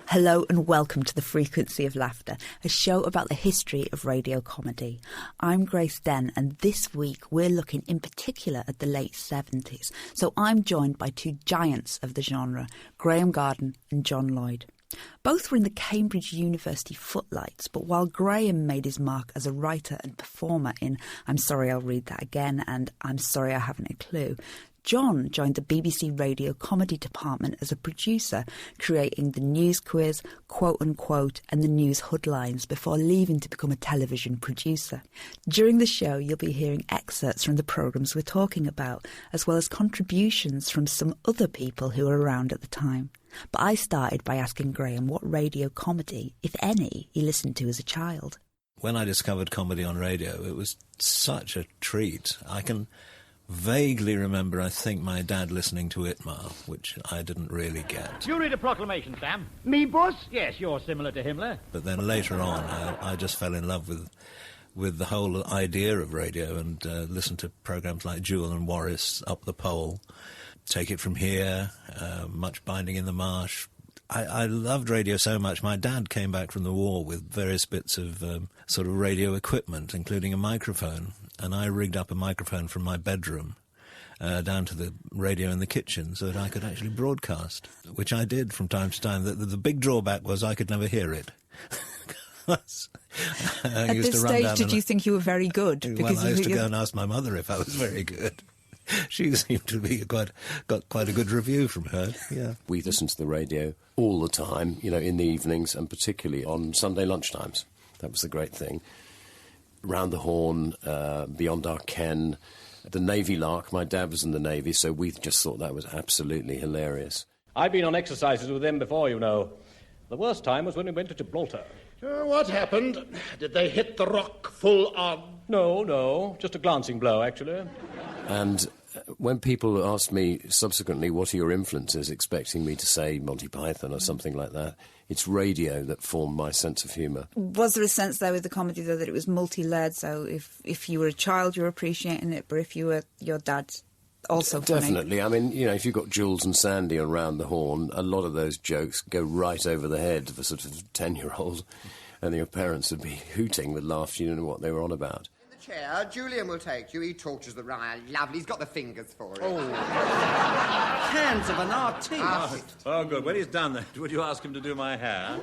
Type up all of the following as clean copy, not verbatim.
Hello and welcome to The Frequency of Laughter, a show about the history of radio comedy. I'm Grace Dent, and this week we're looking in particular at the late 70s. So I'm joined by two giants of the genre, Graeme Garden and John Lloyd. Both were in the Cambridge University footlights, but while Graeme made his mark as a writer and performer in I'm Sorry I'll Read That Again and I'm Sorry I Haven't a Clue, John joined the BBC Radio Comedy Department as a producer, creating the News Quiz, Quote Unquote and the News Hoodlines before leaving to become a television producer. During the show, you'll be hearing excerpts from the programmes we're talking about, as well as contributions from some other people who were around at the time. But I started by asking Graeme what radio comedy, if any, he listened to as a child. When I discovered comedy on radio, it was such a treat. I can vaguely remember, I think, my dad listening to Itmar, which I didn't really get. You read a proclamation, Sam? Me, boss? Yes, you're similar to Himmler. But then later on, I just fell in love with the whole idea of radio and listened to programmes like Jewel and Warris, Up the Pole, Take It From Here, Much Binding in the Marsh. I loved radio so much. My dad came back from the war with various bits of sort of radio equipment, including a microphone, and I rigged up a microphone from my bedroom down to the radio in the kitchen so that I could actually broadcast, which I did from time to time. The big drawback was I could never hear it. At this stage, did you think you were very good? Because I used to go and ask my mother if I was very good. She seemed to be got quite a good review from her, yeah. We listened to the radio all the time, you know, in the evenings and particularly on Sunday lunchtimes. That was the great thing. Round the Horn, Beyond Our Ken, the Navy Lark. My dad was in the Navy, so we just thought that was absolutely hilarious. I've been on exercises with them before, you know. The worst time was when we went to Gibraltar. What happened? Did they hit the rock full on? No, just a glancing blow, actually. And when people asked me subsequently what are your influences, expecting me to say Monty Python or something like that, it's radio that formed my sense of humour. Was there a sense there with the comedy, though, that it was multi-layered? So if you were a child, you were appreciating it, but if you were your dad, also funny? Definitely. I mean, you know, if you've got Jules and Sandy on Round the Horn, a lot of those jokes go right over the head of a sort of 10-year-old, and your parents would be hooting with laughter. You don't know what they were on about. Chair, Julian will take you. He tortures the rye. Lovely. He's got the fingers for it. Oh. Hands of an artiste. Oh, good. When he's done that, would you ask him to do my hair?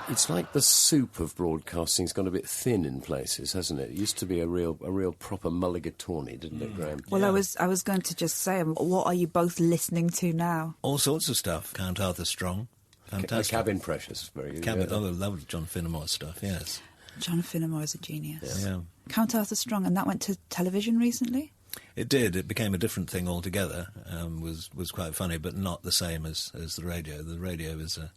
It's like the soup of broadcasting's gone a bit thin in places, hasn't it? It used to be a real proper mulligatawny, didn't it, Graeme? Well, yeah. I was going to just say, what are you both listening to now? All sorts of stuff. Count Arthur Strong. Fantastic. Cabin Precious. Very good. I loved John Finnemore stuff, yes. John Finnemore is a genius. Yeah. Count Arthur Strong, and that went to television recently? It did. It became a different thing altogether. Was quite funny, but not the same as the radio. The radio is a...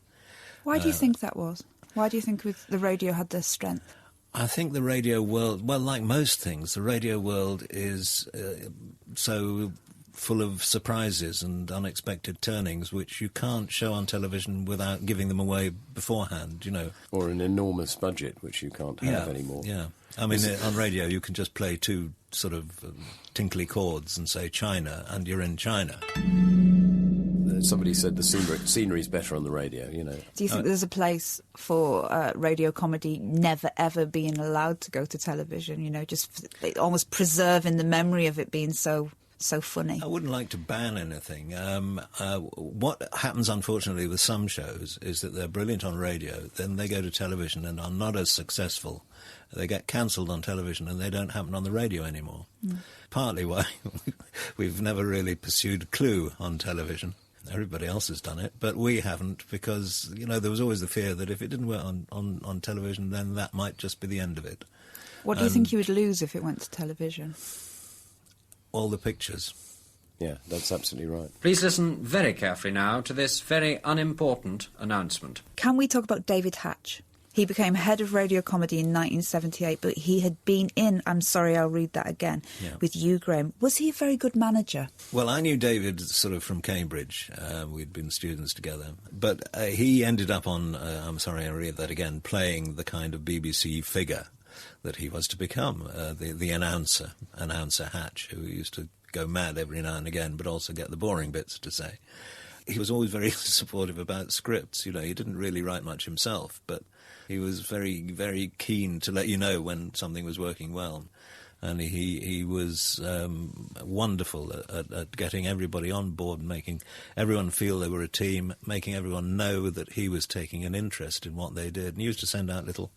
Why do you think that was? Why do you think the radio had this strength? I think the radio world, well, like most things, the radio world is so full of surprises and unexpected turnings, which you can't show on television without giving them away beforehand, you know. Or an enormous budget, which you can't have anymore. Yeah. I mean, on radio, you can just play two sort of tinkly chords and say China, and you're in China. Somebody said the scenery's better on the radio, you know. Do you think there's a place for radio comedy never, ever being allowed to go to television, you know, just almost preserving the memory of it being so funny? I wouldn't like to ban anything. What happens, unfortunately, with some shows is that they're brilliant on radio, then they go to television and are not as successful. They get cancelled on television and they don't happen on the radio anymore. Partly why we've never really pursued Clue on television. Everybody else has done it, but we haven't, because, you know, there was always the fear that if it didn't work on television, then that might just be the end of it. What do you think you would lose if it went to television? All the pictures. Yeah, that's absolutely right. Please listen very carefully now to this very unimportant announcement. Can we talk about David Hatch? He became head of radio comedy in 1978, but he had been in I'm Sorry I'll Read That Again with you, Graeme. Was he a very good manager? Well, I knew David sort of from Cambridge. We'd been students together. But he ended up on I'm Sorry I'll Read That Again playing the kind of BBC figure that he was to become the announcer Hatch, who used to go mad every now and again, but also get the boring bits to say. He was always very supportive about scripts. He didn't really write much himself, but he was very, very keen to let you know when something was working well. And he was wonderful at getting everybody on board and making everyone feel they were a team, making everyone know that he was taking an interest in what they did. And he used to send out little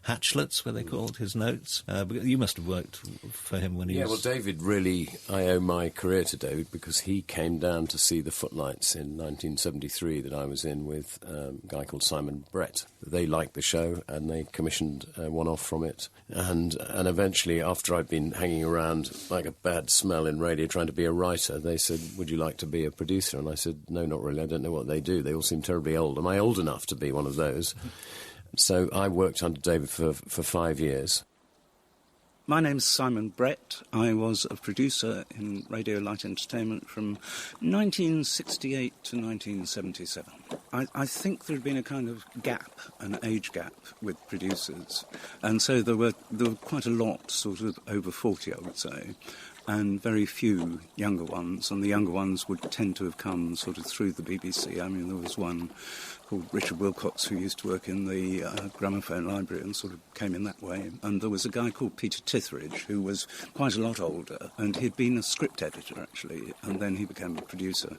hatchlets, where they called his notes. You must have worked for him when he was... Yeah, well, David, really, I owe my career to David, because he came down to see the Footlights in 1973 that I was in with a guy called Simon Brett. They liked the show, and they commissioned one off from it. And eventually, after I'd been hanging around like a bad smell in radio trying to be a writer, they said, would you like to be a producer? And I said, no, not really. I don't know what they do. They all seem terribly old. Am I old enough to be one of those? So I worked under David for 5 years. My name's Simon Brett. I was a producer in Radio Light Entertainment from 1968 to 1977. I think there had been a kind of gap, an age gap with producers, and so there were quite a lot sort of over 40, I would say, and very few younger ones, and the younger ones would tend to have come sort of through the BBC. I mean, there was one called Richard Wilcox, who used to work in the gramophone library and sort of came in that way. And there was a guy called Peter Tithridge, who was quite a lot older, and he'd been a script editor, actually, and then he became a producer.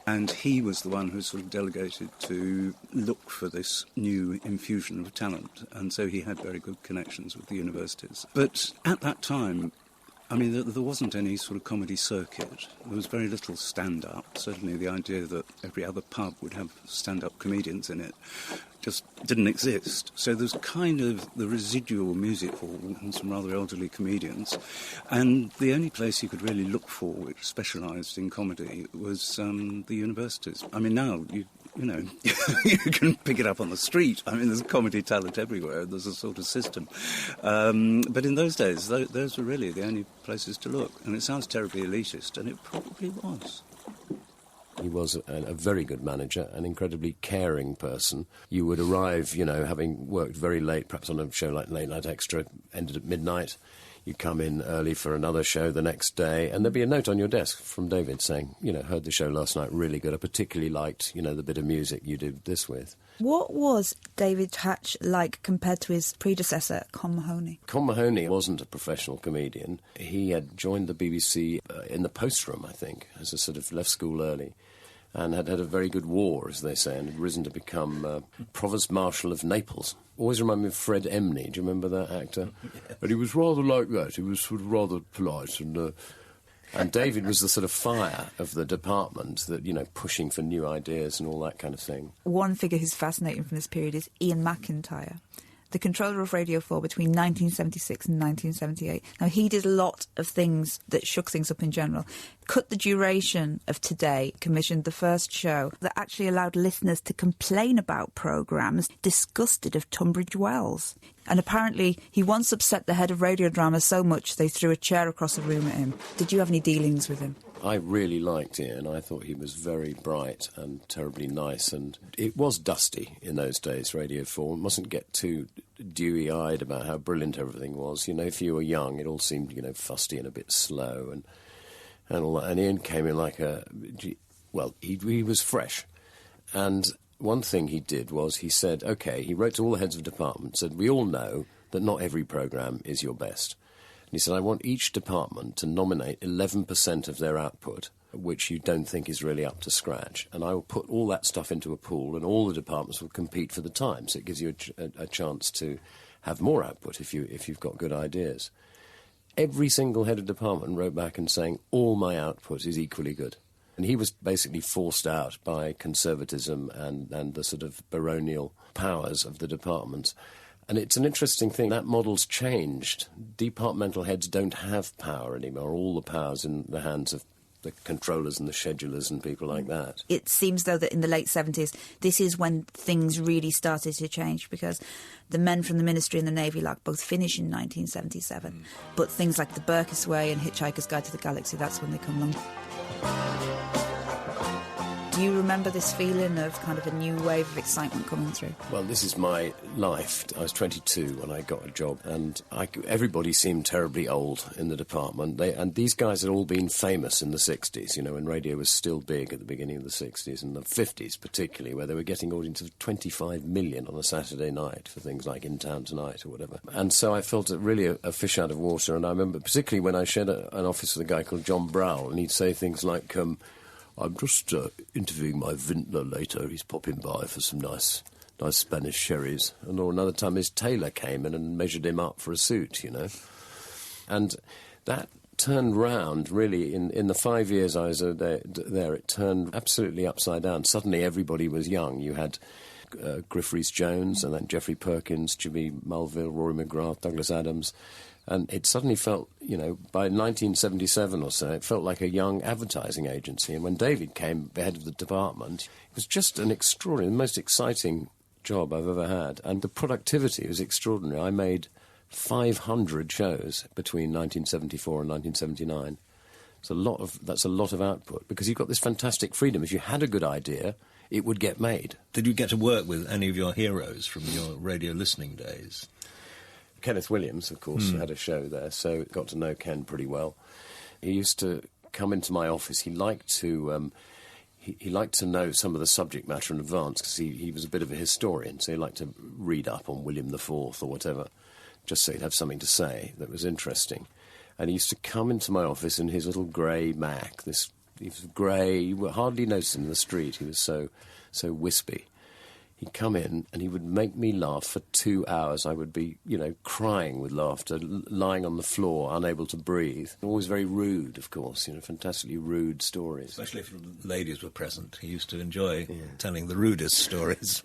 And he was the one who sort of delegated to look for this new infusion of talent, and so he had very good connections with the universities. But at that time, I mean, there wasn't any sort of comedy circuit. There was very little stand-up. Certainly the idea that every other pub would have stand-up comedians in it just didn't exist. So there's kind of the residual music hall and some rather elderly comedians. And the only place you could really look for which specialised in comedy was the universities. I mean, now you know, you can pick it up on the street. I mean, there's comedy talent everywhere. There's a sort of system. But in those days, those were really the only places to look. And it sounds terribly elitist, and it probably was. He was a very good manager, an incredibly caring person. You would arrive, you know, having worked very late, perhaps on a show like Late Night Extra, ended at midnight. You'd come in early for another show the next day, and there'd be a note on your desk from David saying, you know, heard the show last night, really good. I particularly liked, you know, the bit of music you did this with. What was David Hatch like compared to his predecessor, Con Mahoney? Con Mahoney wasn't a professional comedian. He had joined the BBC in the post room, I think, as a sort of left school early, and had had a very good war, as they say, and had risen to become Provost Marshal of Naples. Always remind me of Fred Emney. Do you remember that actor? Yeah. And he was rather like that. He was sort of rather polite. And David was the sort of fire of the department that, you know, pushing for new ideas and all that kind of thing. One figure who's fascinating from this period is Ian McIntyre, the controller of Radio 4 between 1976 and 1978. Now, he did a lot of things that shook things up in general. Cut the duration of Today, commissioned the first show that actually allowed listeners to complain about programmes disgusted of Tunbridge Wells. And apparently he once upset the head of radio drama so much they threw a chair across the room at him. Did you have any dealings with him? I really liked Ian. I thought he was very bright and terribly nice, and it was dusty in those days, Radio 4. It mustn't get too dewy-eyed about how brilliant everything was. You know, if you were young, it all seemed, you know, fusty and a bit slow and all that. And Ian came in like he was fresh. And one thing he did was he said, OK, he wrote to all the heads of departments, said, we all know that not every programme is your best. And he said, I want each department to nominate 11% of their output, which you don't think is really up to scratch. And I will put all that stuff into a pool, and all the departments will compete for the time. So it gives you a chance to have more output if you've got good ideas. Every single head of department wrote back and saying, all my output is equally good. And he was basically forced out by conservatism and the sort of baronial powers of the departments. And it's an interesting thing. That model's changed. Departmental heads don't have power anymore. All the power's in the hands of the controllers and the schedulers and people like that. It seems, though, that in the late 70s, this is when things really started to change, because the men from the Ministry and the Navy Lark both finish in 1977. But things like The Burkiss Way and Hitchhiker's Guide to the Galaxy, that's when they come along. Do you remember this feeling of kind of a new wave of excitement coming through? Well, this is my life. I was 22 when I got a job, and everybody seemed terribly old in the department. And these guys had all been famous in the 60s, you know, when radio was still big at the beginning of the 60s, and the 50s particularly, where they were getting audiences of 25 million on a Saturday night for things like In Town Tonight or whatever. And so I felt really a fish out of water, and I remember particularly when I shared an office with a guy called John Brown, and he'd say things like, I'm just interviewing my vintner later. He's popping by for some nice Spanish sherries. And or another time his tailor came in and measured him up for a suit, you know. And that turned round, really, in the 5 years I was there, it turned absolutely upside down. Suddenly everybody was young. You had Griff Rhys-Jones and then Geoffrey Perkins, Jimmy Mulville, Rory McGrath, Douglas Adams. And it suddenly felt, you know, by 1977 or so, it felt like a young advertising agency. And when David came head of the department, it was just an extraordinary, the most exciting job I've ever had. And the productivity was extraordinary. I made 500 shows between 1974 and 1979. That's a lot of output, because you've got this fantastic freedom. If you had a good idea, it would get made. Did you get to work with any of your heroes from your radio listening days? Kenneth Williams, of course, had a show there, so got to know Ken pretty well. He used to come into my office. He liked to he liked to know some of the subject matter in advance, because he was a bit of a historian, so he liked to read up on William IV or whatever, just so he'd have something to say that was interesting. And he used to come into my office in his little grey Mac. He was grey. You would hardly notice him in the street. He was so wispy. He'd come in and he would make me laugh for 2 hours. I would be, you know, crying with laughter, lying on the floor, unable to breathe. Always very rude, of course, you know, fantastically rude stories. Especially if ladies were present. He used to enjoy telling the rudest stories.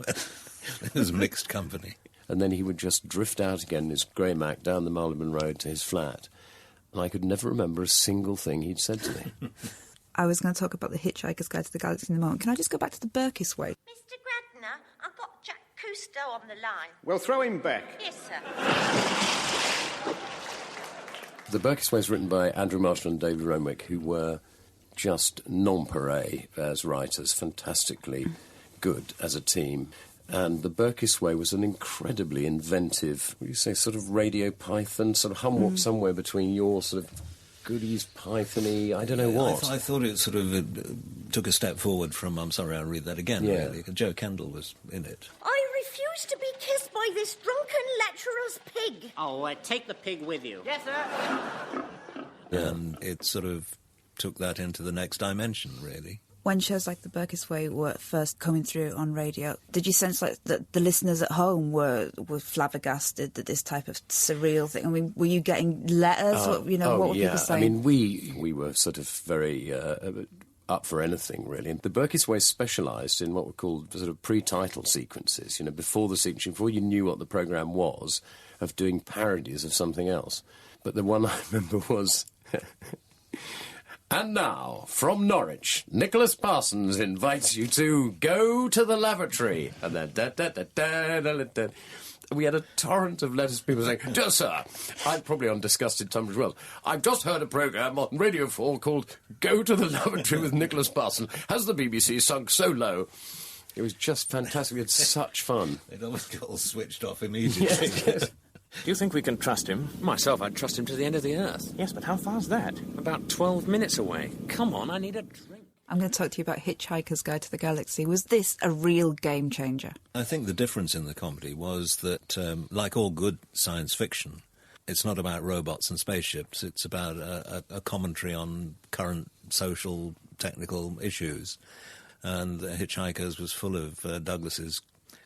It was mixed company. And then he would just drift out again in his grey Mac down the Marylebone Road to his flat. And I could never remember a single thing he'd said to me. I was going to talk about the Hitchhiker's Guide to the Galaxy in a moment. Can I just go back to the Burkiss Way? Mr. Gradner, I've got Jack Cousteau on the line. Well, throw him back. Yes, sir. The Burkiss Way is written by Andrew Marshall and David Renwick, who were just nonpareil as writers, fantastically good as a team. And the Burkiss Way was an incredibly inventive, what do you say, sort of Radio Python, sort of somewhere between your sort of Goodies, Python-y, I don't know what. I thought it sort of took a step forward from, I'm sorry, I'll read that again, really. Joe Kendall was in it. I refuse to be kissed by this drunken lecturer's pig. Oh, take the pig with you. Yes, sir. And it sort of took that into the next dimension, really. When shows like the Burkiss Way were first coming through on radio, did you sense like that the listeners at home were flabbergasted that this type of surreal thing? I mean, were you getting letters? What were people saying? I mean, we were sort of very up for anything, really. And the Burkiss Way specialised in what were called sort of pre-title sequences, you know, before you knew what the programme was, of doing parodies of something else. But the one I remember was... And now, from Norwich, Nicholas Parsons invites you to go to the lavatory. And then we had a torrent of letters, people saying, "Dear sir," I'm probably on disgusted Tunbridge Wells, "I've just heard a programme on Radio 4 called Go to the Lavatory with Nicholas Parsons. Has the BBC sunk so low?" It was just fantastic. We had such fun. It almost got all switched off immediately. Yes. Do you think we can trust him? Myself, I'd trust him to the end of the earth. Yes, but how far's that? About 12 minutes away. Come on, I need a drink. I'm going to talk to you about Hitchhiker's Guide to the Galaxy. Was this a real game changer? I think the difference in the comedy was that, like all good science fiction, it's not about robots and spaceships. It's about a commentary on current social, technical issues. And Hitchhikers was full of Douglas's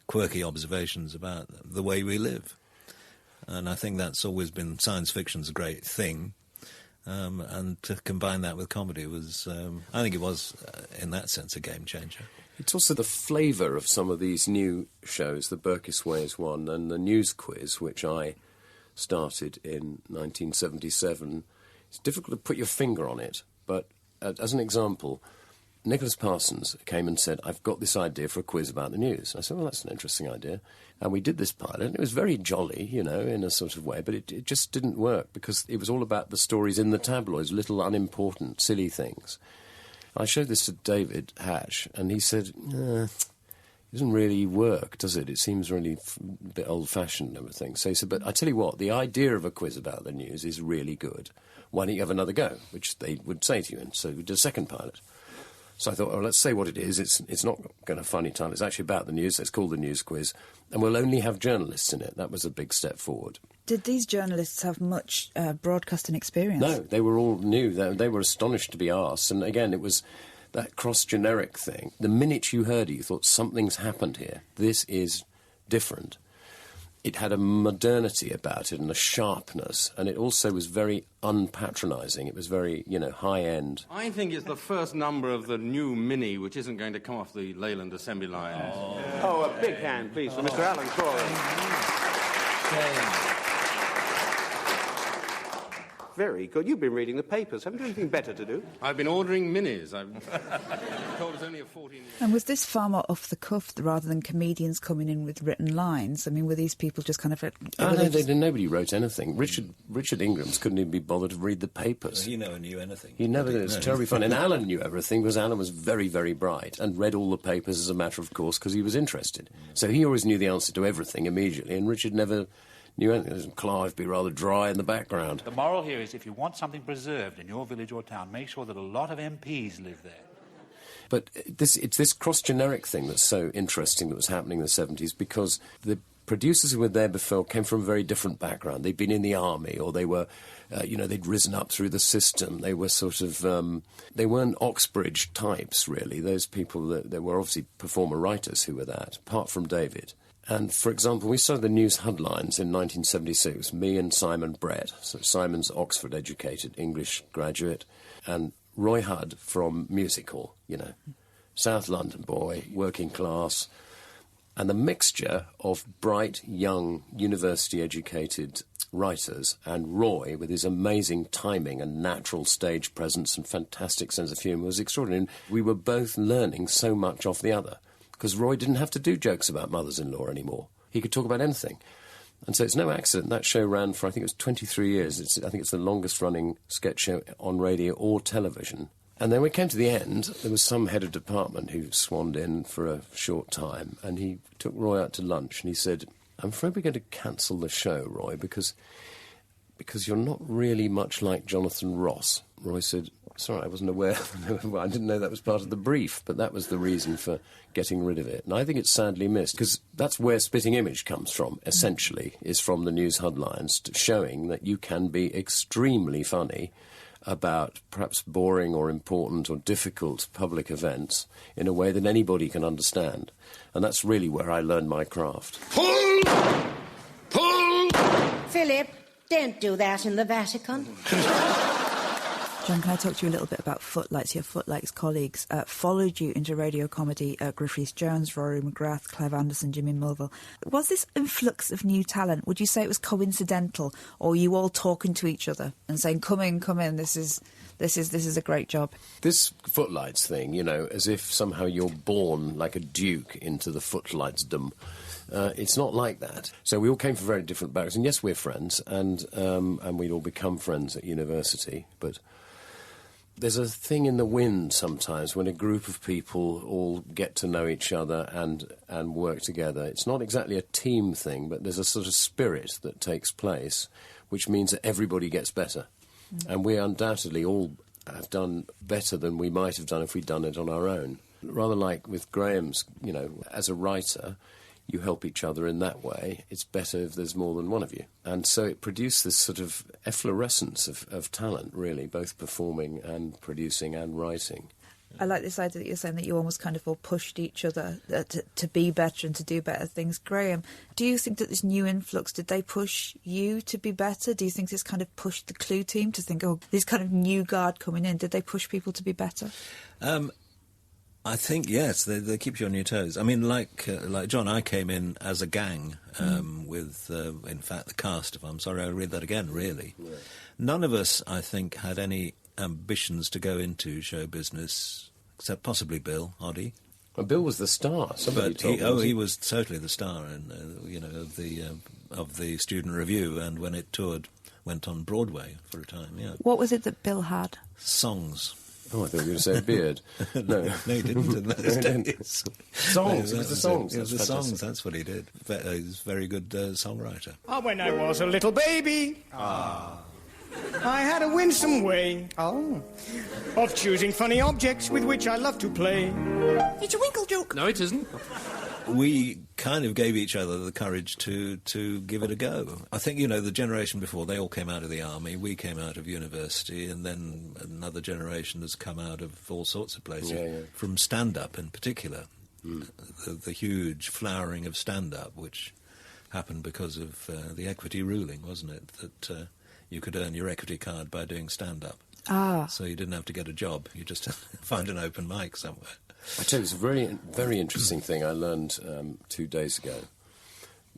quirky observations about the way we live. And I think that's always been science fiction's a great thing. And to combine that with comedy was, I think it was, in that sense, a game changer. It's also the flavour of some of these new shows. The Burkiss Way is one, and the News Quiz, which I started in 1977. It's difficult to put your finger on it, but as an example, Nicholas Parsons came and said, "I've got this idea for a quiz about the news." I said, "Well, that's an interesting idea." And we did this pilot, and it was very jolly, you know, in a sort of way, but it just didn't work because it was all about the stories in the tabloids, little unimportant, silly things. I showed this to David Hatch, and he said, it doesn't really work, does it? It seems really a bit old-fashioned and everything. So he said, but I tell you what, the idea of a quiz about the news is really good. Why don't you have another go? Which they would say to you, and so we did a second pilot. So I thought, well, let's say what it is. It's not going to funny time. It's actually about the news. It's called the News Quiz. And we'll only have journalists in it. That was a big step forward. Did these journalists have much broadcasting experience? No, they were all new. They were astonished to be asked. And again, it was that cross-generic thing. The minute you heard it, you thought, something's happened here. This is different. It had a modernity about it and a sharpness, and it also was very unpatronising. It was very, high-end. I think it's the first number of the new Mini which isn't going to come off the Leyland assembly line. Oh, a big hand, please, for Mr. Alan Corey. Very good. You've been reading the papers. Haven't you anything better to do? I've been ordering Minis. I'm told it's only a 14-year... And was this far more off the cuff rather than comedians coming in with written lines? I mean, were these people just kind of... Nobody wrote anything. Richard Ingrams couldn't even be bothered to read the papers. He never knew anything. He never did. It was terribly funny. And Alan knew everything because Alan was very, very bright and read all the papers as a matter of course because he was interested. So he always knew the answer to everything immediately, and Richard never... knew anything. Clive be rather dry in the background. The moral here is if you want something preserved in your village or town, make sure that a lot of MPs live there. But it's this cross-generic thing that's so interesting that was happening in the 70s because the producers who were there before came from a very different background. They'd been in the army or they were, they'd risen up through the system. They were sort of, they weren't Oxbridge types, really. Those people, there were obviously performer writers who were that, apart from David. And, for example, we started the news headlines in 1976, me and Simon Brett. So Simon's Oxford-educated English graduate, and Roy Hudd from music hall, South London boy, working class, and the mixture of bright, young, university-educated writers and Roy, with his amazing timing and natural stage presence and fantastic sense of humour, was extraordinary. We were both learning so much off the other. Because Roy didn't have to do jokes about mothers-in-law anymore. He could talk about anything. And so it's no accident that show ran for, I think it was 23 years. I think it's the longest-running sketch show on radio or television. And then when we came to the end, there was some head of department who swanned in for a short time, and he took Roy out to lunch, and he said, I'm afraid we're going to cancel the show, Roy, because you're not really much like Jonathan Ross. Roy said, sorry, I wasn't aware. I didn't know that was part of the brief, but that was the reason for getting rid of it. And I think it's sadly missed, because that's where Spitting Image comes from, essentially, is from the news headlines, showing that you can be extremely funny about perhaps boring or important or difficult public events in a way that anybody can understand. And that's really where I learned my craft. Pull! Pull! Philip, don't do that in the Vatican. John, can I talk to you a little bit about Footlights? Your Footlights colleagues followed you into radio comedy, Griff Rhys-Jones, Rory McGrath, Clive Anderson, Jimmy Mulville. Was this influx of new talent, would you say it was coincidental, or were you all talking to each other and saying, come in, this is a great job? This Footlights thing, as if somehow you're born like a duke into the Footlightsdom. It's not like that. So we all came from very different backgrounds, and yes, we're friends, and we'd all become friends at university, but... There's a thing in the wind sometimes when a group of people all get to know each other and work together. It's not exactly a team thing, but there's a sort of spirit that takes place, which means that everybody gets better. Mm. And we undoubtedly all have done better than we might have done if we'd done it on our own. Rather like with Graham's, as a writer, you help each other in that way. It's better if there's more than one of you. And so it produced this sort of efflorescence of talent, really, both performing and producing and writing. I like this idea that you're saying that you almost kind of all pushed each other to be better and to do better things. Graeme, do you think that this new influx, did they push you to be better? Do you think this kind of pushed the Clue team to think, this kind of new guard coming in, did they push people to be better? I think, yes, they keep you on your toes. I mean, like John, I came in as a gang with, in fact, the cast, if I'm sorry, I'll read that again, really. Yeah. None of us, I think, had any ambitions to go into show business, except possibly Bill Oddie. Well, Bill was the star. He was totally the star, of the Student Review, and when it toured, went on Broadway for a time, yeah. What was it that Bill had? Songs. Oh, I thought you were going to say a beard. No, no, he didn't in those days. Songs, it was the songs. It was the songs, that's what he did. He was a very good songwriter. When I was a little baby, I had a winsome way of choosing funny objects with which I love to play. It's a winkle joke. No, it isn't. We kind of gave each other the courage to give it a go. I think, the generation before, they all came out of the army, we came out of university, and then another generation has come out of all sorts of places, from stand-up in particular. The huge flowering of stand-up, which happened because of the equity ruling, wasn't it? That you could earn your equity card by doing stand-up. So you didn't have to get a job, you just find an open mic somewhere. I tell you, it's a very, very interesting thing I learned 2 days ago,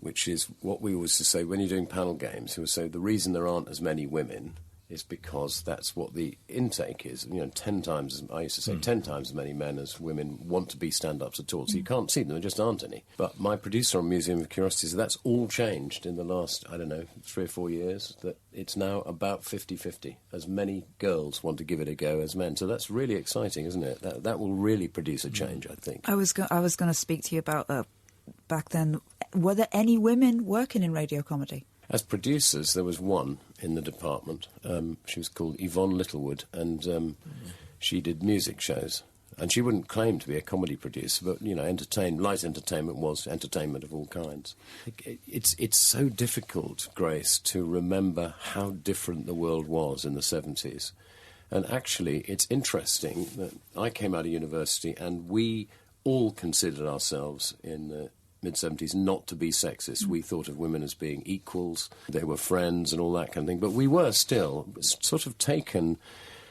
which is what we always say when you're doing panel games. We say the reason there aren't as many women is because that's what the intake is. 10 times, I used to say 10 times as many men as women want to be stand-ups at all. So you can't see them, there just aren't any. But my producer on Museum of Curiosities, that's all changed in the last, 3 or 4 years, that it's now about 50-50. As many girls want to give it a go as men. So that's really exciting, isn't it? That will really produce a change, I think. I was going to speak to you about back then. Were there any women working in radio comedy? As producers, there was one in the department. She was called Yvonne Littlewood, and she did music shows. And she wouldn't claim to be a comedy producer, but, light entertainment was entertainment of all kinds. It's so difficult, Grace, to remember how different the world was in the 70s. And actually, it's interesting that I came out of university and we all considered ourselves in the mid-70s not to be sexist. We thought of women as being equals, they were friends and all that kind of thing, but we were still. It's sort of taken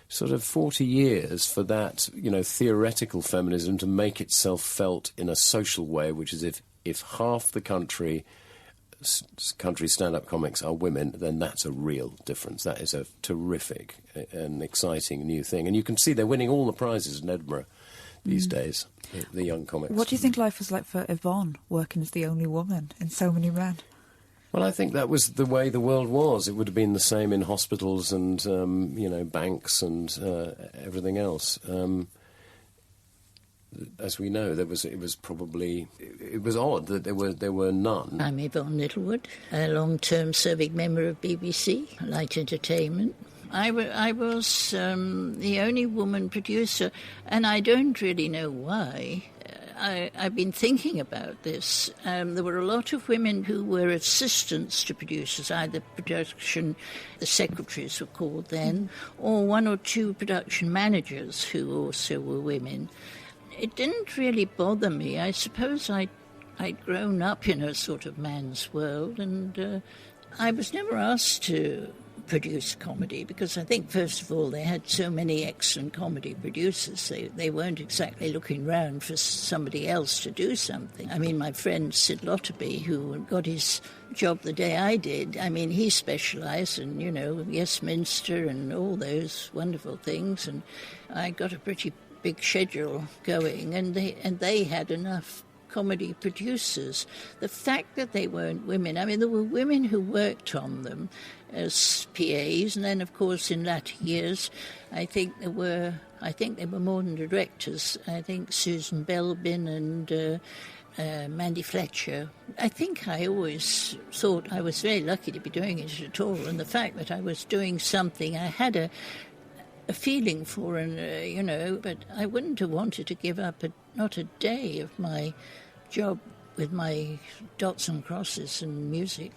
40 years for that, theoretical feminism to make itself felt in a social way, which is if half the country's stand-up comics are women, then that's a real difference. That is a terrific and exciting new thing. And you can see they're winning all the prizes in Edinburgh these days, the young comics. What do you think life was like for Yvonne, working as the only woman in so many men? Well, I think that was the way the world was. It would have been the same in hospitals and, banks and everything else. As we know, it was odd that there were none. I'm Yvonne Littlewood, a long-term serving member of BBC Light Entertainment. I was the only woman producer, and I don't really know why. I've been thinking about this. There were a lot of women who were assistants to producers, either production, the secretaries were called then, or one or two production managers who also were women. It didn't really bother me. I suppose I'd grown up in a sort of man's world, and I was never asked to produce comedy because I think, first of all, they had so many excellent comedy producers. They weren't exactly looking round for somebody else to do something. I mean, my friend Sid Lotterby, who got his job the day I did, he specialised in, Yes Minster and all those wonderful things, and I got a pretty big schedule going, and they had enough comedy producers. The fact that they weren't women, there were women who worked on them as PAs, and then, of course, in latter years, I think there were more than directors. I think Susan Belbin and Mandy Fletcher. I think I always thought I was very lucky to be doing it at all, and the fact that I was doing something I had a feeling for, and but I wouldn't have wanted to give up not a day of my job with my dots and crosses and music.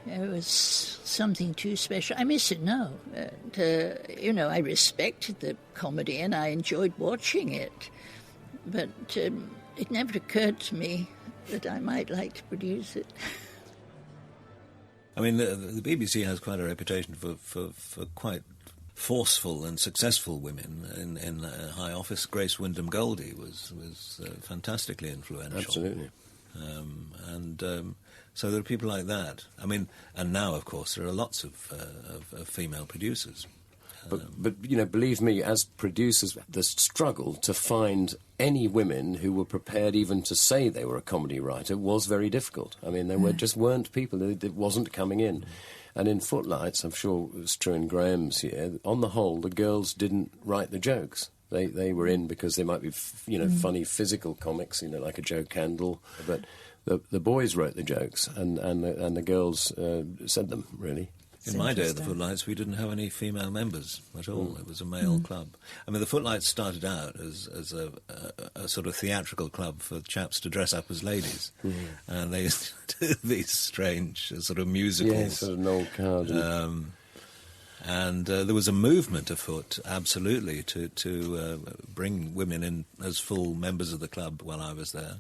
It was something too special. I miss it now. I respected the comedy and I enjoyed watching it, but it never occurred to me that I might like to produce it. The BBC has quite a reputation for quite forceful and successful women in high office. Grace Wyndham Goldie was fantastically influential. Absolutely. So there are people like that. And now, of course, there are lots of female producers. But you know, believe me, as producers, the struggle to find any women who were prepared even to say they were a comedy writer was very difficult. I mean, there just weren't people. It wasn't coming in. And in Footlights, I'm sure it was true in Graham's here, on the whole, the girls didn't write the jokes. They were in because they might be, funny physical comics, like a Joe Candle. But the boys wrote the jokes, and the girls said them, really. In my day of the Footlights, we didn't have any female members at all. It was a male club. I mean, the Footlights started out as a sort of theatrical club for chaps to dress up as ladies. And they used to do these strange sort of musicals. Yeah, sort of Noel Coward. And there was a movement afoot, absolutely, to bring women in as full members of the club while I was there.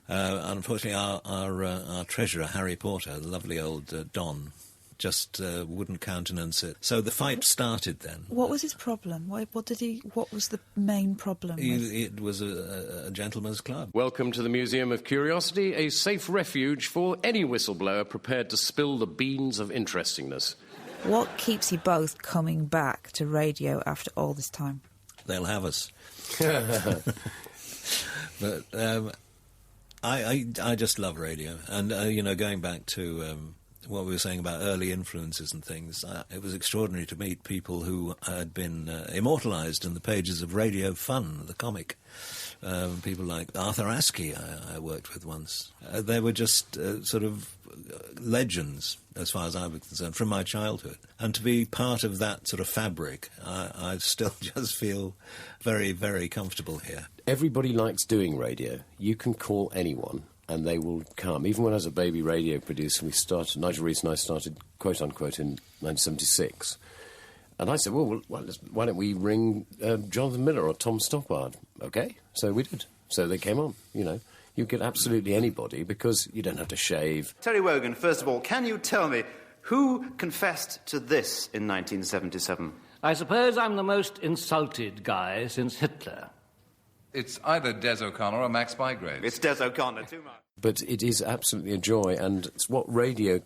Unfortunately, our treasurer, Harry Porter, the lovely old Don, just wouldn't countenance it. So the fight started then. What was his problem? What was the main problem? It was a gentleman's club. Welcome to the Museum of Curiosity, a safe refuge for any whistleblower prepared to spill the beans of interestingness. What keeps you both coming back to radio after all this time? They'll have us. But I just love radio. And, going back to what we were saying about early influences and things, it was extraordinary to meet people who had been immortalised in the pages of Radio Fun, the comic. People like Arthur Askey I worked with once. They were just sort of legends, as far as I was concerned, from my childhood. And to be part of that sort of fabric, I still just feel very, very comfortable here. Everybody likes doing radio. You can call anyone and they will come. Even when I was a baby radio producer, Nigel Rees and I started, quote-unquote, in 1976. And I said, well, why don't we ring Jonathan Miller or Tom Stoppard? OK, so we did. So they came on, You get absolutely anybody because you don't have to shave. Terry Wogan, first of all, can you tell me who confessed to this in 1977? I suppose I'm the most insulted guy since Hitler. It's either Des O'Connor or Max Bygrave. It's Des O'Connor, too much. But it is absolutely a joy, and it's what radio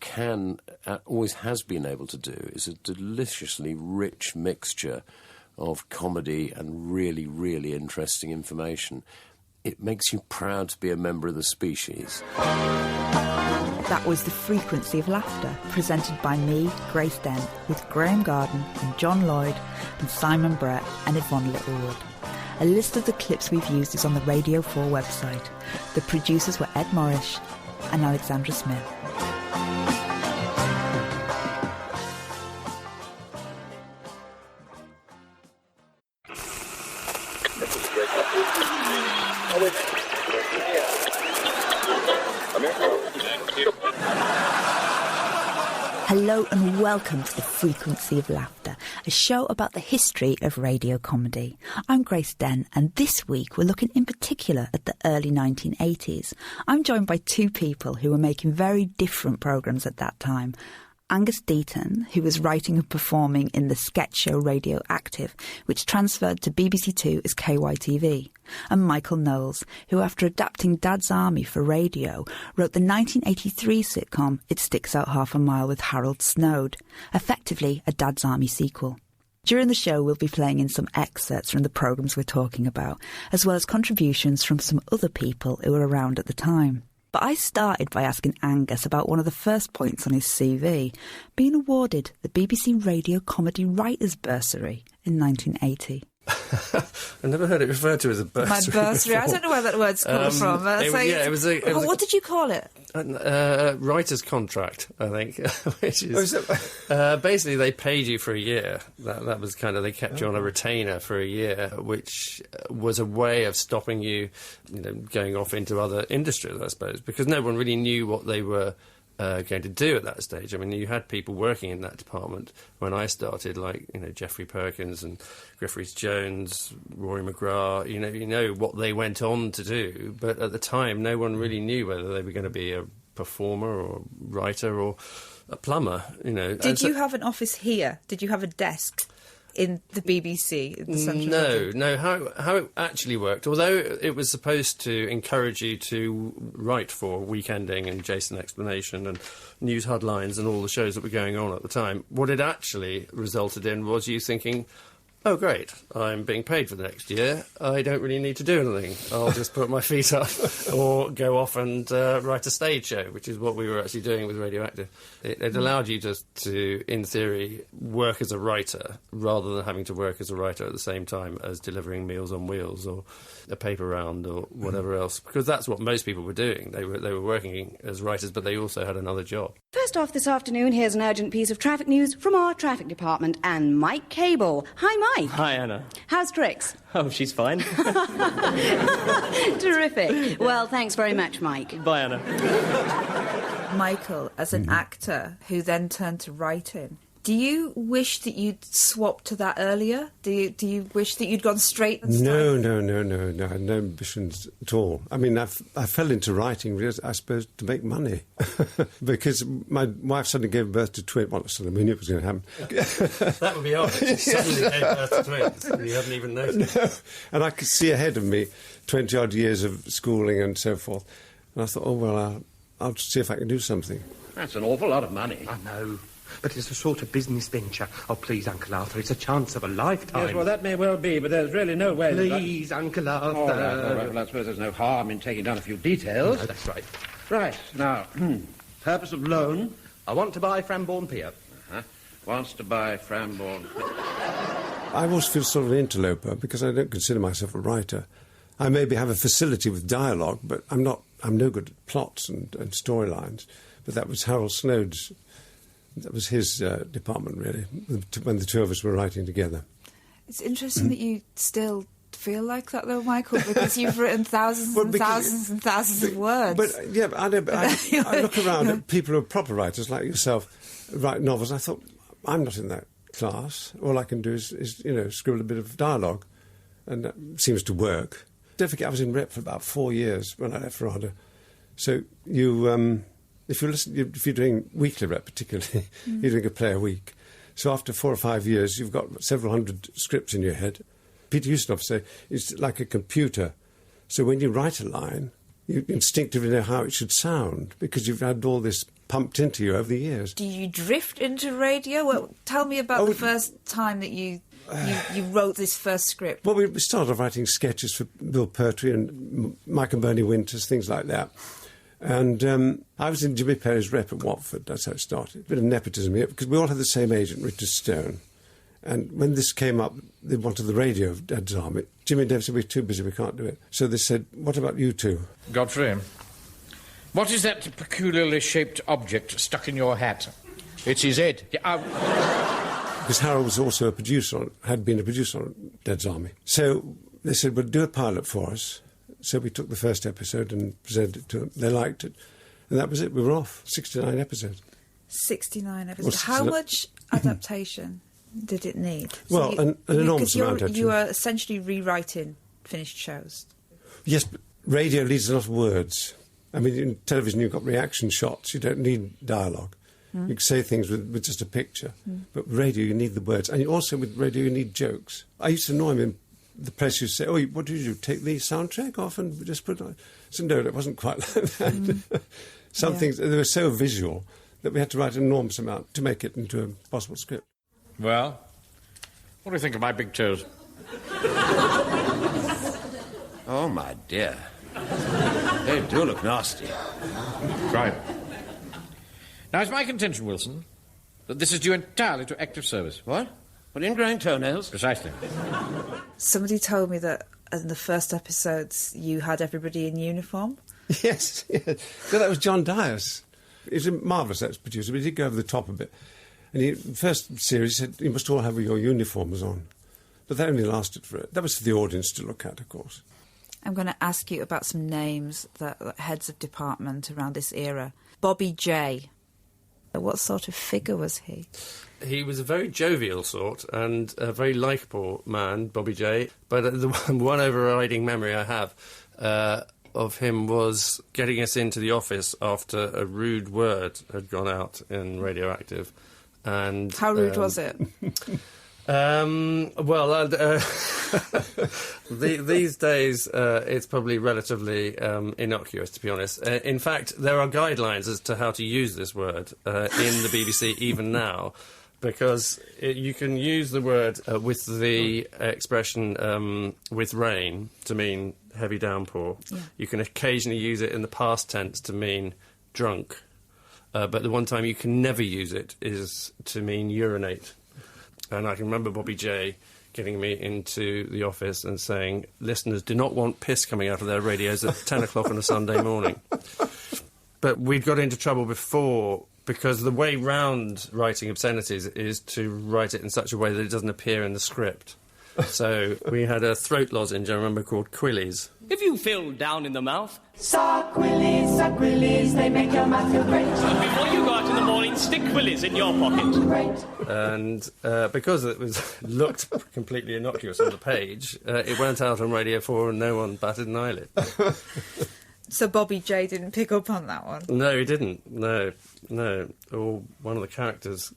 always has been able to do, is a deliciously rich mixture of comedy and really, really interesting information. It makes you proud to be a member of the species. That was The Frequency of Laughter, presented by me, Grace Dent, with Graeme Garden and John Lloyd and Simon Brett and Yvonne Littlewood. A list of the clips we've used is on the Radio 4 website. The producers were Ed Morris and Alexandra Smith. Hello and welcome to The Frequency of Laughter, a show about the history of radio comedy. I'm Grace Dent, and this week we're looking in particular at the early 1980s. I'm joined by two people who were making very different programmes at that time. Angus Deayton, who was writing and performing in the sketch show Radioactive, which transferred to BBC Two as KYTV, and Michael Knowles, who, after adapting Dad's Army for radio, wrote the 1983 sitcom It Sticks Out Half a Mile with Harold Snowd, effectively a Dad's Army sequel. During the show, we'll be playing in some excerpts from the programmes we're talking about, as well as contributions from some other people who were around at the time. But I started by asking Angus about one of the first points on his CV, being awarded the BBC Radio Comedy Writers' Bursary in 1980. I've never heard it referred to as a bursary. My bursary. Before. I don't know where that word's come from. What did you call it? Writer's contract, I think. Which is basically they paid you for a year. That was kind of, they kept you on a retainer for a year, which was a way of stopping you, going off into other industries, I suppose, because no one really knew what they were going to do at that stage. I mean, you had people working in that department when I started, like, Geoffrey Perkins and Griff Rhys-Jones, Rory McGrath, you know what they went on to do, but at the time no one really knew whether they were going to be a performer or a writer or a plumber, Did you have an office here? Did you have a desk in the BBC? In the central No. How it actually worked, although it was supposed to encourage you to write for Weekending and Jason Explanation and News Headlines and all the shows that were going on at the time, what it actually resulted in was you thinking, oh, great, I'm being paid for the next year. I don't really need to do anything. I'll just put my feet up or go off and write a stage show, which is what we were actually doing with Radioactive. It allowed you to, in theory, work as a writer rather than having to work as a writer at the same time as delivering Meals on Wheels or a paper round or whatever else, because that's what most people were doing. They were working as writers, but they also had another job. First off this afternoon, here's an urgent piece of traffic news from our traffic department and Mike Cable. Hi, Mike. Hi, Anna. How's Trix? Oh, she's fine. Terrific. Well, thanks very much, Mike. Bye, Anna. Michael, as an actor who then turned to writing, do you wish that you'd swapped to that earlier? Do you wish that you'd gone straight and No. I had no ambitions at all. I mean, I fell into writing, I suppose, to make money. Because my wife suddenly gave birth to twins. Well, suddenly, we knew it was going to happen. That would be odd. She suddenly gave birth to twins, and you hadn't even noticed. No. And I could see ahead of me 20-odd years of schooling and so forth. And I thought, oh, well, I'll see if I can do something. That's an awful lot of money. I know. But it's a sort of business venture. Oh, please, Uncle Arthur, it's a chance of a lifetime. Yes, well, that may well be, but there's really no way... Please, Uncle Arthur. All right. Well, I suppose there's no harm in taking down a few details. No, that's right. Right, now, purpose of loan. I want to buy Frambourne Pier. Wants to buy Frambourne. I always feel sort of an interloper because I don't consider myself a writer. I maybe have a facility with dialogue, but I'm no good at plots and storylines. But that was Harold Snowd's... That was his department, really, when the two of us were writing together. It's interesting that you still feel like that, though, Michael, because you've written thousands and thousands of words. But I look around at people who are proper writers, like yourself, write novels, I thought, I'm not in that class. All I can do is scribble a bit of dialogue, and that seems to work. Don't forget, I was in rep for about 4 years when I left RADA. So you... If you're doing weekly rep, particularly, you're doing a play a week. So after 4 or 5 years, you've got several hundred scripts in your head. Peter Ustinov say it's like a computer. So when you write a line, you instinctively know how it should sound because you've had all this pumped into you over the years. Do you drift into radio? Well, tell me about the first time that you wrote this first script. Well, we started off writing sketches for Bill Pertwee and Mike and Bernie Winters, things like that. And I was in Jimmy Perry's rep at Watford. That's how it started. A bit of nepotism here, because we all had the same agent, Richard Stone. And when this came up, they wanted the radio of Dad's Army. Jimmy and Dave said, we're too busy, we can't do it. So they said, what about you two? Godfrey, what is that peculiarly shaped object stuck in your hat? It's his head. Because Harold was also had been a producer on Dad's Army. So they said, well, do a pilot for us. So we took the first episode and presented it to them. They liked it. And that was it. We were off. 69 episodes. 69 episodes. How much adaptation did it need? Well, an enormous amount, actually. You are essentially rewriting finished shows. Yes, but radio needs a lot of words. I mean, in television you've got reaction shots. You don't need dialogue. You can say things with just a picture. But with radio, you need the words. And also with radio, you need jokes. I used to annoy him in the press. Used to say, oh, what did you do? Take the soundtrack off and just put it on? So no, it wasn't quite like that. Some things, they were so visual that we had to write an enormous amount to make it into a possible script. Well, what do you think of my big toes? Oh, my dear. They do look nasty. Right. Now, it's my contention, Wilson, that this is due entirely to active service. What? What, ingrowing toenails? Precisely. Somebody told me that in the first episodes you had everybody in uniform. Yes. So that was John Dias. He was a marvellous ex-producer, but he did go over the top a bit. And the first series said, you must all have your uniforms on. But that only lasted for it. That was for the audience to look at, of course. I'm going to ask you about some names that heads of department around this era. Bobby J. What sort of figure was he? He was a very jovial sort and a very likeable man, Bobby J. But the one overriding memory I have of him was getting us into the office after a rude word had gone out in Radioactive. And how rude was it? These days, it's probably relatively innocuous, to be honest. In fact, there are guidelines as to how to use this word in the BBC even now, because you can use the word with the expression with rain to mean heavy downpour. Yeah. You can occasionally use it in the past tense to mean drunk, but the one time you can never use it is to mean urinate. And I can remember Bobby J getting me into the office and saying, listeners do not want piss coming out of their radios at 10 o'clock on a Sunday morning. But we'd got into trouble before, because the way round writing obscenities is to write it in such a way that it doesn't appear in the script. So we had a throat lozenge, I remember, called Quillies. If you feel down in the mouth... Quillies, they make your mouth feel great. Before you go out in the morning, stick Quillies in your pocket. Great. And because it looked completely innocuous on the page, it went out on Radio 4 and no one batted an eyelid. So Bobby J didn't pick up on that one? No, he didn't. No. Or one of the characters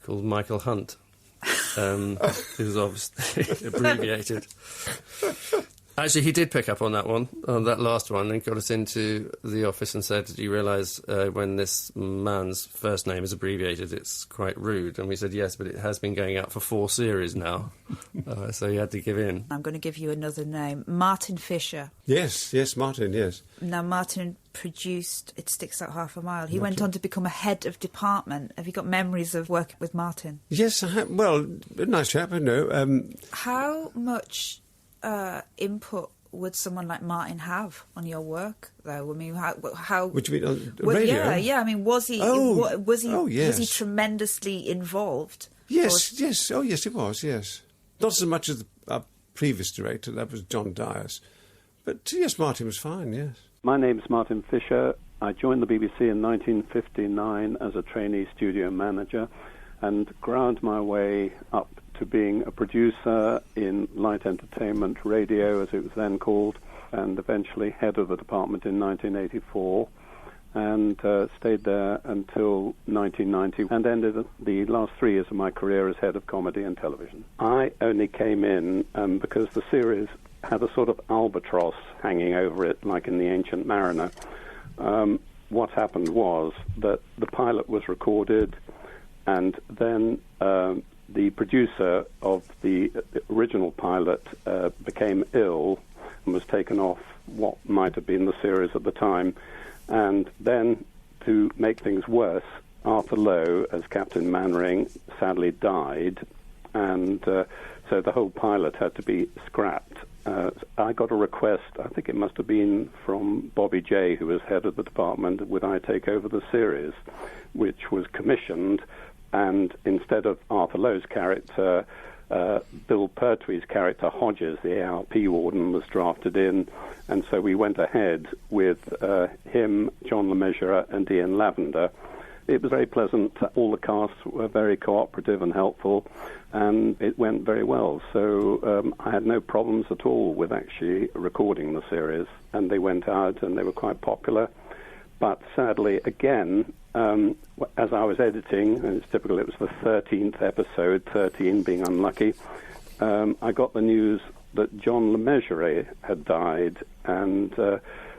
called Michael Hunt. Who's obviously abbreviated. Actually, he did pick up on that one, on that last one, and got us into the office and said, do you realise when this man's first name is abbreviated, it's quite rude? And we said, yes, but it has been going out for 4 series now. So he had to give in. I'm going to give you another name. Martin Fisher. Yes, Martin, yes. Now, Martin produced It Sticks Out Half a Mile. He went on to become a head of department. Have you got memories of working with Martin? Yes, I have. Well, a nice chap, I know. How much input would someone like Martin have on your work, though? I mean, how would you mean on radio? Yeah. I mean, was he tremendously involved? Yes. Oh, yes, he was. Yes, not so much as our previous director. That was John Dyers, but yes, Martin was fine. Yes. My name's Martin Fisher. I joined the BBC in 1959 as a trainee studio manager, and ground my way up to being a producer in light entertainment radio, as it was then called, and eventually head of the department in 1984, and stayed there until 1990, and ended the last 3 years of my career as head of comedy and television. I only came in because the series had a sort of albatross hanging over it, like in The Ancient Mariner. What happened was that the pilot was recorded, and then the producer of the original pilot became ill and was taken off what might have been the series at the time. And then, to make things worse, Arthur Lowe, as Captain Mannering, sadly died, and so the whole pilot had to be scrapped. I got a request, I think it must have been from Bobby J, who was head of the department, would I take over the series, which was commissioned. And instead of Arthur Lowe's character, Bill Pertwee's character, Hodges, the ARP warden, was drafted in. And so we went ahead with him, John LeMessurier, and Ian Lavender. It was very pleasant. All the casts were very cooperative and helpful, and it went very well. So I had no problems at all with actually recording the series. And they went out, and they were quite popular. But sadly, again, as I was editing, and it's typical, it was the 13th episode, 13 being unlucky, I got the news that John LeMessurier had died, and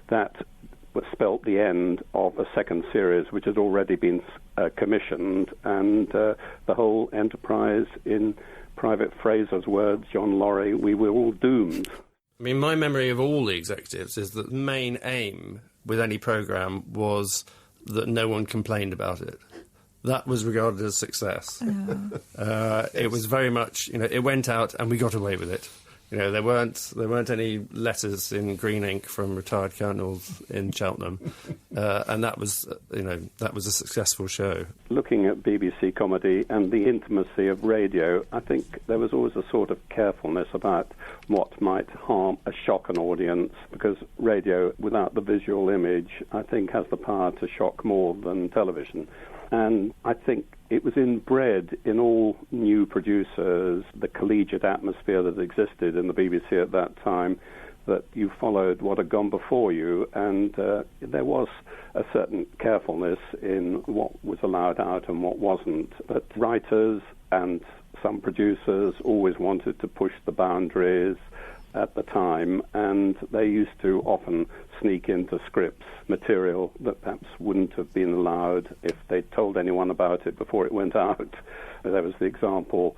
that spelt the end of a second series which had already been commissioned, and the whole enterprise, in Private Fraser's words, John Laurie, we were all doomed. I mean, my memory of all the executives is that the main aim with any programme was that no one complained about it. That was regarded as success. Yeah. It was very much, it went out and we got away with it. There weren't any letters in green ink from retired colonels in Cheltenham, and that was a successful show. Looking at BBC comedy and the intimacy of radio, I think there was always a sort of carefulness about what might shock an audience, because radio, without the visual image, I think has the power to shock more than television. And I think it was inbred in all new producers, the collegiate atmosphere that existed in the BBC at that time, that you followed what had gone before you, and there was a certain carefulness in what was allowed out and what wasn't. But writers and some producers always wanted to push the boundaries at the time, and they used to often sneak into scripts material that perhaps wouldn't have been allowed if they'd told anyone about it before it went out. There was the example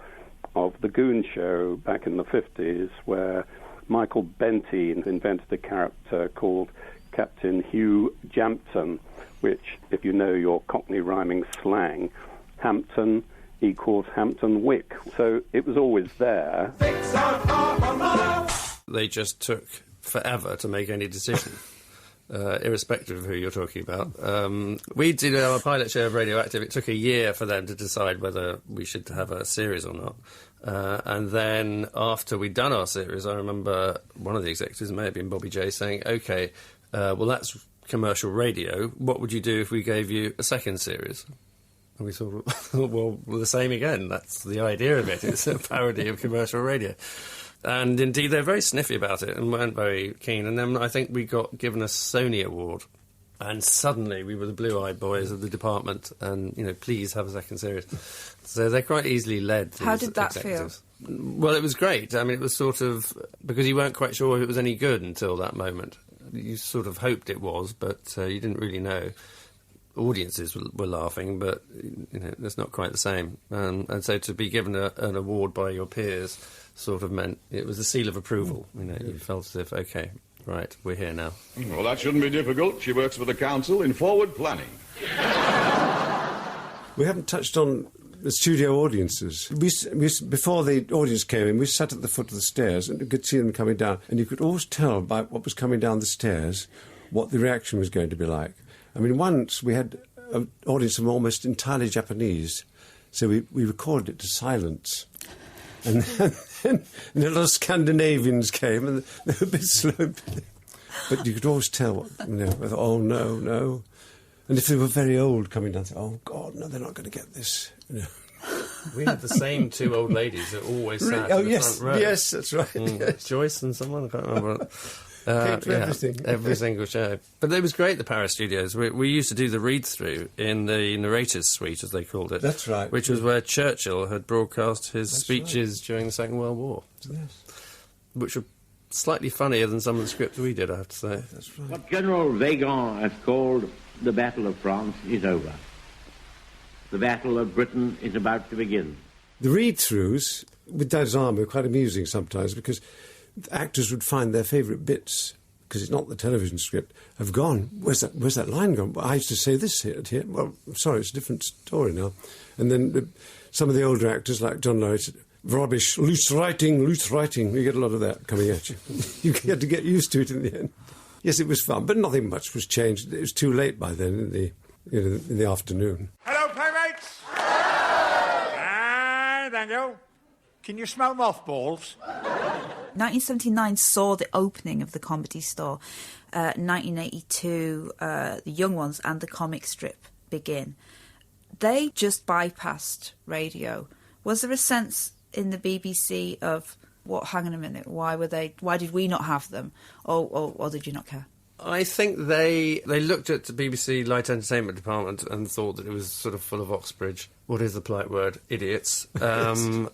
of The Goon Show back in the 50s, where Michael Benteen invented a character called Captain Hugh Jampton, which, if you know your Cockney rhyming slang, Hampton equals Hampton Wick. So it was always there. They just took forever to make any decision, irrespective of who you're talking about. We did our pilot show of Radioactive. It took a year for them to decide whether we should have a series or not. And then after we'd done our series, I remember one of the executives, it may have been Bobby J, saying, OK, well, that's commercial radio. What would you do if we gave you a second series? And we thought, well, the same again. That's the idea of it. It's a parody of commercial radio. And indeed, they're very sniffy about it and weren't very keen. And then I think we got given a Sony award. And suddenly we were the blue-eyed boys of the department and, you know, please have a second series. So they're quite easily led. How did that executives. Well, it was great. I mean, it was sort of... because you weren't quite sure if it was any good until that moment. You sort of hoped it was, but you didn't really know. Audiences were laughing, but, you know, it's not quite the same. And so to be given an award by your peers sort of meant it was a seal of approval. You know, you felt as if, OK, right, we're here now. Well, that shouldn't be difficult. She works for the council in forward planning. We haven't touched on the studio audiences. Before the audience came in, we sat at the foot of the stairs and you could see them coming down, and you could always tell by what was coming down the stairs what the reaction was going to be like. I mean, once we had an audience of almost entirely Japanese, so we recorded it to silence. And then the little Scandinavians came, and they were a bit slow. But you could always tell, you know, oh, no. And if they were very old coming down, oh, God, no, they're not going to get this. You know. We had the same two old ladies that always sat in the front row. Yes, that's right. Yes. Joyce and someone, I can't remember. Everything. Every single show. But it was great, the Paris studios. We used to do the read-through in the narrator's suite, as they called it. That's right. Which was where Churchill had broadcast his speeches during the Second World War. Yes. Which were slightly funnier than some of the scripts we did, I have to say. That's right. What General Weygand has called the Battle of France is over. The Battle of Britain is about to begin. The read-throughs with Dad's Army were quite amusing sometimes, because actors would find their favourite bits, because it's not the television script, have gone, where's that line gone? Well, I used to say this here. Well, sorry, it's a different story now. And then some of the older actors, like John Lloyd, said, rubbish, loose writing. You get a lot of that coming at you. You had to get used to it in the end. Yes, it was fun, but nothing much was changed. It was too late by then in the afternoon. Hello, playmates. Ah, thank you. Can you smell mothballs? 1979 saw the opening of the Comedy Store. 1982, the Young Ones and the comic strip begin. They just bypassed radio. Was there a sense in the BBC of, hang on a minute, why did we not have them? Or did you not care? I think they looked at the BBC Light Entertainment Department and thought that it was sort of full of Oxbridge, what is the polite word, idiots, and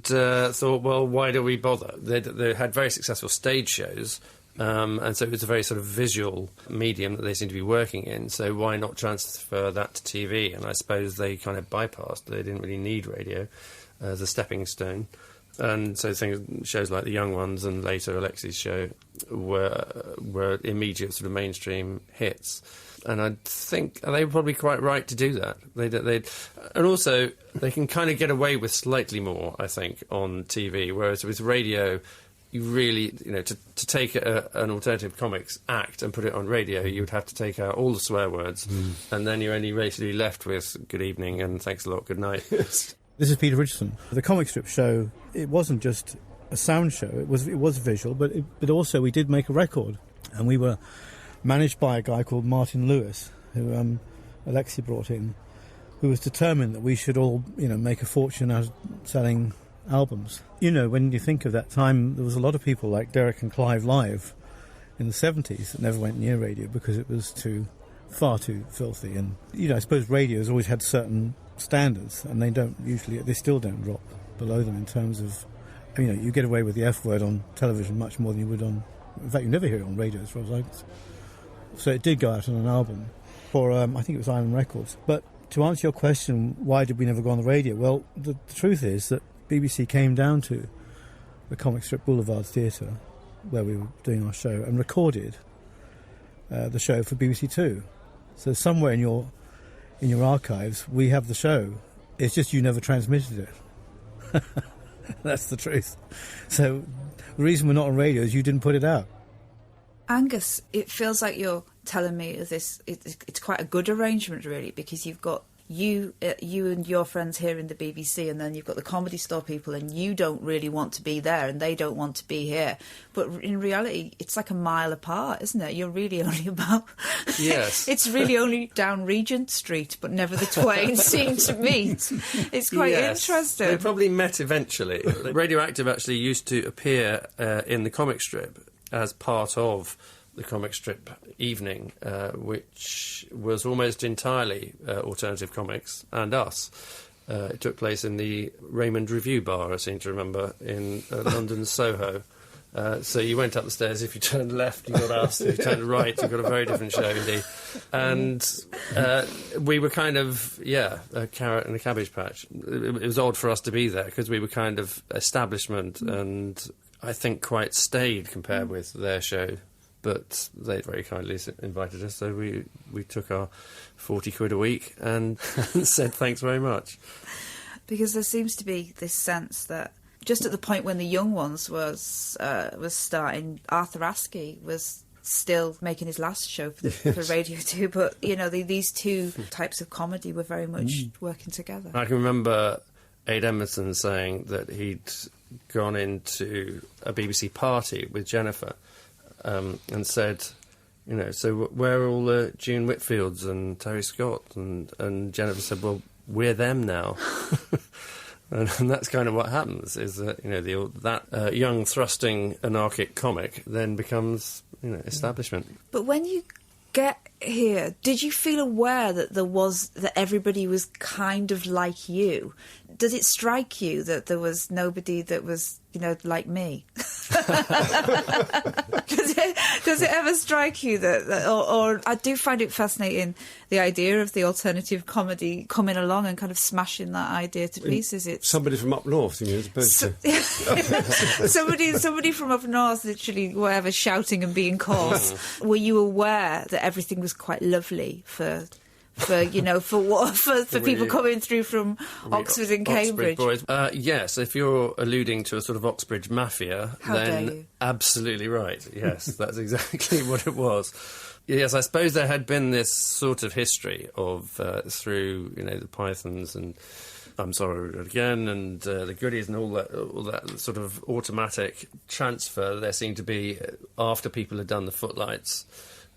thought, well, why do we bother? They had very successful stage shows, and so it was a very sort of visual medium that they seemed to be working in, so why not transfer that to TV? And I suppose they kind of bypassed. They didn't really need radio as a stepping stone. And so shows like The Young Ones and later Alexi's show were immediate sort of mainstream hits. And I think they were probably quite right to do that. And also, they can kind of get away with slightly more, I think, on TV, whereas with radio, you really, to take an alternative comics act and put it on radio, you would have to take out all the swear words, and then you're only basically left with good evening and thanks a lot, good night. Yes. This is Peter Richardson. The comic strip show, it wasn't just a sound show, it was visual, but also we did make a record. And we were managed by a guy called Martin Lewis, who Alexi brought in, who was determined that we should all, make a fortune out of selling albums. When you think of that time, there was a lot of people like Derek and Clive Live in the 70s that never went near radio because it was far too filthy. And, I suppose radio has always had certain standards, and they still don't drop below them in terms of, you get away with the F word on television much more than you would on... In fact, you never hear it on radio as far as I can. So it did go out on an album for, I think it was Island Records. But to answer your question, why did we never go on the radio? Well, the truth is that BBC came down to the Comic Strip Boulevard Theatre, where we were doing our show, and recorded the show for BBC Two. So somewhere in your archives, we have the show. It's just you never transmitted it. That's the truth. So the reason we're not on radio is you didn't put it out. Angus, it feels like you're telling me this. It's quite a good arrangement, really, because you've got you and your friends here in the BBC, and then you've got the Comedy Store people, and you don't really want to be there, and they don't want to be here. But in reality, it's like a mile apart, isn't it? You're really only about... Yes. It's really only down Regent Street, but never the twain seem to meet. It's quite interesting. They probably met eventually. Radioactive actually used to appear in the comic strip as part of the comic strip evening, which was almost entirely alternative comics and us. It took place in the Raymond Review Bar, I seem to remember, in London's Soho. So you went up the stairs. If you turned left, you got us. If you turned right, you got a very different show indeed. And we were kind of, a carrot and a cabbage patch. It was odd for us to be there because we were kind of establishment and I think quite staid compared with their show. But they very kindly invited us, so we took our 40 quid a week and said thanks very much. Because there seems to be this sense that just at the point when the Young Ones was starting, Arthur Askey was still making his last show for Radio 2, but, these two types of comedy were very much working together. I can remember Aid Emerson saying that he'd gone into a BBC party with Jennifer and said, so where are all the June Whitfields and Terry Scott? And Jennifer said, well, we're them now. and that's kind of what happens, is that, that young, thrusting, anarchic comic then becomes, establishment. But when you get here, did you feel aware that everybody was kind of like you? Does it strike you that there was nobody that was, like me? Does it ever strike you that or I do find it fascinating, the idea of the alternative comedy coming along and kind of smashing that idea to pieces. It's somebody from up north, as opposed to somebody from up north, literally, whatever, shouting and being coarse. Were you aware that everything was quite lovely for people coming through from Oxford and Cambridge? Boys. Yes, if you're alluding to a sort of Oxbridge mafia, then absolutely right. Yes, that's exactly what it was. Yes, I suppose there had been this sort of history of through the Pythons and I'm Sorry Again and the Goodies and all that sort of automatic transfer there seemed to be after people had done the footlights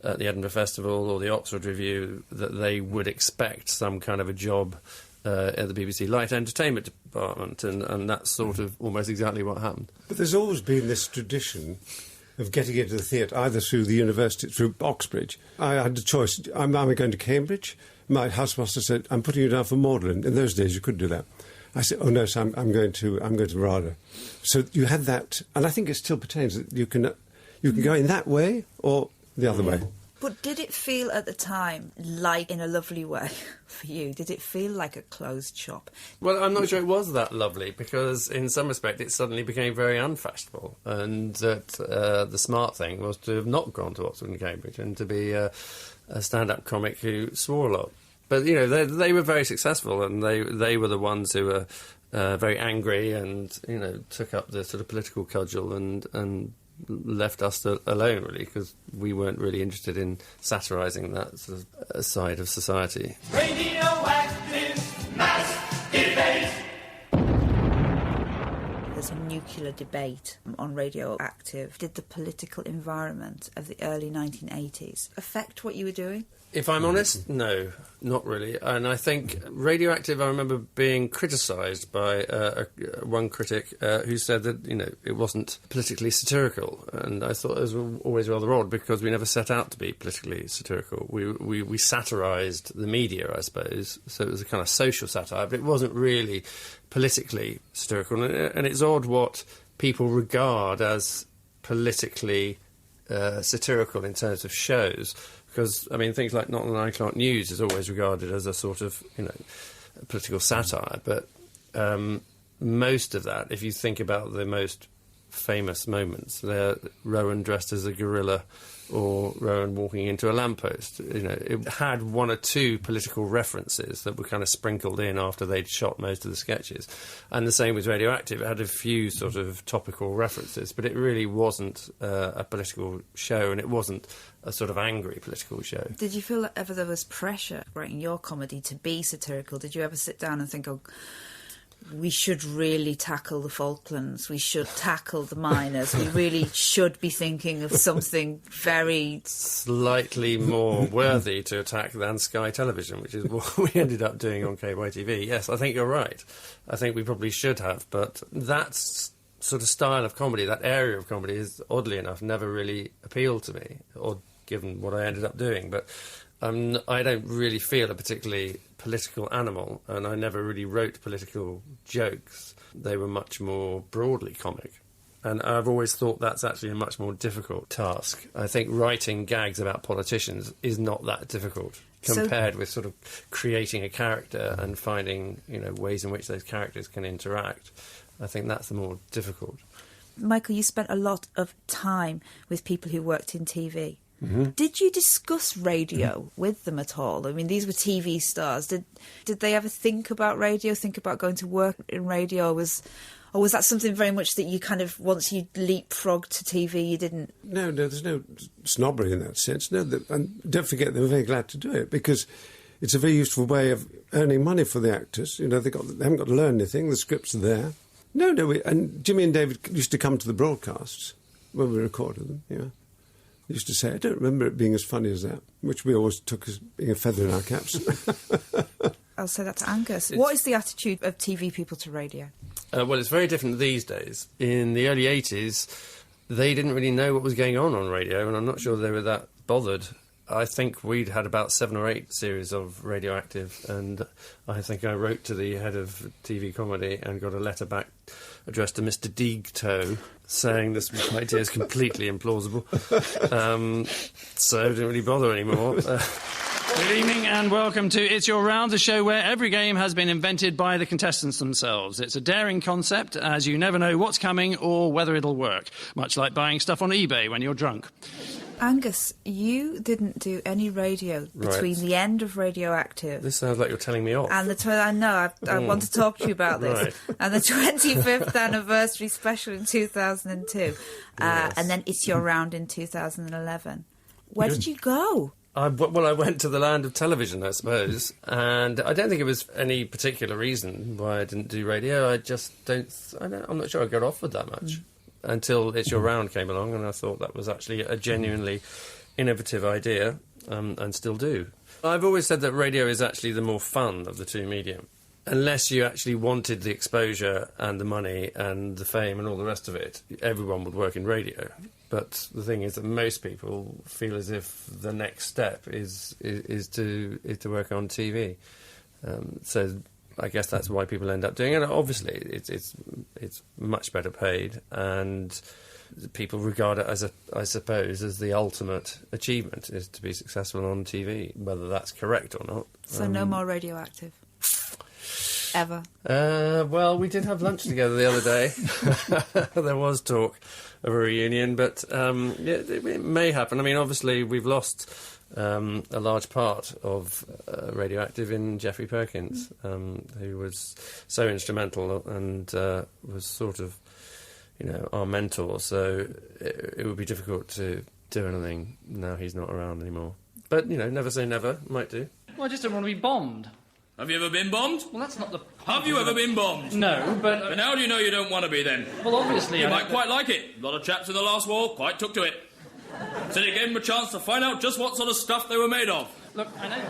at the Edinburgh Festival or the Oxford Review, that they would expect some kind of a job at the BBC Light Entertainment Department, and that's sort of almost exactly what happened. But there's always been this tradition of getting into the theatre, either through the university, through Oxbridge. I had a choice. Am I going to Cambridge? My housemaster said, I'm putting you down for Magdalen. In those days, you couldn't do that. I said, oh, no, so I'm going to RADA. So you had that, and I think it still pertains, that you can go in that way or the other way. But did it feel at the time like, in a lovely way for you, did it feel like a closed shop? Well, I'm not sure it was that lovely, because in some respect it suddenly became very unfashionable, and that the smart thing was to have not gone to Oxford and Cambridge and to be a stand-up comic who swore a lot. But, they were very successful, and they were the ones who were very angry and, took up the sort of political cudgel and left us alone, really, because we weren't really interested in satirising that sort of side of society. Radioactive mass debate. There's a new nuclear debate on Radioactive. Did the political environment of the early 1980s affect what you were doing? If I'm honest, no, not really. And I think Radioactive, I remember being criticised by one critic who said that, it wasn't politically satirical. And I thought it was always rather odd because we never set out to be politically satirical. We satirised the media, I suppose. So it was a kind of social satire, but it wasn't really politically satirical. And it's odd what people regard as politically satirical in terms of shows. Because, things like Not the 9 O'Clock News is always regarded as a sort of, political satire. But most of that, if you think about the most famous moments, they're Rowan dressed as a gorilla or Rowan walking into a lamppost. It had one or two political references that were kind of sprinkled in after they'd shot most of the sketches. And the same with Radioactive. It had a few sort of topical references, but it really wasn't a political show, and it wasn't a sort of angry political show. Did you feel like ever there was pressure writing your comedy to be satirical? Did you ever sit down and think, we should really tackle the Falklands, we should tackle the miners, we really should be thinking of something very... slightly more worthy to attack than Sky Television, which is what we ended up doing on KYTV. Yes, I think you're right. I think we probably should have, but that sort of style of comedy, that area of comedy, is, oddly enough, never really appealed to me, or given what I ended up doing, but... I don't really feel a particularly political animal, and I never really wrote political jokes. They were much more broadly comic. And I've always thought that's actually a much more difficult task. I think writing gags about politicians is not that difficult compared with sort of creating a character and finding, ways in which those characters can interact. I think that's the more difficult. Michael, you spent a lot of time with people who worked in TV. Mm-hmm. Did you discuss radio with them at all? These were TV stars. Did they ever think about radio, think about going to work in radio? Or was that something very much that you kind of, once you leapfrogged to TV, you didn't... No, there's no snobbery in that sense. No, and don't forget, they were very glad to do it, because it's a very useful way of earning money for the actors. They haven't got to learn anything, the scripts are there. And Jimmy and David used to come to the broadcasts when we recorded them, They used to say, I don't remember it being as funny as that, which we always took as being a feather in our caps. I'll say that to Angus. What is the attitude of TV people to radio? Well, it's very different these days. In the early 80s, they didn't really know what was going on radio, and I'm not sure they were that bothered. I think we'd had about 7 or 8 series of Radioactive, and I think I wrote to the head of TV comedy and got a letter back addressed to Mr. Deagtoe saying this idea is completely implausible. So I didn't really bother anymore. Good evening and welcome to It's Your Round, the show where every game has been invented by the contestants themselves. It's a daring concept, as you never know what's coming or whether it'll work, much like buying stuff on eBay when you're drunk. Angus, you didn't do any radio between the end of Radioactive... This sounds like you're telling me off. ...and I know, I want to talk to you about this. Right. And the 25th anniversary special in 2002. Yes. And then It's Your Round in 2011. Where did you go? I went to the land of television, I suppose, and I don't think it was any particular reason why I didn't do radio. I'm not sure I got offered that much. Until It's Your Round came along, and I thought that was actually a genuinely innovative idea, and still do. I've always said that radio is actually the more fun of the two medium. Unless you actually wanted the exposure and the money and the fame and all the rest of it, everyone would work in radio. But the thing is that most people feel as if the next step is to work on TV. So I guess that's why people end up doing it. And obviously, it's much better paid, and people regard it as I suppose, as the ultimate achievement is to be successful on TV, whether that's correct or not. So no more Radioactive. Ever. Well, we did have lunch together the other day. There was talk of a reunion, but it may happen. Obviously, we've lost a large part of Radioactive in Geoffrey Perkins, who was so instrumental and was sort of, our mentor. So it would be difficult to do anything now he's not around anymore. But, never say never. Might do. Well, I just don't want to be bombed. Have you ever been bombed? Well, that's not the... Have you ever been bombed? No, but... Then how do you know you don't want to be, then? Well, obviously... You might quite like it. A lot of chaps in the last war quite took to it. Said it gave them a chance to find out just what sort of stuff they were made of. Look, I know...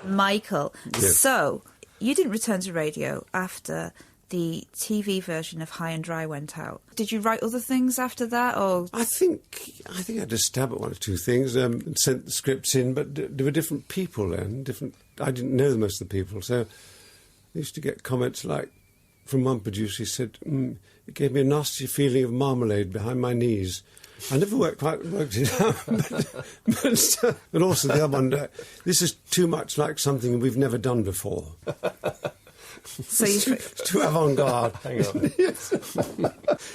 Michael, Yes. so you didn't return to radio after the TV version of High and Dry went out. Did you write other things after that, or...? I think I had a stab at one or two things, and sent the scripts in, but there were different people then, I didn't know most of the people, so I used to get comments like, from one producer, he said, it gave me a nasty feeling of marmalade behind my knees. I never quite worked it out, but also the other one, this is too much like something we've never done before. So you too avant-garde. Hang on. Yes.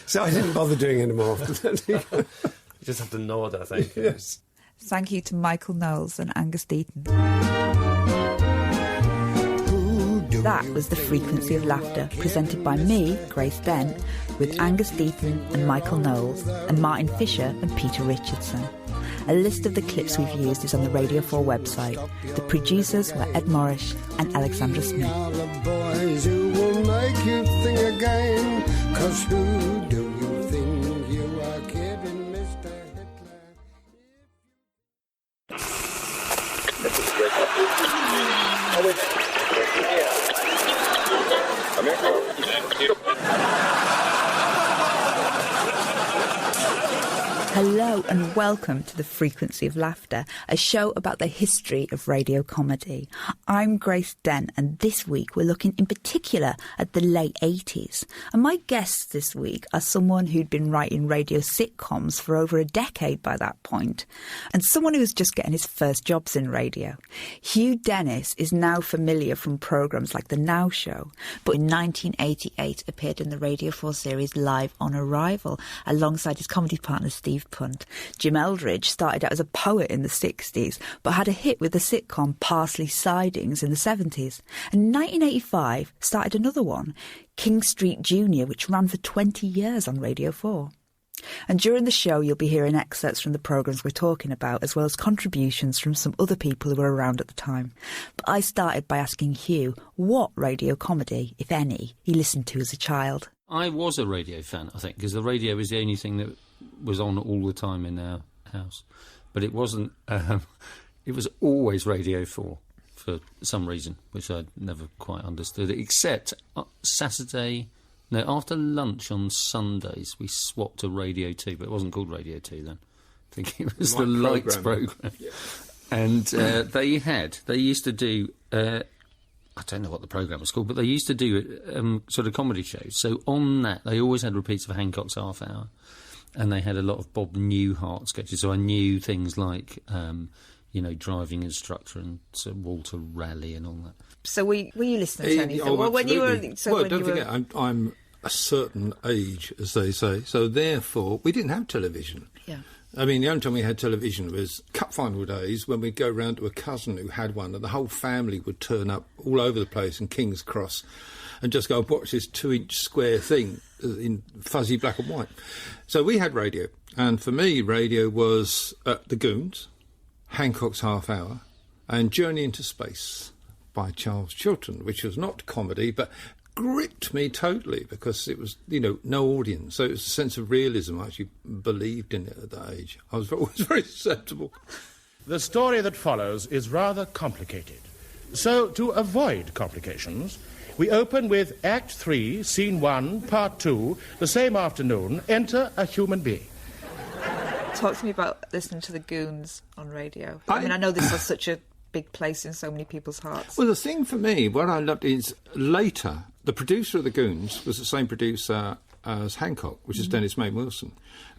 So I didn't bother doing any more after that. You just have to nod, I think. Yes. Thank you to Michael Knowles and Angus Deayton. That was The Frequency of Laughter, presented by me, Grace Dent, with Angus Deayton and Michael Knowles, and Martin Fisher and Peter Richardson. A list of the clips we've used is on the Radio 4 website. The producers were Ed Morris and Alexandra Smith. Boys who will make you think again, 'cause who do you think you are kidding, Mr. Hello and welcome to The Frequency of Laughter, a show about the history of radio comedy. I'm Grace Dent, and this week we're looking in particular at the late 80s. And my guests this week are someone who'd been writing radio sitcoms for over a decade by that point, and someone who was just getting his first jobs in radio. Hugh Dennis is now familiar from programmes like The Now Show, but in 1988 appeared in the Radio 4 series Live on Arrival alongside his comedy partner Steve Punt. Jim Eldridge started out as a poet in the 60s, but had a hit with the sitcom Parsley Sidings in the 70s. And in 1985 started another one, King Street Jr., which ran for 20 years on Radio 4. And during the show you'll be hearing excerpts from the programmes we're talking about, as well as contributions from some other people who were around at the time. But I started by asking Hugh what radio comedy, if any, he listened to as a child. I was a radio fan, I think, because the radio was the only thing that was on all the time in our house. But it wasn't... it was always Radio 4 for some reason, which I never quite understood, except Saturday... No, after lunch on Sundays, we swapped to Radio 2, but it wasn't called Radio 2 then. I think it was the Lights programme. Yeah. And they used to do... I don't know what the programme was called, but they used to do sort of comedy shows. So on that, they always had repeats of Hancock's Half Hour, and they had a lot of Bob Newhart sketches. So I knew things like, Driving Instructor and Sir Walter Raleigh and all that. So were you listening to anything? Well, when you were... don't forget, I'm a certain age, as they say, so therefore we didn't have television. Yeah. I mean, the only time we had television was cup final days when we'd go round to a cousin who had one, and the whole family would turn up all over the place in King's Cross and just go and watch this 2-inch square thing in fuzzy black and white. So we had radio, and for me, radio was The Goons, Hancock's Half Hour, and Journey into Space by Charles Chilton, which was not comedy, but gripped me totally because it was, no audience. So it was a sense of realism. I actually believed in it at that age. I was always very susceptible. The story that follows is rather complicated. So, to avoid complications, we open with Act 3, Scene 1, Part 2, the same afternoon, enter a human being. Talk to me about listening to the Goons on radio. I know this was such a big place in so many people's hearts. Well, the thing for me, what I loved is later, the producer of the Goons was the same producer as Hancock, which is Dennis Main Wilson.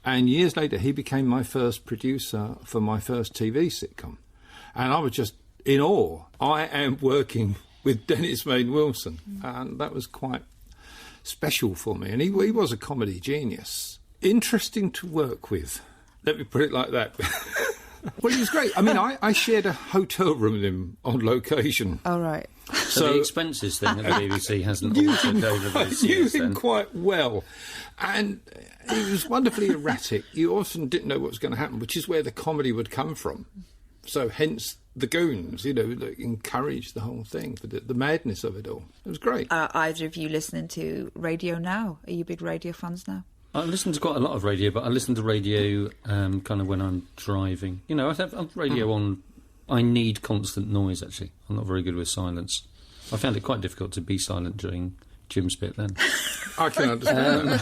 And years later, he became my first producer for my first TV sitcom. And I was just in awe. I am working with Dennis Main Wilson. And that was quite special for me. And he was a comedy genius. Interesting to work with. Let me put it like that. Well, he was great. I mean, I shared a hotel room with him on location. Oh, right. So the expenses thing at the BBC hasn't altered over those years. I knew him quite well. And he was wonderfully erratic. You often didn't know what was going to happen, which is where the comedy would come from. So hence the goons, you know, that encouraged the whole thing, the madness of it all. It was great. Are either of you listening to radio now? Are you big radio fans now? I listen to quite a lot of radio, but I listen to radio kind of when I'm driving. You know, I have radio on. I need constant noise, actually. I'm not very good with silence. I found it quite difficult to be silent during Jim's bit then. I can understand.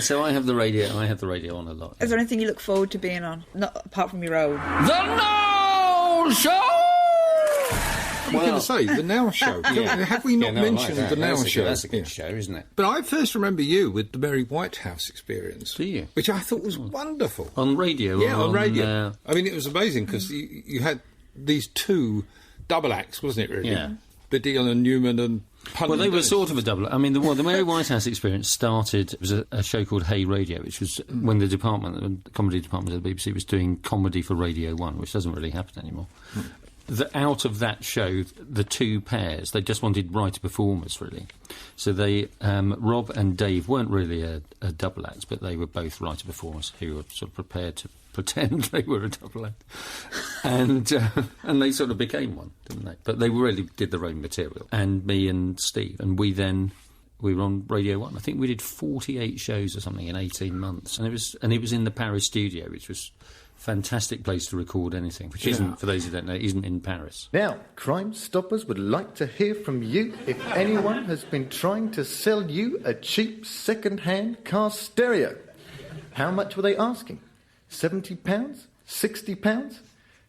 So I have the radio. I have the radio on a lot. Is there anything you look forward to being on, not apart from your own? The Knowles Show! I was going to say, the Now Show. Have we not mentioned the Now Show? That's a good show, isn't it? But I first remember you with the Merry Whitehouse experience. Do you? Which I thought was wonderful. On radio? Yeah, on radio. I mean, it was amazing because you had these two double acts, wasn't it, really? Yeah. Biddle and Newman and Punt. Well, they were sort of a double. I mean, the Mary Whitehouse experience started. It was a show called Hey Radio, which was when the comedy department of the BBC was doing comedy for Radio 1, which doesn't really happen anymore. Out of that show, the two pairs, they just wanted writer performers, really. So they, Rob and Dave weren't really a double act, but they were both writer performers who were sort of prepared to pretend they were a double act. And they sort of became one, didn't they? But they really did their own material. And me and Steve. And we were on Radio 1. I think we did 48 shows or something in 18 months. And it was in the Paris studio, which was fantastic place to record anything, which isn't, for those who don't know, isn't in Paris. Now, Crime Stoppers would like to hear from you if anyone has been trying to sell you a cheap second-hand car stereo. How much were they asking? £70? £60?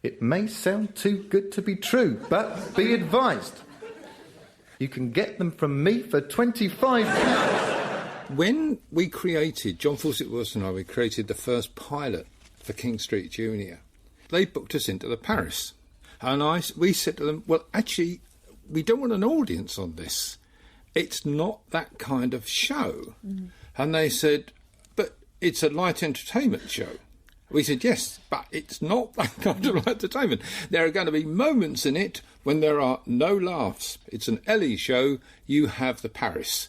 It may sound too good to be true, but be advised. You can get them from me for £25. When we created, John Fawcett Wilson and I, we created the first pilot for King Street Junior, they booked us into the Paris. And we said to them, well, actually, we don't want an audience on this. It's not that kind of show. And they said, but it's a light entertainment show. We said, yes, but it's not that kind of light entertainment. There are going to be moments in it when there are no laughs. It's an Ellie show. You have the Paris.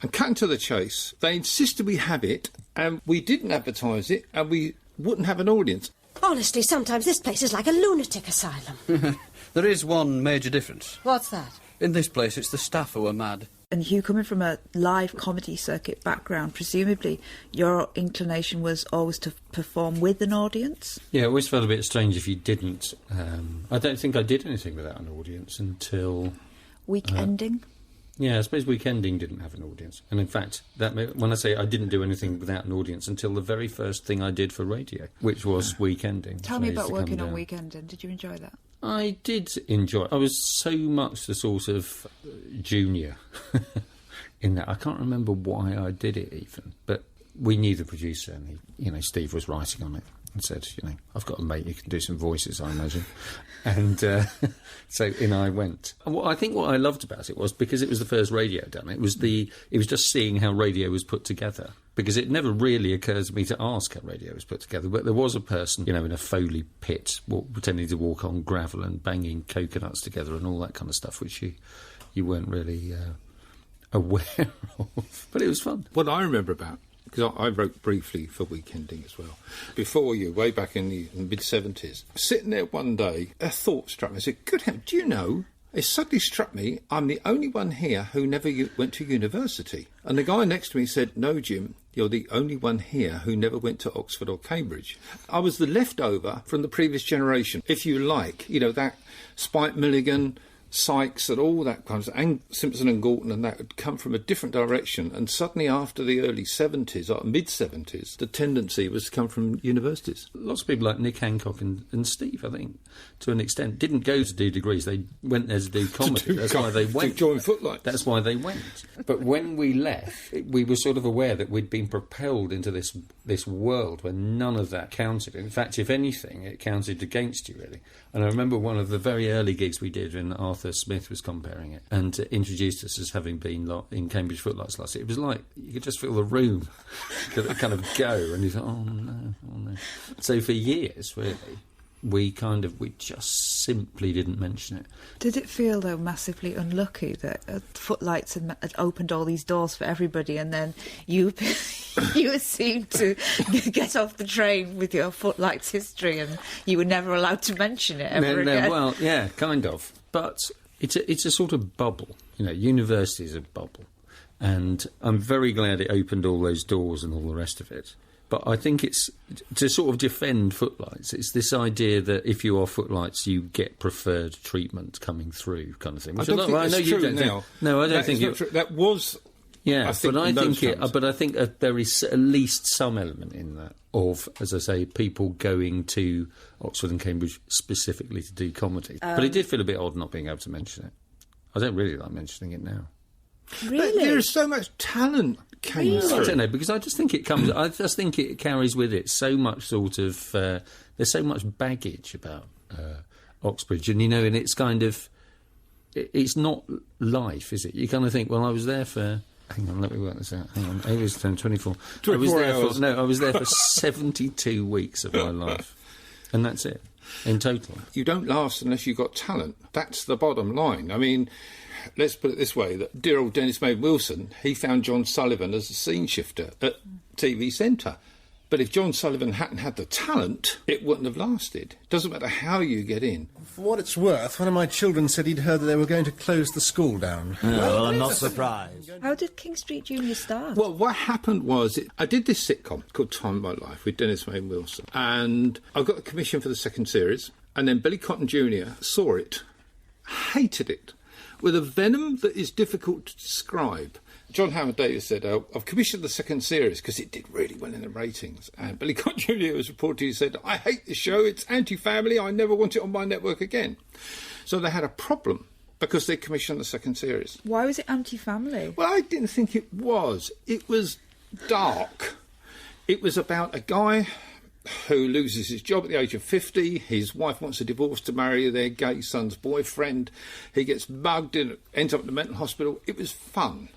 And cutting to the chase, they insisted we have it, and we didn't advertise it, and we wouldn't have an audience. Honestly, sometimes this place is like a lunatic asylum. There is one major difference. What's that? In this place, it's the staff who are mad. And Hugh, coming from a live comedy circuit background, presumably your inclination was always to perform with an audience? Yeah, it always felt a bit strange if you didn't. I don't think I did anything without an audience until... Weekending? Yeah, I suppose Weekending didn't have an audience. And in fact, when I say I didn't do anything without an audience until the very first thing I did for radio, which was Weekending. Tell me about working on Weekending. Did you enjoy that? I did enjoy it. I was so much the sort of junior in that. I can't remember why I did it even, but we knew the producer and Steve was writing on it and said, I've got a mate who can do some voices, I imagine. And so in I went. And I think what I loved about it was because it was the first radio done, it was just seeing how radio was put together. Because it never really occurred to me to ask how radio was put together. But there was a person, in a Foley pit, pretending to walk on gravel and banging coconuts together and all that kind of stuff, which you weren't really aware of. But it was fun. What I remember about, because I wrote briefly for Weekending as well, before you, way back in the mid-70s, sitting there one day, a thought struck me. I said, good heavens, do you know, it suddenly struck me, I'm the only one here who never went to university. And the guy next to me said, no, Jim, you're the only one here who never went to Oxford or Cambridge. I was the leftover from the previous generation, if you like, that Spike Milligan, Sykes and all that kind of stuff, and Simpson and Gorton and that had come from a different direction, and suddenly after the early 70s or mid-70s the tendency was to come from universities. Lots of people like Nick Hancock and Steve, I think, to an extent, didn't go to do degrees. They went there to do comedy. That's why they went. To join Footlights. That's why they went. But when we left, we were sort of aware that we'd been propelled into this world where none of that counted. In fact, if anything, it counted against you, really. And I remember one of the very early gigs we did when Arthur Smith was comparing it and introduced us as having been in Cambridge Footlights last year. It was like you could just feel the room kind of go, and you thought, oh no. So for years, really, we just simply didn't mention it. Did it feel, though, massively unlucky that Footlights had opened all these doors for everybody, and then you seemed to get off the train with your Footlights history, and you were never allowed to mention it ever again? Well, yeah, kind of. But it's a sort of bubble. University is a bubble. And I'm very glad it opened all those doors and all the rest of it. But I think it's to sort of defend Footlights. It's this idea that if you are Footlights, you get preferred treatment coming through, kind of thing. Which I don't think that's true now. No, I don't think it. That was. Yeah, I think but I think there is at least some element in that of, as I say, people going to Oxford and Cambridge specifically to do comedy. But it did feel a bit odd not being able to mention it. I don't really like mentioning it now. Really? But there is so much talent came through. I don't know, because I just think it comes. I just think it carries with it so much sort of. There's so much baggage about Oxbridge, and and it's kind of. It's not life, is it? You kind of think, well, I was there for. Hang on, let me work this out. Hang on, it was 24. 24 hours. I was there for 72 weeks of my life, and that's it in total. You don't last unless you've got talent. That's the bottom line. I mean. Let's put it this way, that dear old Dennis Maid Wilson, he found John Sullivan as a scene shifter at TV Centre. But if John Sullivan hadn't had the talent, it wouldn't have lasted. Doesn't matter how you get in. For what it's worth, one of my children said he'd heard that they were going to close the school down. Well, I'm not surprised. How did King Street Junior start? Well, what happened was, I did this sitcom called Time of My Life with Dennis Maid Wilson, and I got the commission for the second series, and then Billy Cotton Jr. saw it, hated it, with a venom that is difficult to describe. John Howard Davis said, I've commissioned the second series because it did really well in the ratings. And Billy Cotton Jr. was reported, he said, I hate this show, it's anti-family, I never want it on my network again. So they had a problem because they commissioned the second series. Why was it anti-family? Well, I didn't think it was. It was dark. It was about a guy who loses his job at the age of 50. His wife wants a divorce to marry their gay son's boyfriend. He gets mugged and ends up in the mental hospital. It was fun.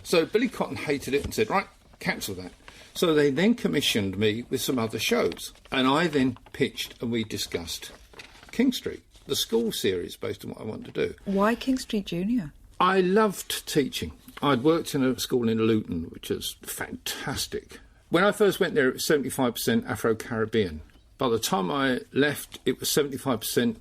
So Billy Cotton hated it and said, right, cancel that. So they then commissioned me with some other shows. And I then pitched and we discussed King Street, the school series based on what I wanted to do. Why King Street Junior? I loved teaching. I'd worked in a school in Luton, which was fantastic. When I first went there, it was 75% Afro-Caribbean. By the time I left, it was 75%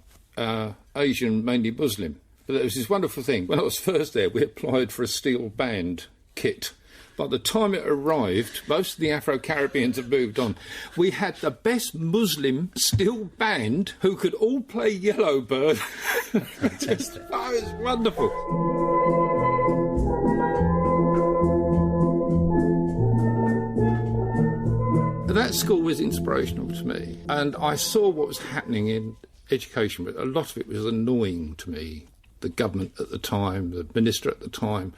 Asian, mainly Muslim. But there was this wonderful thing. When I was first there, we applied for a steel band kit. By the time it arrived, most of the Afro-Caribbeans had moved on. We had the best Muslim steel band who could all play Yellowbird. Fantastic. It was wonderful. That school was inspirational to me, and I saw what was happening in education, but a lot of it was annoying to me. The government at the time, the minister at the time.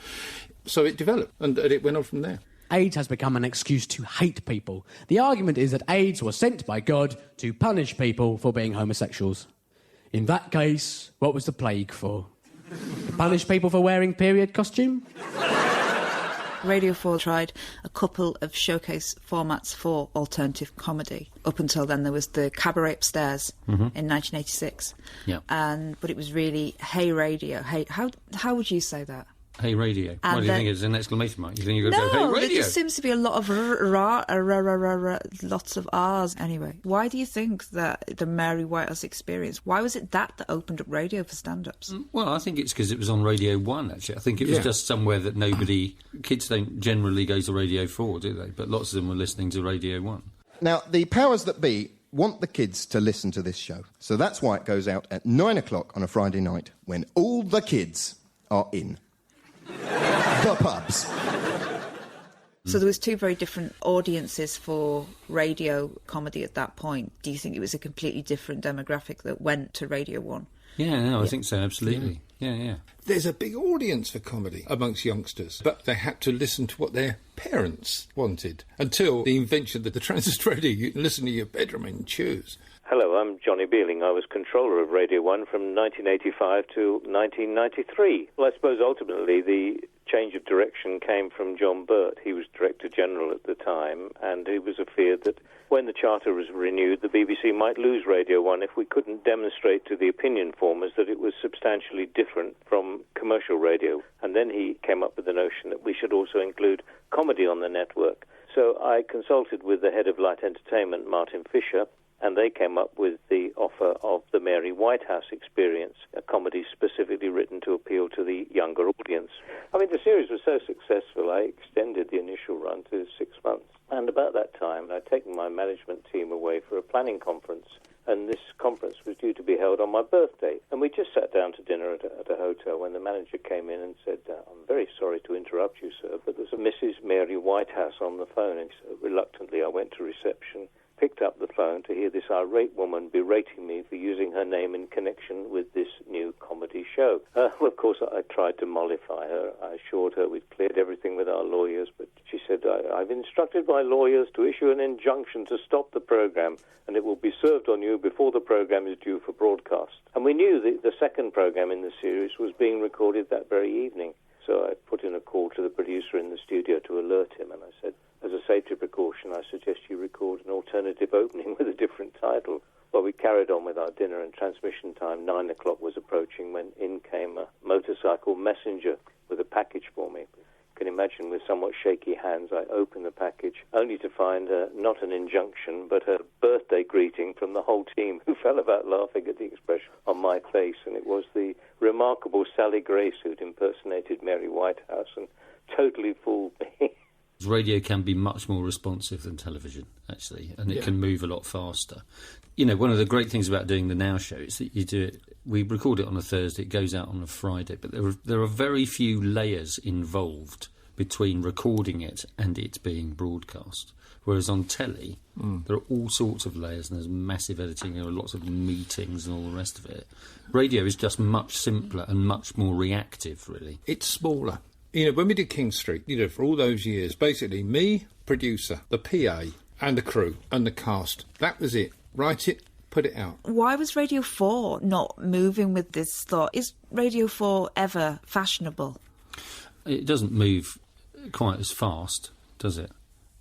So it developed, and it went on from there. AIDS has become an excuse to hate people. The argument is that AIDS was sent by God to punish people for being homosexuals. In that case, what was the plague for? To punish people for wearing period costume? Radio 4 tried a couple of showcase formats for alternative comedy. Up until then, there was the Cabaret Upstairs in 1986. Yeah. But it was really Hey Radio. Hey, how would you say that? Hey Radio. Why do you think it's an exclamation mark? You think you've got to go, No, Hey Radio? there just seems to be a lot of lots of R's. Anyway, why do you think that the Mary Whitehouse experience, why was it that opened up radio for stand-ups? Well, I think it's because it was on Radio 1, actually. I think it was just somewhere that kids don't generally go to Radio 4, do they? But lots of them were listening to Radio 1. Now, the powers that be want the kids to listen to this show. So that's why it goes out at 9 o'clock on a Friday night when all the kids are in the pubs. So there was two very different audiences for radio comedy at that point. Do you think it was a completely different demographic that went to Radio 1? Yeah, no, I think so, absolutely. Yeah. There's a big audience for comedy amongst youngsters, but they had to listen to what their parents wanted until the invention of the transistor radio. You can listen to your bedroom and choose. Hello, I'm Johnny Beeling. I was controller of Radio 1 from 1985 to 1993. Well, I suppose ultimately the change of direction came from John Burt. He was Director General at the time, and it was a fear that when the charter was renewed, the BBC might lose Radio 1 if we couldn't demonstrate to the opinion formers that it was substantially different from commercial radio. And then he came up with the notion that we should also include comedy on the network. So I consulted with the head of Light Entertainment, Martin Fisher, and they came up with the offer of the Mary Whitehouse Experience, a comedy specifically written to appeal to the younger audience. I mean, the series was so successful, I extended the initial run to 6 months. And about that time, I'd taken my management team away for a planning conference, and this conference was due to be held on my birthday. And we just sat down to dinner at a hotel when the manager came in and said, "I'm very sorry to interrupt you, sir, but there's a Mrs. Mary Whitehouse on the phone." And so reluctantly, I went to reception, picked up the phone to hear this irate woman berating me for using her name in connection with this new comedy show. Well, of course, I tried to mollify her. I assured her we'd cleared everything with our lawyers, but she said, I've instructed my lawyers to issue an injunction to stop the programme, and it will be served on you before the programme is due for broadcast. And we knew the second programme in the series was being recorded that very evening. So I put in a call to the producer in the studio to alert him, and I said, as a safety precaution, I suggest you record an alternative opening with a different title. Well, we carried on with our dinner, and transmission time, 9 o'clock, was approaching when in came a motorcycle messenger with a package for me. You can imagine, with somewhat shaky hands, I opened the package, only to find not an injunction, but a birthday greeting from the whole team, who fell about laughing at the expression on my face. And it was the remarkable Sally Grace who'd impersonated Mary Whitehouse and totally fooled me. Radio can be much more responsive than television, actually, and it can move a lot faster. You know, one of the great things about doing the Now Show is that you do it, we record it on a Thursday, it goes out on a Friday, but there are very few layers involved between recording it and it being broadcast. Whereas on telly, there are all sorts of layers, and there's massive editing, there are lots of meetings and all the rest of it. Radio is just much simpler and much more reactive, really. It's smaller. You know, when we did King Street, you know, for all those years, basically me, producer, the PA, and the crew, and the cast, that was it. Write it, put it out. Why was Radio 4 not moving with this thought? Is Radio 4 ever fashionable? It doesn't move quite as fast, does it?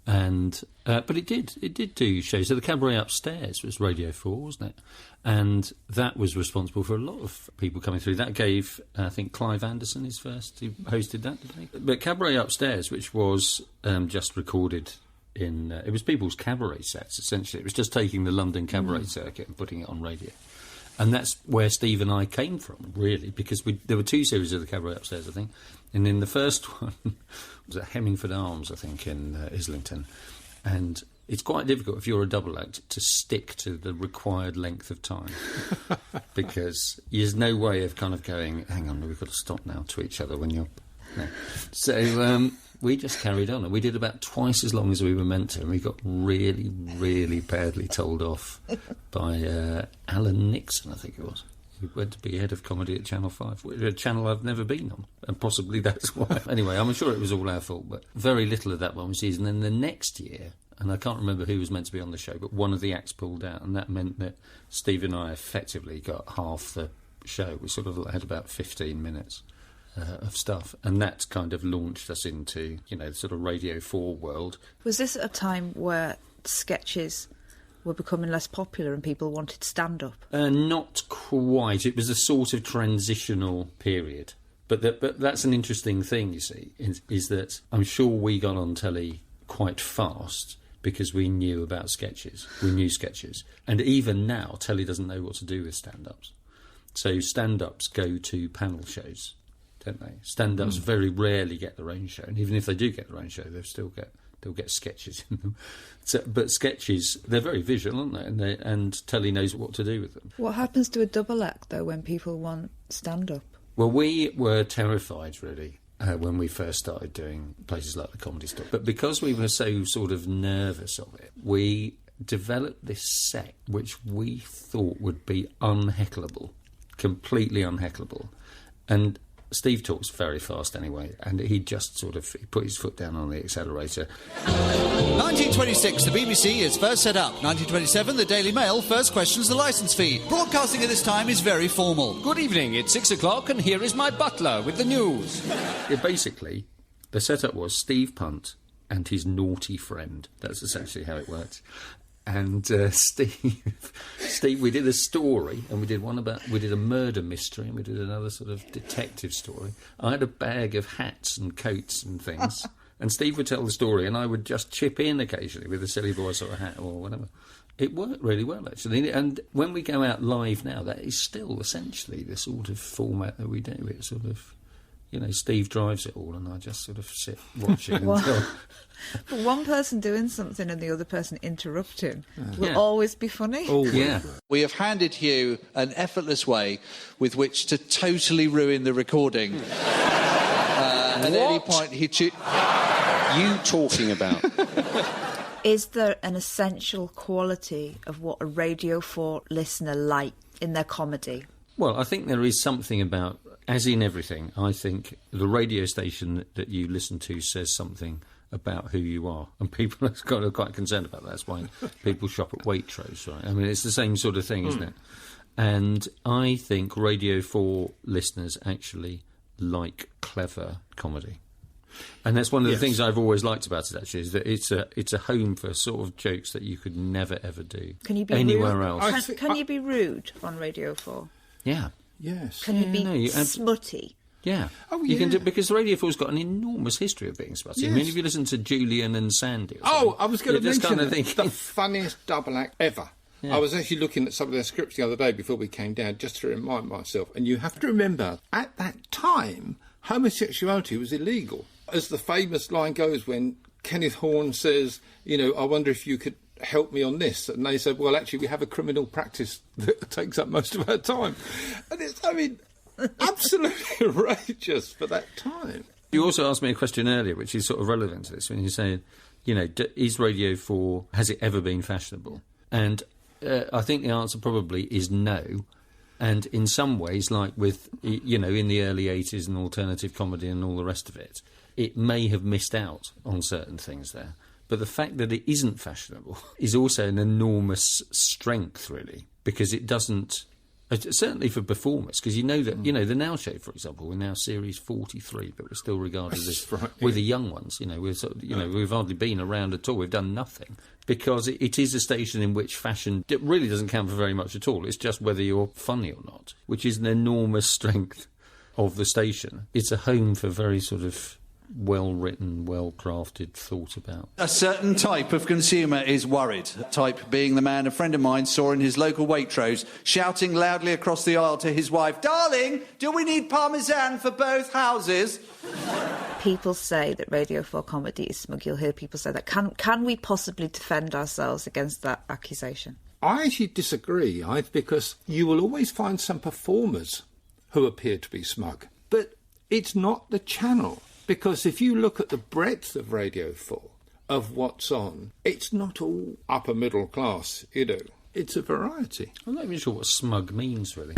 And but it did do shows. So the Cabaret Upstairs was Radio 4, wasn't it? And that was responsible for a lot of people coming through. That gave, I think, Clive Anderson his first. He hosted that, didn't he? But Cabaret Upstairs, which was just recorded in... it was people's cabaret sets, essentially. It was just taking the London cabaret circuit and putting it on radio. And that's where Steve and I came from, really, because there were two series of the Cabaret Upstairs, I think. And in the first one was at Hemmingford Arms, I think, in Islington. And it's quite difficult, if you're a double act, to stick to the required length of time. Because there's no way of kind of going, hang on, we've got to stop now to each other when you're... No. So we just carried on, and we did about twice as long as we were meant to, and we got really, really badly told off by Alan Nixon, I think it was. Who went to be head of comedy at Channel 5, a channel I've never been on, and possibly that's why. Anyway, I'm sure it was all our fault, but very little of that one season. And the next year, and I can't remember who was meant to be on the show, but one of the acts pulled out, and that meant that Steve and I effectively got half the show. We sort of had about 15 minutes of stuff, and that kind of launched us into, you know, the sort of Radio 4 world. Was this at a time where sketches were becoming less popular and people wanted stand-up? Not quite. It was a sort of transitional period. But that's an interesting thing, you see, is that I'm sure we got on telly quite fast because we knew about sketches. We knew sketches. And even now, telly doesn't know what to do with stand-ups. So stand-ups go to panel shows, don't they? Stand-ups very rarely get their own show. And even if they do get their own show, they'll get sketches in them. So, but sketches, they're very visual, aren't they? And telly knows what to do with them. What happens to a double act, though, when people want stand-up? Well, we were terrified, really, when we first started doing places like the Comedy Store. But because we were so sort of nervous of it, we developed this set which we thought would be unheckleable, completely unheckleable. And Steve talks very fast anyway, and he just sort of he put his foot down on the accelerator. 1926, the BBC is first set up. 1927, the Daily Mail first questions the licence fee. Broadcasting at this time is very formal. Good evening, it's 6 o'clock and here is my butler with the news. Yeah, basically, the setup was Steve Punt and his naughty friend. That's essentially how it worked. And Steve, we did a story, and we did a murder mystery, and we did another sort of detective story. I had a bag of hats and coats and things, and Steve would tell the story, and I would just chip in occasionally with a silly boy sort of hat or whatever. It worked really well, actually. And when we go out live now, that is still essentially the sort of format that we do. It's sort of, Steve drives it all, and I just sort of sit watching until... But one person doing something and the other person interrupting will always be funny. Oh, yeah. We have handed Hugh an effortless way with which to totally ruin the recording. At any point he... You talking about? Is there an essential quality of what a Radio 4 listener likes in their comedy? Well, I think there is something about, as in everything, I think the radio station that you listen to says something about who you are, and people are quite concerned about that. That's why people shop at Waitrose, right? I mean, it's the same sort of thing, isn't it? And I think Radio 4 listeners actually like clever comedy. And that's one of the things I've always liked about it, actually, is that it's a home for sort of jokes that you could never, ever do anywhere else. Can you be rude on Radio 4? Yeah. Yes. Can you be smutty? Yeah. You can do, because Radio 4's got an enormous history of being smutty. Yes. I mean, if you listen to Julian and Sandy... I was going to mention the funniest double act ever. Yeah. I was actually looking at some of their scripts the other day before we came down, just to remind myself. And you have to remember, at that time, homosexuality was illegal. As the famous line goes when Kenneth Horne says, I wonder if you could help me on this. And they said, well, actually, we have a criminal practice that takes up most of our time. And it's, absolutely outrageous for that time. You also asked me a question earlier, which is sort of relevant to this, when you say, is Radio 4, has it ever been fashionable? And I think the answer probably is no. And in some ways, like with, in the early 80s and alternative comedy and all the rest of it, it may have missed out on certain things there. But the fact that it isn't fashionable is also an enormous strength, really, because it doesn't... Certainly for performers, because that, the Now Show, for example, we're now series 43, but we're still regarded as we're the young ones. We're sort of, we've hardly been around at all. We've done nothing because it is a station in which fashion it really doesn't count for very much at all. It's just whether you're funny or not, which is an enormous strength of the station. It's a home for very sort of well-written, well-crafted, thought about. A certain type of consumer is worried. Type being the man a friend of mine saw in his local Waitrose, shouting loudly across the aisle to his wife, "Darling, do we need parmesan for both houses?" People say that Radio 4 comedy is smug. You'll hear people say that. Can we possibly defend ourselves against that accusation? I actually disagree, because you will always find some performers who appear to be smug. But it's not the channel. Because if you look at the breadth of Radio 4, of what's on, it's not all upper middle class, It's a variety. I'm not even sure what smug means, really.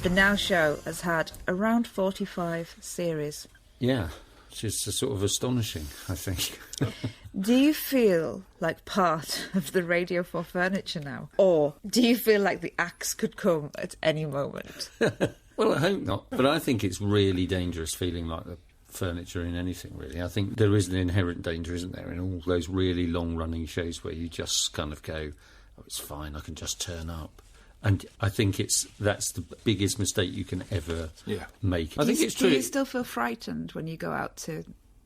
The Now Show has had around 45 series. Yeah, which is sort of astonishing, I think. Do you feel like part of the Radio 4 furniture now? Or do you feel like the axe could come at any moment? Well, I hope not. But I think it's really dangerous feeling like the furniture in anything, really. I think there is an inherent danger, isn't there, in all those really long-running shows where you just kind of go, oh, it's fine, I can just turn up. And I think that's the biggest mistake you can ever make. I think it's true. Do you still feel frightened when you go out to...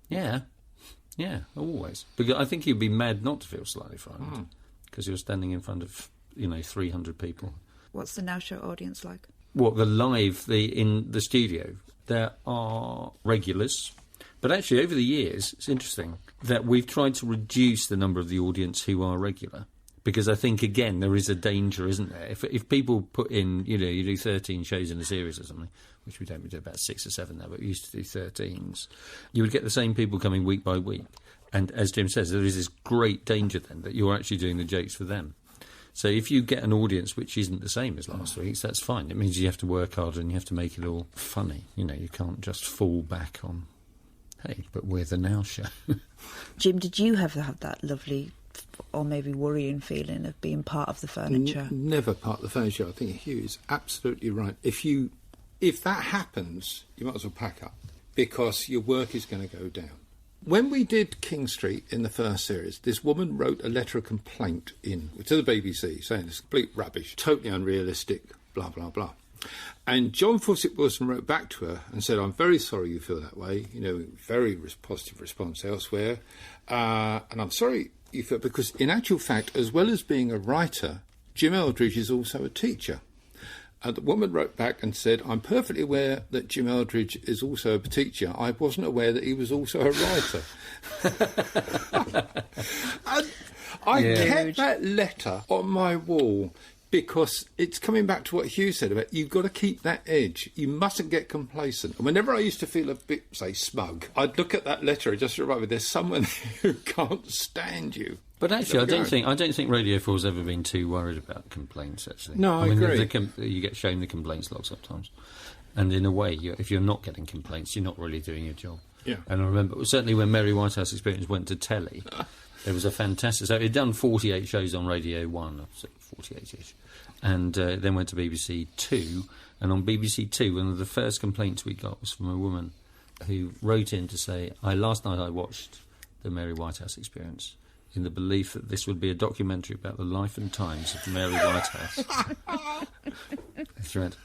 Yeah, always. Because I think you'd be mad not to feel slightly frightened because you're standing in front of, 300 people. What's the Now Show audience like? What, in the studio? There are regulars. But actually, over the years, it's interesting that we've tried to reduce the number of the audience who are regular. Because I think, again, there is a danger, isn't there? If people put in, you do 13 shows in a series or something, which we don't, we do about 6 or 7 now, but we used to do 13s, you would get the same people coming week by week. And as Jim says, there is this great danger then that you're actually doing the jokes for them. So if you get an audience which isn't the same as last week's, that's fine. It means you have to work harder and you have to make it all funny. You know, you can't just fall back on, hey, but we're the Now Show. Jim, did you ever have that lovely or maybe worrying feeling of being part of the furniture? Never part of the furniture. I think Hugh is absolutely right. If that happens, you might as well pack up, because your work is going to go down. When we did King Street in the first series, this woman wrote a letter of complaint in to the BBC saying it's complete rubbish, totally unrealistic, blah, blah, blah. And John Fawcett Wilson wrote back to her and said, I'm very sorry you feel that way, you know, very positive response elsewhere, and I'm sorry you feel, because in actual fact, as well as being a writer, Jim Eldridge is also a teacher. And the woman wrote back and said, I'm perfectly aware that Jim Eldridge is also a teacher. I wasn't aware that he was also a writer. And I kept that letter on my wall because it's coming back to what Hugh said about you've got to keep that edge. You mustn't get complacent. And whenever I used to feel a bit, say, smug, I'd look at that letter and just remember there's someone who can't stand you. But actually, I don't think Radio 4's ever been too worried about complaints, actually. No, I agree. You get shown the complaints log sometimes. And in a way, if you're not getting complaints, you're not really doing your job. Yeah. And I remember, certainly when Mary Whitehouse Experience went to telly, there was a fantastic... So it'd done 48 shows on Radio 1, 48-ish, and then went to BBC 2. And on BBC 2, one of the first complaints we got was from a woman who wrote in to say, last night I watched the Mary Whitehouse Experience in the belief that this would be a documentary about the life and times of Mary Whitehouse.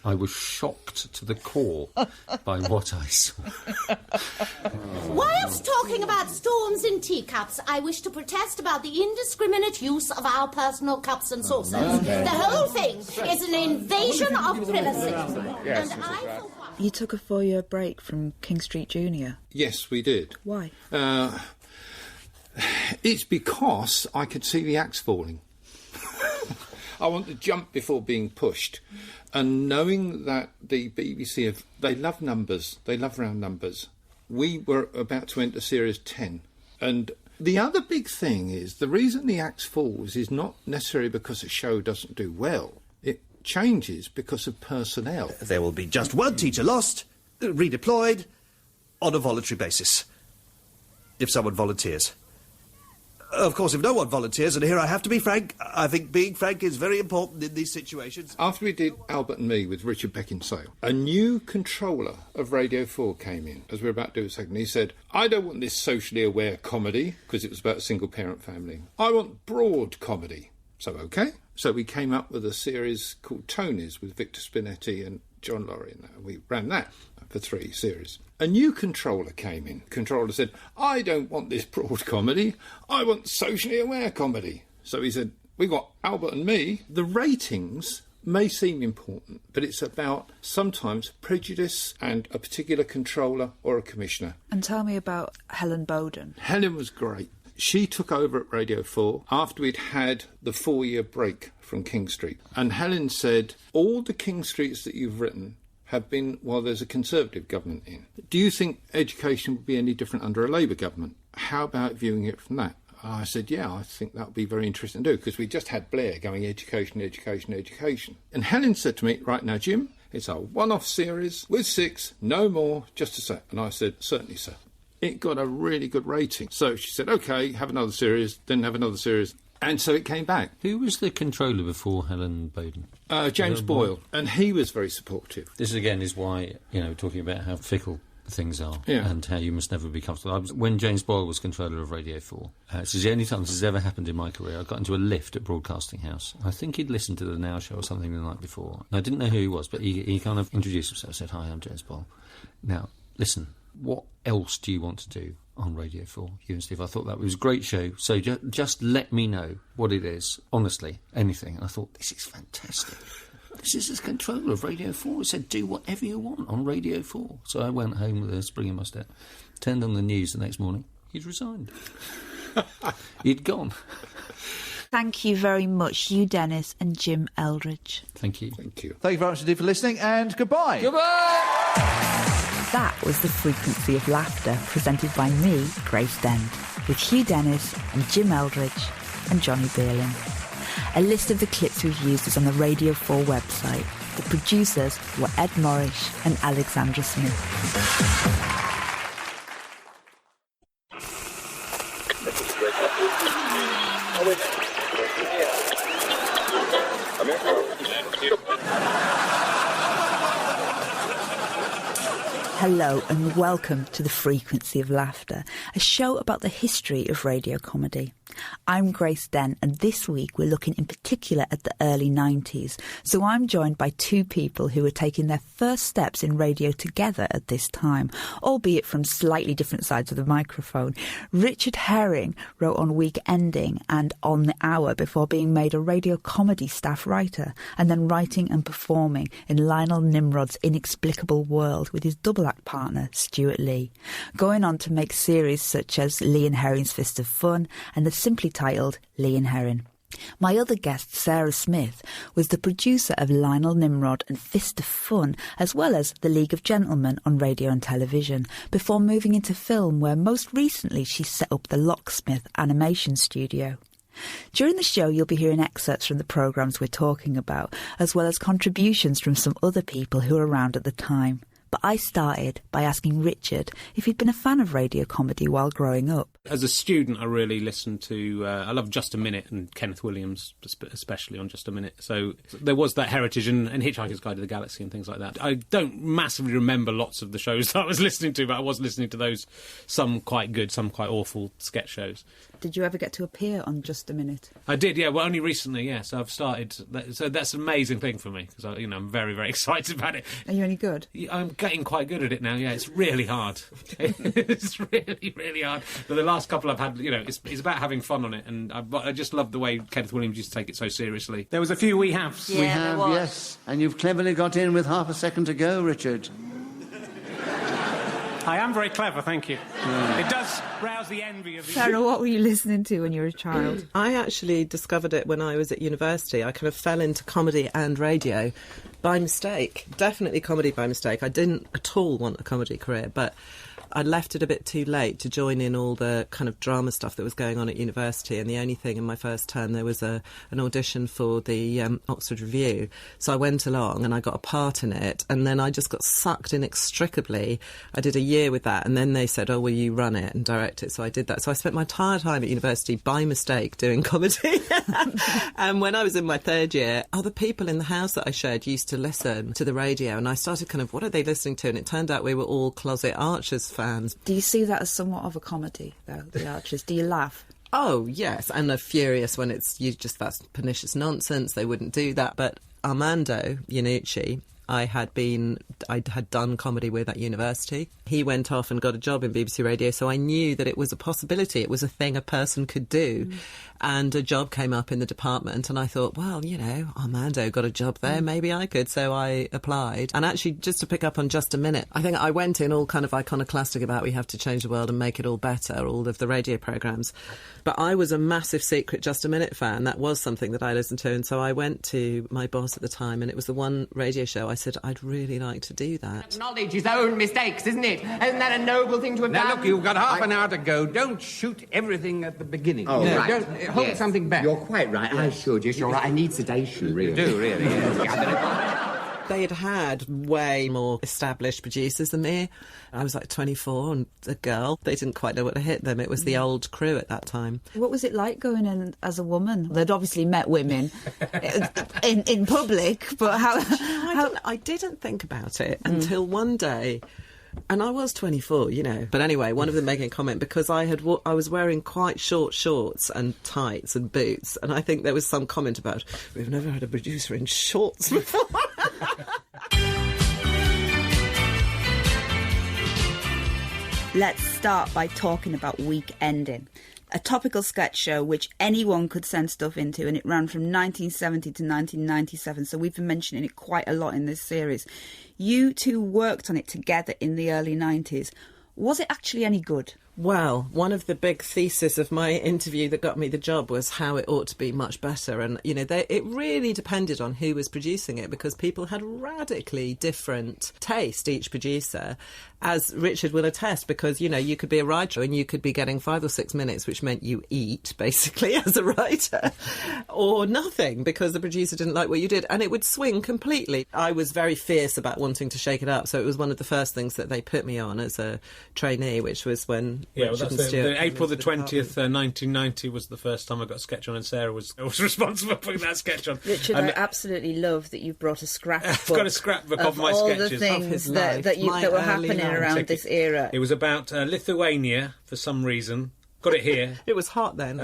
I was shocked to the core by what I saw. Whilst talking about storms in teacups, I wish to protest about the indiscriminate use of our personal cups and saucers. The whole thing is an invasion of privacy. Yes, You took a 4-year break from King Street Junior. Yes, we did. Why? It's because I could see the axe falling. I want to jump before being pushed. And knowing that the BBC, they love numbers, they love round numbers. We were about to enter Series 10. And the other big thing is, the reason the axe falls is not necessarily because a show doesn't do well. It changes because of personnel. There will be just one teacher lost, redeployed, on a voluntary basis. If someone volunteers. Of course, if no one volunteers, and here I have to be frank, I think being frank is very important in these situations. After we did Albert and Me with Richard Beckinsale, a new controller of Radio 4 came in, as we were about to do a second. He said, I don't want this socially aware comedy, because it was about a single-parent family. I want broad comedy. So, OK. So we came up with a series called Tony's with Victor Spinetti and John Laurie in that, and we ran that for 3 series. A new controller came in. Controller said, I don't want this broad comedy. I want socially aware comedy. So he said, we got Albert and Me. The ratings may seem important, but it's about sometimes prejudice and a particular controller or a commissioner. And tell me about Helen Bowden. Helen was great. She took over at Radio 4 after we'd had the 4-year break from King Street. And Helen said, all the King Streets that you've written have been while there's a Conservative government in. Do you think education would be any different under a Labour government? How about viewing it from that? I said, yeah, I think that would be very interesting to do, because we just had Blair going education, education, education. And Helen said to me, right now, Jim, it's a one-off series with 6, no more, just a sec. And I said, certainly, sir. It got a really good rating. So she said, OK, have another series, then have another series. And so it came back. Who was the controller before Helen Bowden? James Boyle. And he was very supportive. This, again, is why, talking about how fickle things are Yeah. and how you must never be comfortable. When James Boyle was controller of Radio 4, this is the only time this has ever happened in my career. I got into a lift at Broadcasting House. I think he'd listened to the Now Show or something the night before. I didn't know who he was, but he kind of introduced himself, said, hi, I'm James Boyle. Now, listen, what else do you want to do on Radio 4, you and Steve? I thought that was a great show, so just let me know what it is, honestly, anything. And I thought, this is fantastic. This is the controller of Radio 4. He said, do whatever you want on Radio 4. So I went home with a spring in my step, turned on the news the next morning. He'd resigned. He'd gone. Thank you very much, Hugh Dennis and Jim Eldridge. Thank you. Thank you. Thank you very much indeed for listening, and goodbye. That was The Frequency of Laughter, presented by me, Grace Dent, with Hugh Dennis and Jim Eldridge and Johnny Beerling. A list of the clips we've used is on the Radio 4 website. The producers were Ed Morrish and Alexandra Smith. Hello and welcome to The Frequency of Laughter, a show about the history of radio comedy. I'm Grace Dent, and this week we're looking in particular at the early 90s. So I'm joined by two people who were taking their first steps in radio together at this time, albeit from slightly different sides of the microphone. Richard Herring wrote on Week Ending and On the Hour before being made a radio comedy staff writer, and then writing and performing in Lionel Nimrod's Inexplicable World with his double-act partner Stuart Lee, going on to make series such as Lee and Herring's Fist of Fun and the simply titled Lee and Herring. My other guest, Sarah Smith, was the producer of Lionel Nimrod and Fist of Fun, as well as The League of Gentlemen on radio and television, before moving into film, where most recently she set up the Locksmith animation studio. During the show, you'll be hearing excerpts from the programmes we're talking about, as well as contributions from some other people who were around at the time. But I started by asking Richard if he'd been a fan of radio comedy while growing up. As a student, I really listened to... I love Just a Minute and Kenneth Williams, especially on Just a Minute. So there was that heritage and Hitchhiker's Guide to the Galaxy and things like that. I don't massively remember lots of the shows that I was listening to, but I was listening to those, some quite good, some quite awful sketch shows. Did you ever get to appear on Just a Minute? I did, yeah. Well, only recently, yeah. So I've started... So that's an amazing thing for me, because I'm very, very excited about it. Are you any good? I'm getting quite good at it now, yeah. It's really hard. It's really, really hard. But the last couple I've had, it's about having fun on it, and I just love the way Kenneth Williams used to take it so seriously. There was a few we have. Yeah, we have, yes. And you've cleverly got in with half a second to go, Richard. I am very clever, thank you. It does rouse the envy of the... Sarah, what were you listening to when you were a child? I actually discovered it when I was at university. I kind of fell into comedy and radio by mistake. Definitely comedy by mistake. I didn't at all want a comedy career, but I left it a bit too late to join in all the kind of drama stuff that was going on at university, and the only thing in my first term, there was an audition for the Oxford Review. So I went along and I got a part in it, and then I just got sucked inextricably. I did a year with that, and then they said, oh, will you run it and direct it? So I did that. So I spent my entire time at university by mistake doing comedy. And when I was in my third year, other people in the house that I shared used to listen to the radio, and I started kind of, what are they listening to? And it turned out we were all closet Archers fans. Do you see that as somewhat of a comedy, though, the Archers? Do you laugh? Oh, yes, and they're furious when it's just that's pernicious nonsense. They wouldn't do that. But Armando Iannucci, I had done comedy with at university. He went off and got a job in BBC Radio, so I knew that it was a possibility. It was a thing a person could do. And a job came up in the department, and I thought, well, Armando got a job there, maybe I could. So I applied. And actually, just to pick up on Just a Minute, I think I went in all kind of iconoclastic about we have to change the world and make it all better, all of the radio programmes. But I was a massive secret Just a Minute fan. That was something that I listened to. And so I went to my boss at the time, and it was the one radio show. I said, I'd really like to do that. Acknowledge his own mistakes, isn't it? Isn't that a noble thing to have done? Now, look, you've got half an hour to go. Don't shoot everything at the beginning. Oh, no, right. Don't hold something back. You're quite right. I should. Yes, you're right. I need sedation, really. You do, really, yes. They had way more established producers than me. I was like 24 and a girl. They didn't quite know what to hit them. It was the old crew at that time. What was it like going in as a woman? They'd obviously met women in public, but how... I didn't think about it until one day... And I was 24, But anyway, one of them making a comment, because I was wearing quite short shorts and tights and boots, and I think there was some comment about, we've never had a producer in shorts before. Let's start by talking about Week Ending, a topical sketch show which anyone could send stuff into, and it ran from 1970 to 1997, so we've been mentioning it quite a lot in this series. You two worked on it together in the early 90s. Was it actually any good? Well, one of the big theses of my interview that got me the job was how it ought to be much better. And, you know, it really depended on who was producing it, because people had radically different taste, each producer, as Richard will attest, because, you know, you could be a writer and you could be getting 5 or 6 minutes, which meant you eat, basically, as a writer, or nothing, because the producer didn't like what you did. And it would swing completely. I was very fierce about wanting to shake it up, so it was one of the first things that they put me on as a trainee, which was when Richard and Stuart... April the 20th, 1990 was the first time I got a sketch on, and Sarah was responsible for putting that sketch on. Richard, I absolutely love that you've brought a scrapbook. I've got a scrapbook of my all sketches. The things that were happening around this era. It was about Lithuania, for some reason. Got it here. It was hot then.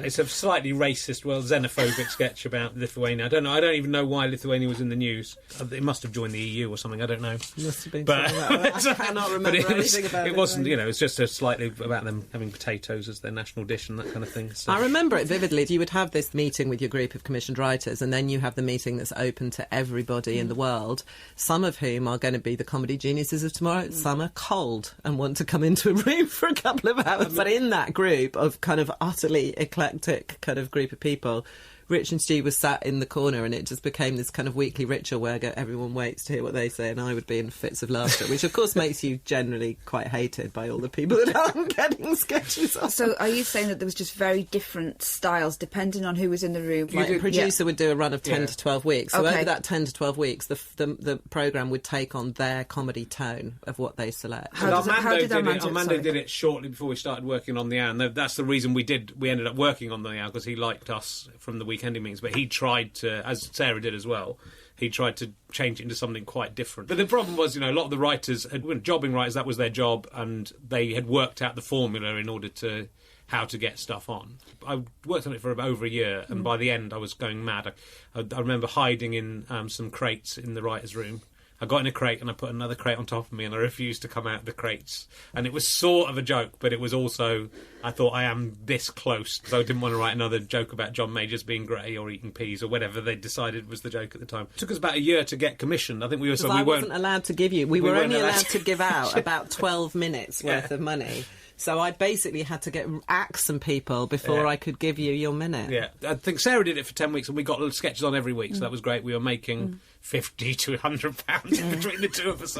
It's a slightly racist, xenophobic sketch about Lithuania. I don't even know why Lithuania was in the news. It must have joined the EU or something. I don't know. Must have been. But I cannot remember anything about it. It wasn't. You know, it's just slightly about them having potatoes as their national dish and that kind of thing. So. I remember it vividly. You would have this meeting with your group of commissioned writers, and then you have the meeting that's open to everybody in the world. Some of whom are going to be the comedy geniuses of tomorrow. Some are cold and want to come into a room for a couple of hours. But in that group of kind of utterly eclectic kind of group of people, Rich and Stu was sat in the corner, and it just became this kind of weekly ritual where everyone waits to hear what they say, and I would be in fits of laughter, which of course makes you generally quite hated by all the people that aren't getting sketches on. So are you saying that there was just very different styles depending on who was in the room? Like a producer would do a run of 10 to 12 weeks. So over that 10 to 12 weeks, the programme would take on their comedy tone of what they select. Armando did it shortly before we started working on the hour, and that's the reason we ended up working on the hour, because he liked us from the weekending meetings, but he tried to, as Sarah did as well, he tried to change it into something quite different. But the problem was, you know, a lot of the writers, jobbing writers, that was their job, and they had worked out the formula in order to how to get stuff on. I worked on it for over a year, and by the end I was going mad. I remember hiding in some crates in the writer's room. I got in a crate and I put another crate on top of me, and I refused to come out of the crates. And it was sort of a joke, but it was also, I thought, I am this close, because I didn't want to write another joke about John Majors being grey or eating peas or whatever they decided was the joke at the time. It took us about a year to get commissioned. I think we wasn't allowed to give you. We were only allowed to give out about 12 minutes worth of money. So I basically had to axe some people before I could give you your minute. Yeah, I think Sarah did it for 10 weeks, and we got little sketches on every week, so that was great. We were making £50 to £100 between the two of us.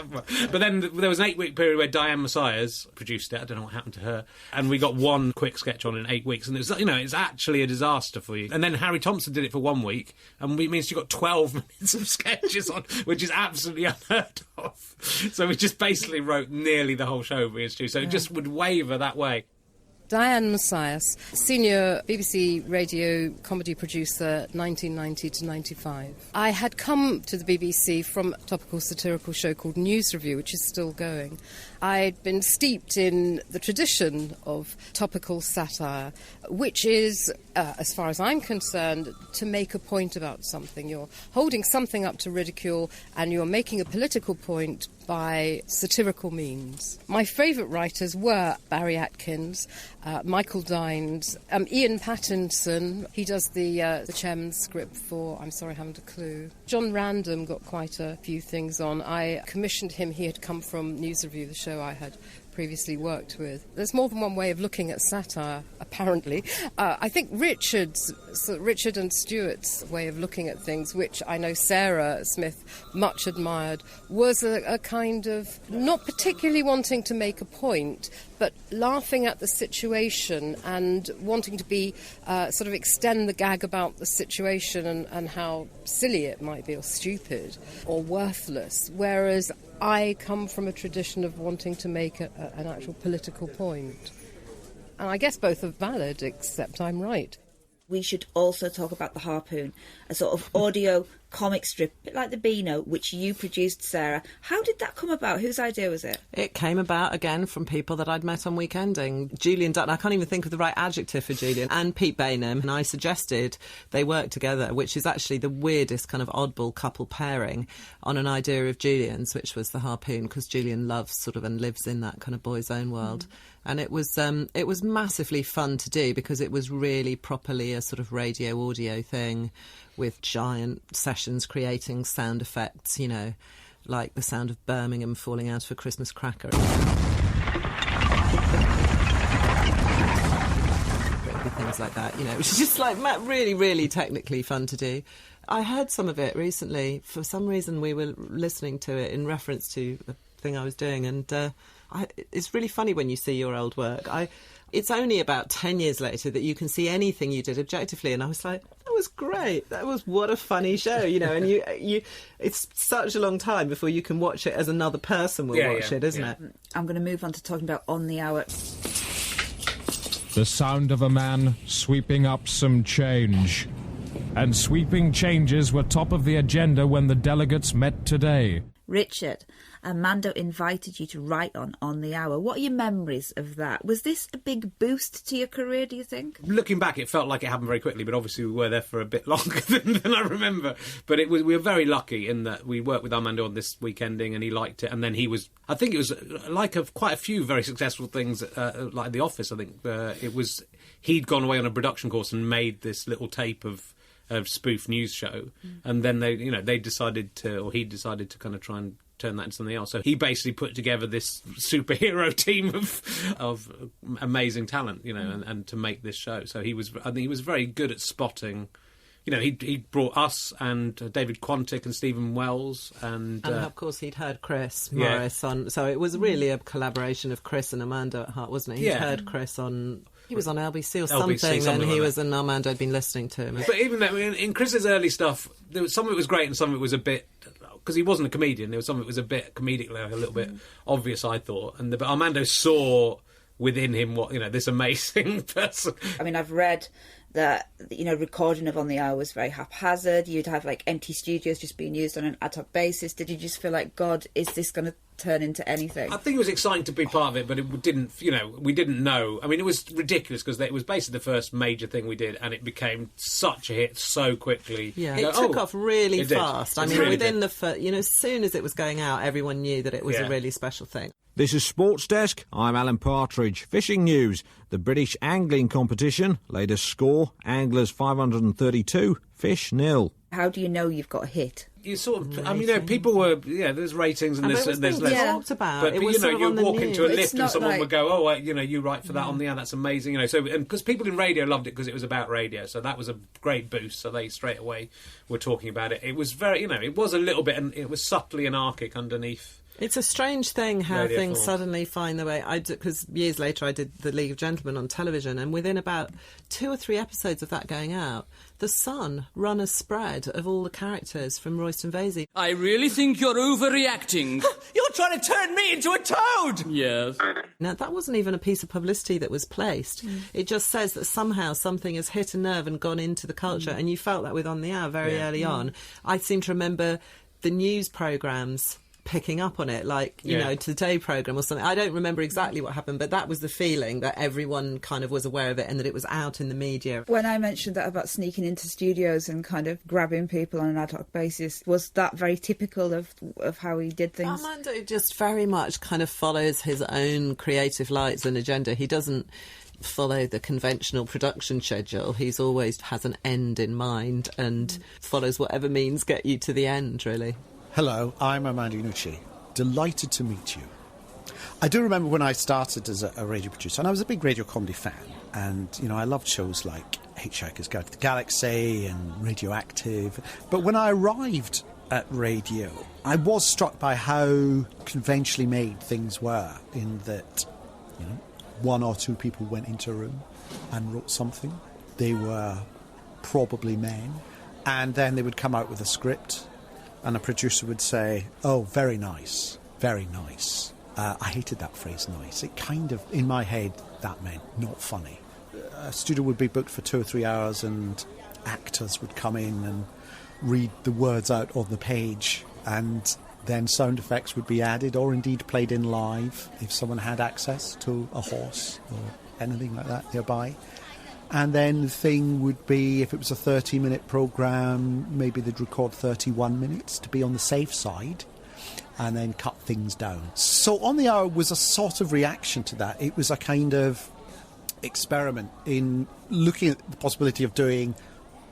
But then there was an 8-week period where Diane Messiahs produced it. I don't know what happened to her. And we got one quick sketch on in 8 weeks, and it's actually a disaster for you. And then Harry Thompson did it for 1 week, and it means you got 12 minutes of sketches on, which is absolutely unheard of. So we just basically wrote nearly the whole show, me and Stu. So it just would waver that way. Diane Messiahs, senior BBC radio comedy producer, 1990 to 95. I had come to the BBC from a topical satirical show called News Review, which is still going. I'd been steeped in the tradition of topical satire, which is, as far as I'm concerned, to make a point about something. You're holding something up to ridicule, and you're making a political point by satirical means. My favourite writers were Barry Atkins, Michael Dines, Ian Pattinson. He does the chairman's script for I'm Sorry I Haven't a Clue. John Random got quite a few things on. I commissioned him. He had come from News Review, the show I had previously worked with. There's more than one way of looking at satire, apparently. I think Richard and Stuart's way of looking at things, which I know Sarah Smith much admired, was a kind of not particularly wanting to make a point, but laughing at the situation and wanting to be sort of extend the gag about the situation and how silly it might be, or stupid, or worthless, whereas I come from a tradition of wanting to make an actual political point. And I guess both are valid, except I'm right. We should also talk about The Harpoon, a sort of audio comic strip, a bit like the Beano, which you produced, Sarah. How did that come about? Whose idea was it? It came about, again, from people that I'd met on Weekending. Julian Dutton, I can't even think of the right adjective for Julian, and Pete Bainham, and I suggested they work together, which is actually the weirdest kind of oddball couple pairing, on an idea of Julian's, which was The Harpoon, because Julian loves sort of and lives in that kind of boy's own world. And it was massively fun to do, because it was really properly a sort of radio audio thing, with giant sessions creating sound effects, you know, like the sound of Birmingham falling out of a Christmas cracker. things like that, you know, which is just like really, really technically fun to do. I heard some of it recently. For some reason, we were listening to it in reference to a thing I was doing, and it's really funny when you see your old work. It's only about 10 years later that you can see anything you did objectively, and I was like, that was great. That was what a funny show, you know. And you it's such a long time before you can watch it as another person will watch it, isn't it? I'm going to move on to talking about On the Hour. The sound of a man sweeping up some change. And sweeping changes were top of the agenda when the delegates met today. Richard, Mando invited you to write on the Hour. What are your memories of that? Was this a big boost to your career, do you think? Looking back, it felt like it happened very quickly, but obviously we were there for a bit longer than I remember. But we were very lucky in that we worked with Armando on this week ending, and he liked it. And then I think it was like quite a few very successful things, like The Office, I think. He'd gone away on a production course and made this little tape of spoof news show, and then he decided to kind of try and turn that into something else. So he basically put together this superhero team of amazing talent, you know, and to make this show. So I think he was very good at spotting. You know, he brought us and David Quantick and Stephen Wells and of course he'd heard Chris Morris on. So it was really a collaboration of Chris and Armando at heart, wasn't it? He'd heard Chris on. He was on LBC or something, and he was, and Armando had been listening to him. But even though in Chris's early stuff, some of it was great and some of it was a bit, because he wasn't a comedian, there was some of it was a bit comedic, like a little bit obvious, I thought. But Armando saw within him this amazing person. I mean, I've read that, you know, recording of On the Hour was very haphazard. You'd have like empty studios just being used on an ad hoc basis. Did you just feel like, God, is this going to turn into anything? I think it was exciting to be part of it, but it didn't, we didn't know. I mean, it was ridiculous because it was basically the first major thing we did, and it became such a hit so quickly. Yeah, it took off really fast. I mean, within the first, as soon as it was going out, everyone knew that it was a really special thing. This is Sports Desk. I'm Alan Partridge. Fishing news. The British angling competition. Latest score, anglers 532, fish 0. How do you know you've got a hit? You sort of, I mean, people were, there's ratings and there's less. Talked about. But it was you'd walk into a lift and someone like... would go, you write for that on the air, that's amazing, So, and because people in radio loved it because it was about radio, so that was a great boost. So they straight away were talking about it. It was very, it was a little bit, and it was subtly anarchic underneath. It's a strange thing how Radio things 4. suddenly find their way. Because years later I did The League of Gentlemen on television, and within about 2 or 3 episodes of that going out, The Sun run a spread of all the characters from Royston Vasey. I really think you're overreacting. You're trying to turn me into a toad! Yes. Now, that wasn't even a piece of publicity that was placed. It just says that somehow something has hit a nerve and gone into the culture, and you felt that with On the Hour very early on. I seem to remember the news programmes picking up on it, like, you know, Today programme or something. I don't remember exactly what happened, but that was the feeling, that everyone kind of was aware of it and that it was out in the media. When I mentioned that about sneaking into studios and kind of grabbing people on an ad hoc basis, was that very typical of how he did things? Armando just very much kind of follows his own creative lights and agenda. He doesn't follow the conventional production schedule. He's always has an end in mind and follows whatever means get you to the end, really. Hello, I'm Armando Iannucci. Delighted to meet you. I do remember when I started as a radio producer, and I was a big radio comedy fan, and, I loved shows like Hitchhiker's Guide to the Galaxy and Radioactive. But when I arrived at radio, I was struck by how conventionally made things were, in that, 1 or 2 people went into a room and wrote something. They were probably men, and then they would come out with a script, and a producer would say, "Oh, very nice, very nice." I hated that phrase, nice. It kind of, in my head, that meant not funny. A studio would be booked for 2 or 3 hours, and actors would come in and read the words out on the page, and then sound effects would be added, or indeed played in live, if someone had access to a horse or anything like that nearby. And then the thing would be, if it was a 30-minute programme, maybe they'd record 31 minutes to be on the safe side, and then cut things down. So On the Hour was a sort of reaction to that. It was a kind of experiment in looking at the possibility of doing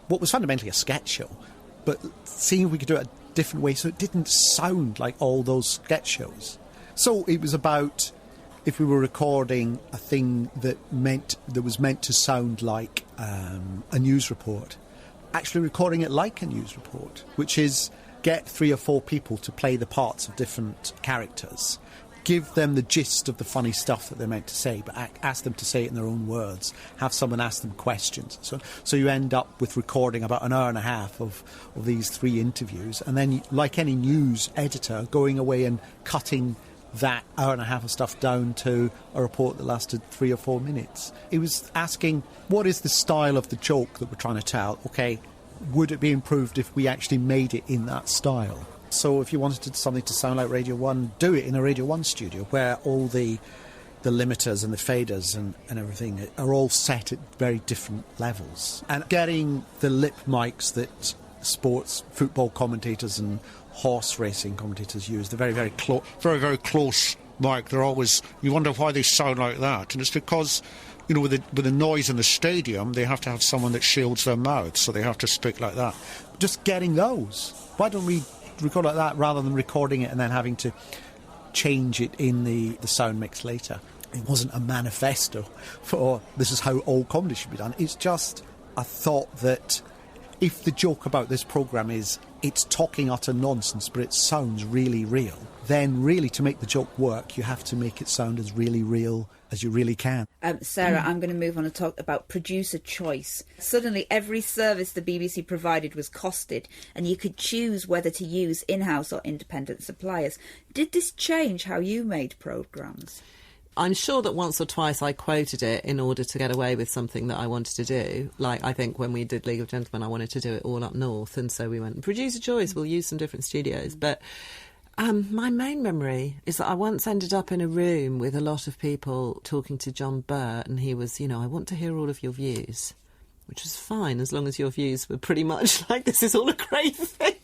what was fundamentally a sketch show, but seeing if we could do it a different way so it didn't sound like all those sketch shows. So it was about if we were recording a thing that was meant to sound like a news report, actually recording it like a news report, which is get 3 or 4 people to play the parts of different characters, give them the gist of the funny stuff that they're meant to say, but ask them to say it in their own words, have someone ask them questions. So you end up with recording about an hour and a half of these 3 interviews, and then, like any news editor, going away and cutting that hour and a half of stuff down to a report that lasted 3 or 4 minutes. It was asking, what is the style of the joke that we're trying to tell? Okay, would it be improved if we actually made it in that style? So if you wanted something to sound like Radio 1, do it in a Radio 1 studio where all the limiters and the faders and everything are all set at very different levels. And getting the lip mics that sports, football commentators and horse racing commentators use, the very, very close mic, they're always, you wonder why they sound like that. And it's because, you know, with the noise in the stadium, they have to have someone that shields their mouth, so they have to speak like that. Just getting those. Why don't we record like that rather than recording it and then having to change it in the sound mix later? It wasn't a manifesto for this is how all comedy should be done. It's just a thought that if the joke about this programme is it's talking utter nonsense but it sounds really real, then really to make the joke work you have to make it sound as really real as you really can. Sarah, I'm going to move on and talk about producer choice. Suddenly every service the BBC provided was costed and you could choose whether to use in-house or independent suppliers. Did this change how you made programmes? I'm sure that once or twice I quoted it in order to get away with something that I wanted to do. Like, I think when we did League of Gentlemen, I wanted to do it all up north, and so we went, producer choice, we'll use some different studios. But my main memory is that I once ended up in a room with a lot of people talking to John Burt, and he was, I want to hear all of your views, which was fine as long as your views were pretty much like, this is all a great thing.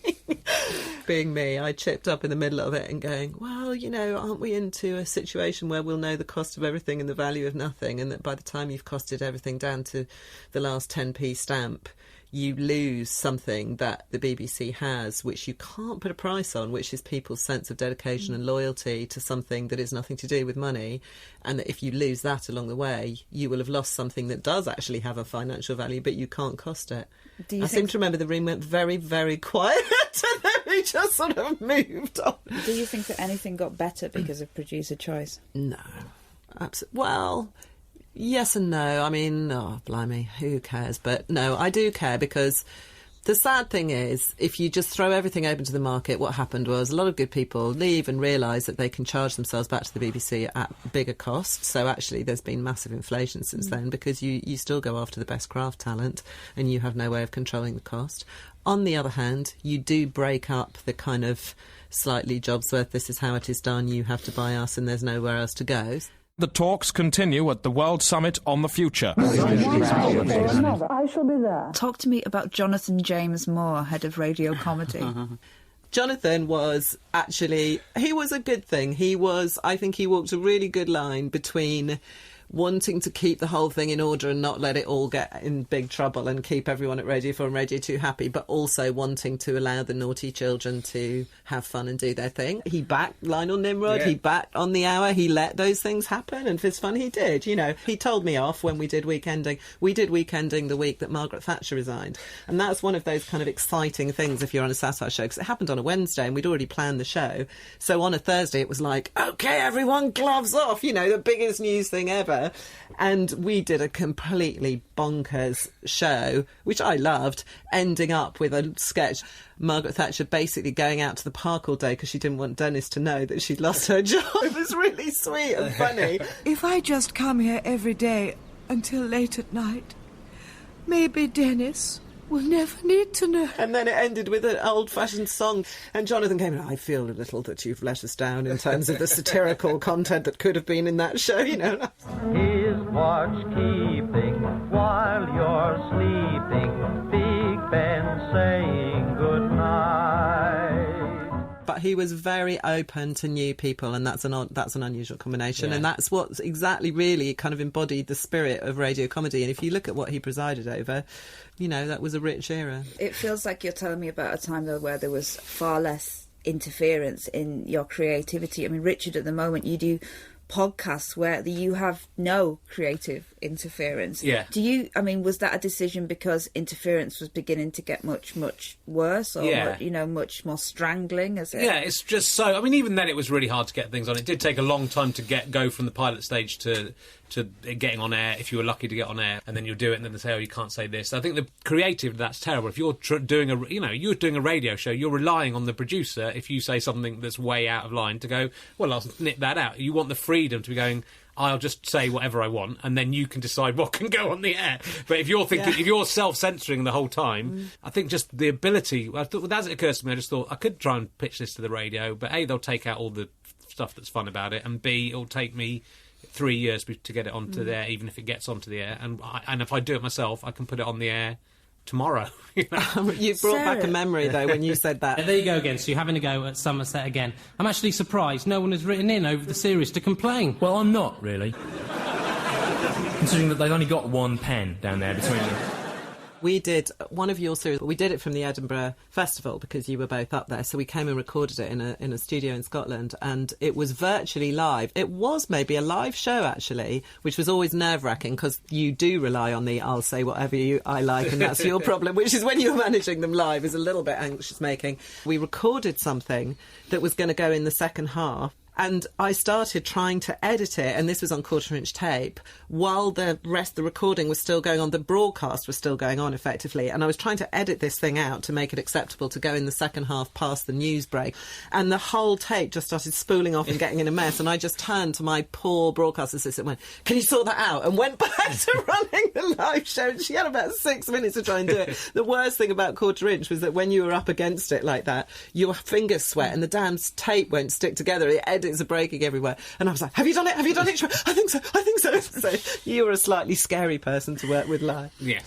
Being me, I chipped up in the middle of it and going, well, aren't we into a situation where we'll know the cost of everything and the value of nothing, and that by the time you've costed everything down to the last 10p stamp, you lose something that the BBC has, which you can't put a price on, which is people's sense of dedication and loyalty to something that is nothing to do with money, and that if you lose that along the way, you will have lost something that does actually have a financial value, but you can't cost it. I seem to remember the room went very, very quiet, and then we just sort of moved on. Do you think that anything got better because of producer choice? No. Well, yes and no. I mean, oh, blimey, who cares? But no, I do care, because the sad thing is, if you just throw everything open to the market, what happened was a lot of good people leave and realise that they can charge themselves back to the BBC at bigger costs. So actually there's been massive inflation since then, because you still go after the best craft talent and you have no way of controlling the cost. On the other hand, you do break up the kind of slightly Jobsworth, this is how it is done, you have to buy us and there's nowhere else to go. The talks continue at the World Summit on the Future. I shall be there. Talk to me about Jonathan James Moore, head of radio comedy. Jonathan was actually, he was a good thing. I think he walked a really good line between wanting to keep the whole thing in order and not let it all get in big trouble and keep everyone at Radio 4 and Radio 2 happy, but also wanting to allow the naughty children to have fun and do their thing. He backed Lionel Nimrod, he backed On the Hour, he let those things happen, and Fizz Fun he did. He told me off when we did Weekending. We did Weekending the week that Margaret Thatcher resigned, and that's one of those kind of exciting things if you're on a satire show, because it happened on a Wednesday and we'd already planned the show. So on a Thursday it was like, OK, everyone, gloves off, the biggest news thing ever. And we did a completely bonkers show, which I loved, ending up with a sketch. Margaret Thatcher basically going out to the park all day because she didn't want Dennis to know that she'd lost her job. It was really sweet and funny. If I just come here every day until late at night, maybe Dennis will never need to know. And then it ended with an old-fashioned song, and Jonathan came in, I feel a little that you've let us down in terms of the satirical content that could have been in that show, He's watch-keeping while you're sleeping, Big Ben saying goodnight. But he was very open to new people, and that's an unusual combination, and that's what exactly really kind of embodied the spirit of radio comedy. And if you look at what he presided over, that was a rich era. It feels like you're telling me about a time, though, where there was far less interference in your creativity. I mean, Richard, at the moment, you do podcasts where you have no creative interference. Yeah. Was that a decision because interference was beginning to get much, much worse, or much more strangling? Yeah, it's just so. I mean, even then, it was really hard to get things on. It did take a long time to go from the pilot stage to getting on air, if you were lucky to get on air, and then you'll do it, and then they say, "Oh, you can't say this." I think the creative, that's terrible. If you're doing you're doing a radio show, you're relying on the producer. If you say something that's way out of line, to go, "Well, I'll nip that out." You want the freedom to be going, I'll just say whatever I want, and then you can decide what can go on the air. But if you're thinking, if you're self-censoring the whole time, I think just the ability. As it occurs to me, I just thought I could try and pitch this to the radio, but A, they'll take out all the stuff that's fun about it, and B, it'll take me 3 years to get it onto the air, even if it gets onto the air. And if I do it myself, I can put it on the air tomorrow. You brought back a memory, though, when you said that. There you go again, so you're having a go at Somerset again. I'm actually surprised no one has written in over the series to complain. Well, I'm not, really. Considering that they've only got one pen down there between them. We did one of your series. We did it from the Edinburgh Festival because you were both up there. So we came and recorded it in a studio in Scotland, and it was virtually live. It was maybe a live show, actually, which was always nerve-wracking because you do rely on the I'll say whatever I like and that's your problem, which is when you're managing them live is a little bit anxious-making. We recorded something that was going to go in the second half, and I started trying to edit it, and this was on quarter-inch tape, while the recording was still going on, the broadcast was still going on, effectively, and I was trying to edit this thing out to make it acceptable to go in the second half past the news break, and the whole tape just started spooling off and getting in a mess, and I just turned to my poor broadcast assistant and went, "Can you sort that out?" and went back to running the live show, and she had about 6 minutes to try and do it. The worst thing about quarter-inch was that when you were up against it like that, your fingers sweat, and the damn tape won't stick together. It's breaking everywhere, and I was like, have you done it? I think so. So you were a slightly scary person to work with live. Yeah.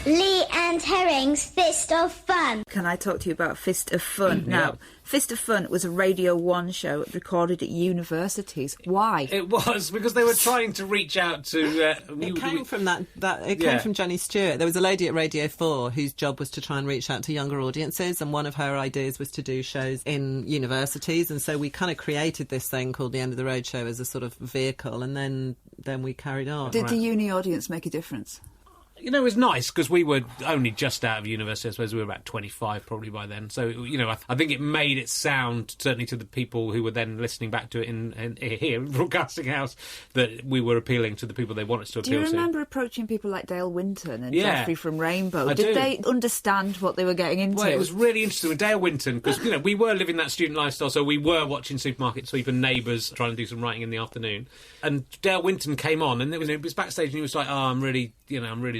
Lee and Herring's Fist of Fun. Can I talk to you about Fist of Fun? Now, Fist of Fun was a Radio 1 show recorded at universities. Why? It was because they were trying to reach out to... it came from came from Jenny Stewart. There was a lady at Radio 4 whose job was to try and reach out to younger audiences, and one of her ideas was to do shows in universities, and so we kind of created this thing called The End of the Road Show as a sort of vehicle, and then we carried on. Did the uni audience make a difference? It was nice because we were only just out of university. I suppose we were about 25 probably by then. So, I think it made it sound, certainly to the people who were then listening back to it in here, in Broadcasting House, that we were appealing to the people they wanted to appeal to. Do you remember approaching people like Dale Winton and Yeah. Geoffrey from Rainbow? I Did do. they understand what they were getting into? Well, it was really interesting with Dale Winton because, we were living that student lifestyle, so we were watching Supermarket Sweep and Neighbours trying to do some writing in the afternoon. And Dale Winton came on, and it was backstage, and he was like, I'm really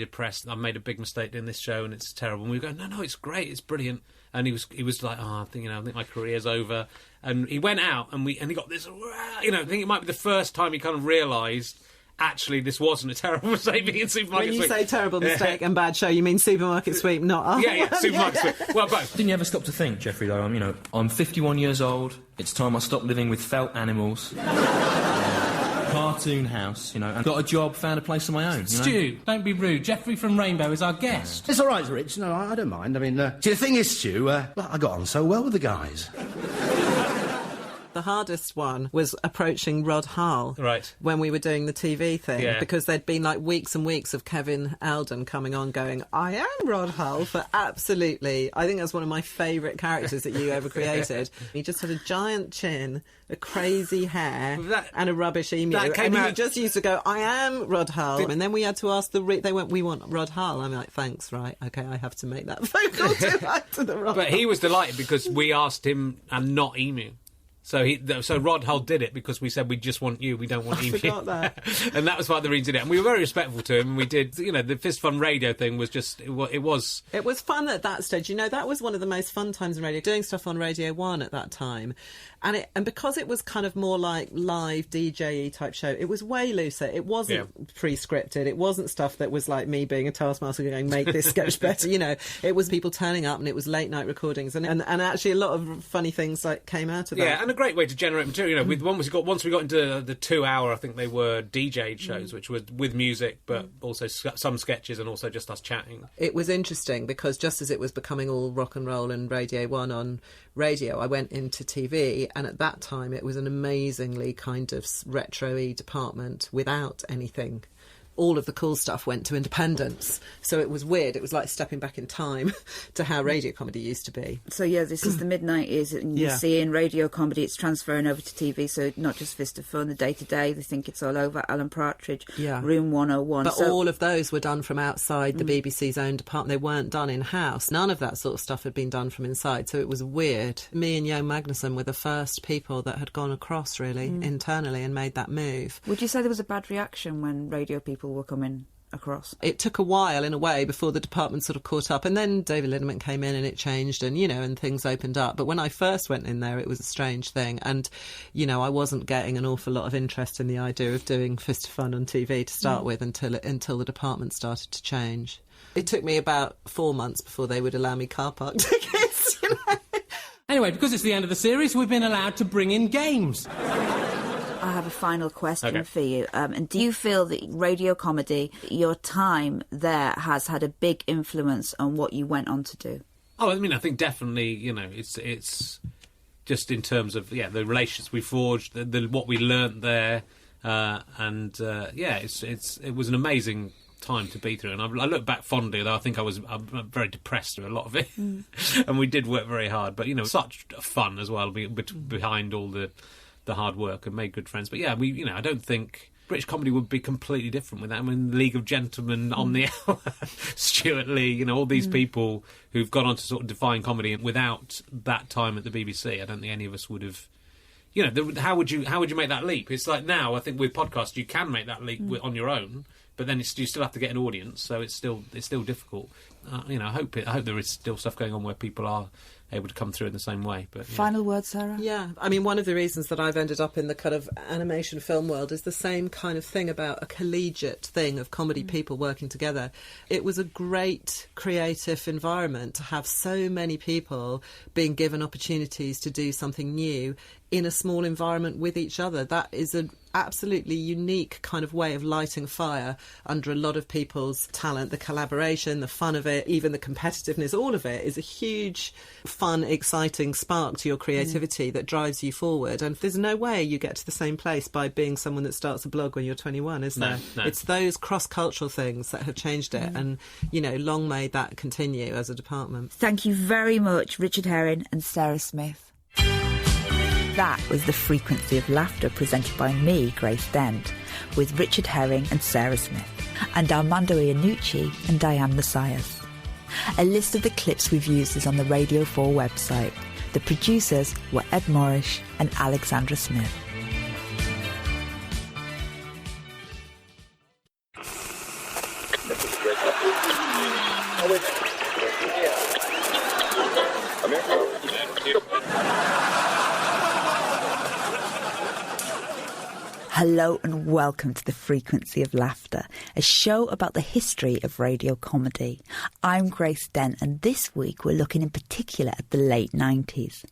depressed. I've made a big mistake doing this show, and it's terrible. And we go, no, it's great, it's brilliant. And he was like, I think my career's over. And he went out, and he got this, I think it might be the first time he kind of realised, actually, this wasn't a terrible mistake being in Supermarket Sweep. When you say terrible mistake and bad show, you mean Supermarket Sweep, not... Supermarket Sweep. Well, both. Didn't you ever stop to think, Geoffrey, though, I'm 51 years old, it's time I stopped living with felt animals... Cartoon house, and got a job, found a place of my own. Stu, don't be rude. Geoffrey from Rainbow is our guest. It's all right, Rich. No, I don't mind. See, the thing is, Stu, I got on so well with the guys. The hardest one was approaching Rod Hull when we were doing the TV thing, because there'd been weeks and weeks of Kevin Eldon coming on going, I am Rod Hull for absolutely, I think that's one of my favourite characters that you ever created. He just had a giant chin, a crazy hair and a rubbish emu, and he just used to go, I am Rod Hull, and then we had to ask they went, we want Rod Hull. I'm like, thanks, right, OK, I have to make that phone call to the Rod But Hull. he was delighted because we asked him and not emu. So Rod Hull did it because we said we just want you, we don't want emu. I forgot that. And that was part of the reason he did it. And we were very respectful to him. And we did, the Fist Fun Radio thing was just, it was... It was fun at that stage. That was one of the most fun times in radio, doing stuff on Radio 1 at that time. And because it was kind of more like live DJ-y type show, it was way looser. It wasn't pre-scripted. It wasn't stuff that was like me being a taskmaster going, make this sketch better. It was people turning up, and it was late night recordings, and actually a lot of funny things came out of that. Yeah, and great way to generate material. You know, once we got into the 2 hour, I think they were DJ shows, which was with music, but also some sketches and also just us chatting. It was interesting because just as it was becoming all rock and roll and Radio 1 on radio, I went into TV, and at that time it was an amazingly kind of retro-y department without anything. All of the cool stuff went to independents. So it was weird. It was like stepping back in time to how radio comedy used to be. So, yeah, this is the mid-90s, and you're seeing radio comedy, it's transferring over to TV, so not just Fist of Fun, the day-to-day, they think it's all over, Alan Partridge, Room 101. But all of those were done from outside the BBC's own department. They weren't done in-house. None of that sort of stuff had been done from inside, so it was weird. Me and Jo Magnusson were the first people that had gone across, really, internally and made that move. Would you say there was a bad reaction when radio people were coming across? It took a while, in a way, before the department sort of caught up, and then David Lindemann came in and it changed, and, you know, and things opened up. But when I first went in there, it was a strange thing, and, you know, I wasn't getting an awful lot of interest in the idea of doing Fist of Fun on TV to start with until the department started to change. It took me about 4 months before they would allow me car park tickets, you know. Anyway, because it's the end of the series, we've been allowed to bring in games. I have a final question for you. And do you feel that radio comedy, your time there, has had a big influence on what you went on to do? Oh, I mean, I think definitely, you know, it's just in terms of, the relationships we forged, what we learnt there, it was an amazing time to be through. And I look back fondly, though I think I'm very depressed through a lot of it. And we did work very hard, but, you know, such fun as well, behind all the hard work, and made good friends. But I don't think British comedy would be completely different with that. I mean, League of Gentlemen, On the Hour, Stuart Lee, you know, all these people who've gone on to sort of define comedy, and without that time at the BBC, I don't think any of us would have. You know, how would you make that leap? It's like now, I think with podcasts, you can make that leap on your own, but then you still have to get an audience, so it's still difficult. I hope there is still stuff going on where people are able to come through in the same way. But final word, Sarah? Yeah, I mean, one of the reasons that I've ended up in the kind of animation film world is the same kind of thing about a collegiate thing of comedy people working together. It was a great creative environment to have so many people being given opportunities to do something new in a small environment with each other. That is an absolutely unique kind of way of lighting a fire under a lot of people's talent. The collaboration, the fun of it, even the competitiveness, all of it is a huge, fun, exciting spark to your creativity that drives you forward. And there's no way you get to the same place by being someone that starts a blog when you're 21, is there? No. It's those cross-cultural things that have changed it. And, you know, long may that continue as a department. Thank you very much, Richard Herring and Sarah Smith. That was The Frequency of Laughter, presented by me, Grace Dent, with Richard Herring and Sarah Smith, and Armando Iannucci and Diane Macias. A list of the clips we've used is on the Radio 4 website. The producers were Ed Morrish and Alexandra Smith. Hello and welcome to The Frequency of Laughter, a show about the history of radio comedy. I'm Grace Dent, and this week we're looking in particular at the late 90s.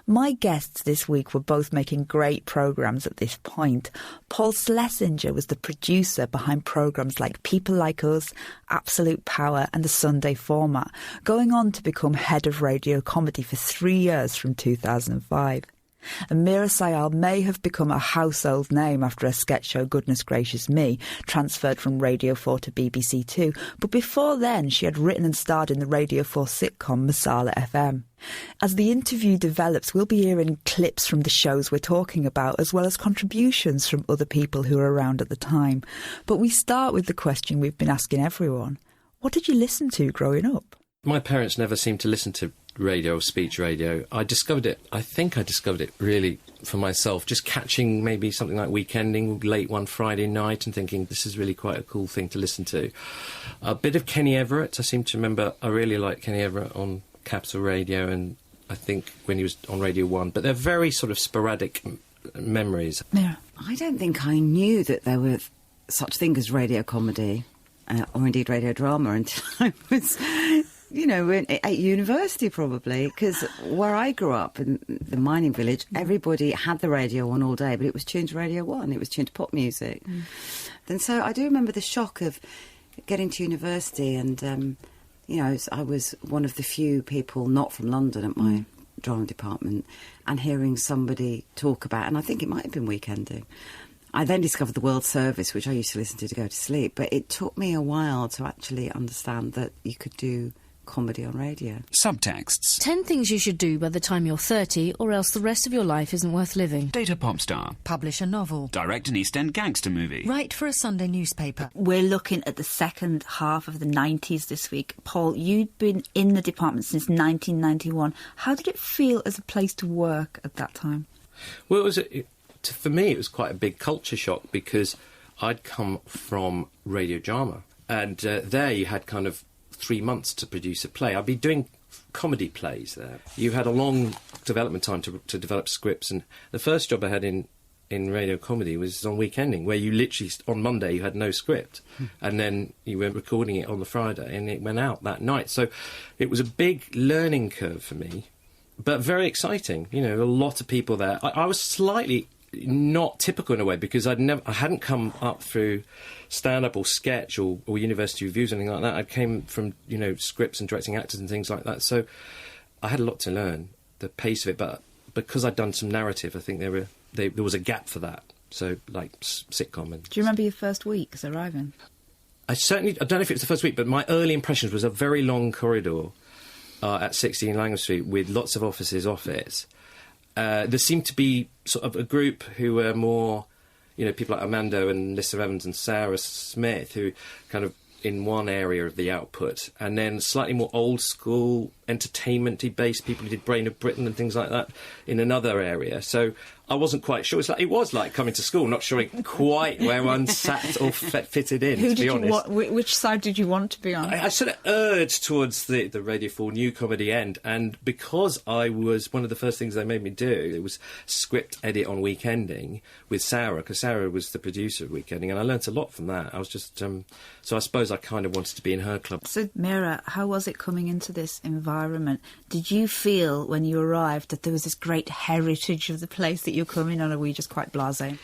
My guests this week were both making great programmes at this point. Paul Schlesinger was the producer behind programmes like People Like Us, Absolute Power and The Sunday Format, going on to become head of radio comedy for 3 years from 2005. And Meera Syal may have become a household name after her sketch show Goodness Gracious Me transferred from Radio 4 to BBC 2, but before then she had written and starred in the Radio 4 sitcom Masala FM. As the interview develops, we'll be hearing clips from the shows we're talking about, as well as contributions from other people who were around at the time. But we start with the question we've been asking everyone. What did you listen to growing up? My parents never seemed to listen to radio or speech radio. I think I discovered it really for myself, just catching maybe something like Weekending late one Friday night and thinking this is really quite a cool thing to listen to. A bit of Kenny Everett. I seem to remember I really liked Kenny Everett on Capital Radio, and I think when he was on Radio 1, but they're very sort of sporadic memories. Yeah. I don't think I knew that there were such things as radio comedy or indeed radio drama until I was At university probably, because where I grew up in the mining village, everybody had the radio on all day, but it was tuned to Radio 1, it was tuned to pop music. And so I do remember the shock of getting to university and, I was one of the few people not from London at my drama department, and hearing somebody talk about, and I think it might have been weekending. I then discovered the World Service, which I used to listen to go to sleep, but it took me a while to actually understand that you could do comedy on radio. Subtexts. 10 things you should do by the time you're 30, or else the rest of your life isn't worth living. Date a pop star. Publish a novel. Direct an East End gangster movie. Write for a Sunday newspaper. We're looking at the second half of the 90s this week. Paul, you'd been in the department since 1991. How did it feel as a place to work at that time? Well, for me, it was quite a big culture shock because I'd come from radio drama, and there you had kind of 3 months to produce a play. I'd be doing comedy plays there. You had a long development time to develop scripts, and the first job I had in radio comedy was on weekending, where you literally, on Monday, you had no script, and then you were recording it on the Friday, and it went out that night. So it was a big learning curve for me, but very exciting. A lot of people there. I was slightly not typical in a way because I hadn't come up through stand-up or sketch or university reviews or anything like that. I came from scripts and directing actors and things like that, so I had a lot to learn, the pace of it. But because I'd done some narrative, I think there was a gap for that. So like sitcom. And do you remember your first weeks arriving? I don't know if it was the first week, but my early impressions was a very long corridor at 16 Langham Street with lots of offices off it. There seemed to be sort of a group who were more, people like Amanda and Lisa Evans and Sarah Smith, who kind of in one area of the output, and then slightly more old school entertainment-y based people who did Brain of Britain and things like that in another area. So I wasn't quite sure. It was like coming to school, not sure quite where one sat or fitted in, to be honest. Which side did you want to be on? I sort of urged towards the Radio 4 new comedy end, and because I was one of the first things they made me do, it was script edit on Weekending with Sarah, because Sarah was the producer of Weekending, and I learnt a lot from that. I was just... so I suppose I kind of wanted to be in her club. So, Meera, how was it coming into this environment? Did you feel when you arrived that there was this great heritage of the place that you're coming on, or were you just quite blasé?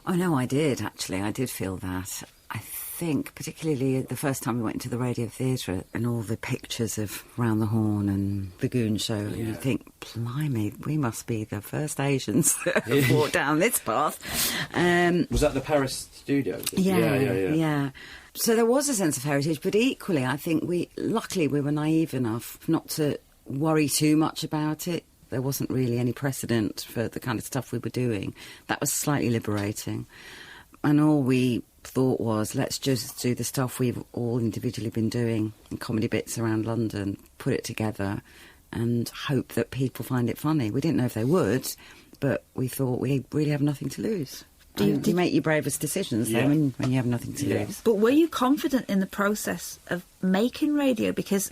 Oh, no, I did, actually. I did feel that. I think, particularly the first time we went into the Radio Theatre and all the pictures of Round the Horn and the Goon Show, and you think, blimey, we must be the first Asians that have walked down this path. Was that the Paris studio? Yeah. So there was a sense of heritage, but equally, I think luckily we were naive enough not to worry too much about it. There wasn't really any precedent for the kind of stuff we were doing. That was slightly liberating. And all we thought was, let's just do the stuff we've all individually been doing in comedy bits around London, put it together, and hope that people find it funny. We didn't know if they would, but we thought we really have nothing to lose. You make your bravest decisions then when you have nothing to lose. But were you confident in the process of making radio? Because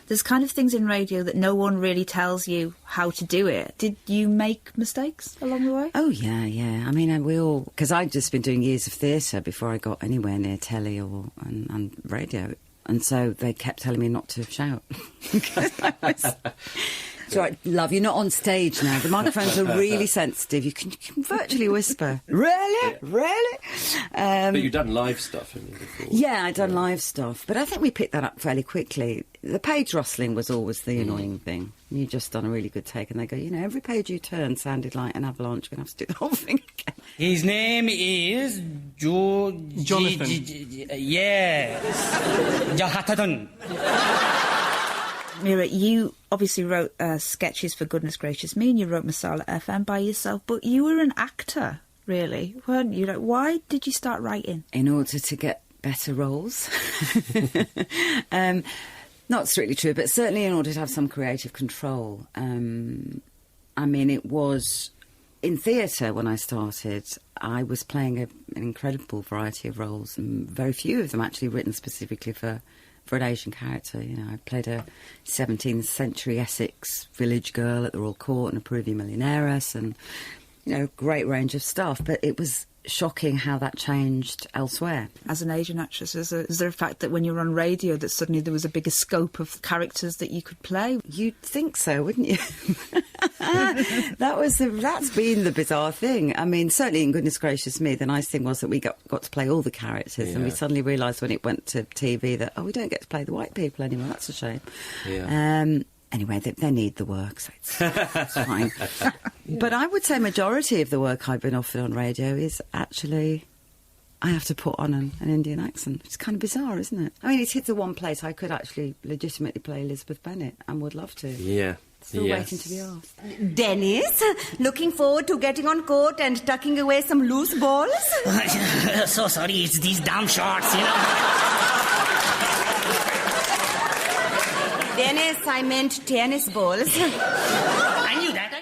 there's kind of things in radio that no one really tells you how to do it. Did you make mistakes along the way? Oh, yeah. I mean, we all... Because I'd just been doing years of theatre before I got anywhere near telly and radio. And so they kept telling me not to shout. So, love, you're not on stage now. The microphones are really sensitive. You can virtually whisper. Really? But you've done live stuff, haven't you, before? Yeah, I'd done live stuff. But I think we picked that up fairly quickly. The page rustling was always the annoying thing. You just done a really good take and they go, every page you turn sounded like an avalanche. We're going to have to do the whole thing again. His name is Jonathan. Yes. Jonathan. Meera, you obviously wrote sketches for Goodness Gracious Me, and you wrote Masala FM by yourself, but you were an actor, really, weren't you? Like, why did you start writing? In order to get better roles. Not strictly true, but certainly in order to have some creative control. I mean, it was... In theatre, when I started, I was playing an incredible variety of roles, and very few of them actually written specifically for an Asian character. I played a 17th century Essex village girl at the Royal Court and a Peruvian millionairess, and great range of stuff, but it was shocking how that changed elsewhere. As an Asian actress, is there a fact that when you were on radio that suddenly there was a bigger scope of characters that you could play? You'd think so, wouldn't you? That's been the bizarre thing. I mean, certainly in Goodness Gracious Me, the nice thing was that we got to play all the characters, and we suddenly realised when it went to TV that, we don't get to play the white people anymore. That's a shame. Yeah. Anyway, they need the work, so it's fine. But I would say majority of the work I've been offered on radio is actually I have to put on an Indian accent. It's kind of bizarre, isn't it? I mean, it's the one place I could actually legitimately play Elizabeth Bennet and would love to. Yeah. Still waiting to be asked. Dennis, looking forward to getting on court and tucking away some loose balls? So sorry, it's these damn shorts, Dennis, I meant tennis balls. I knew that.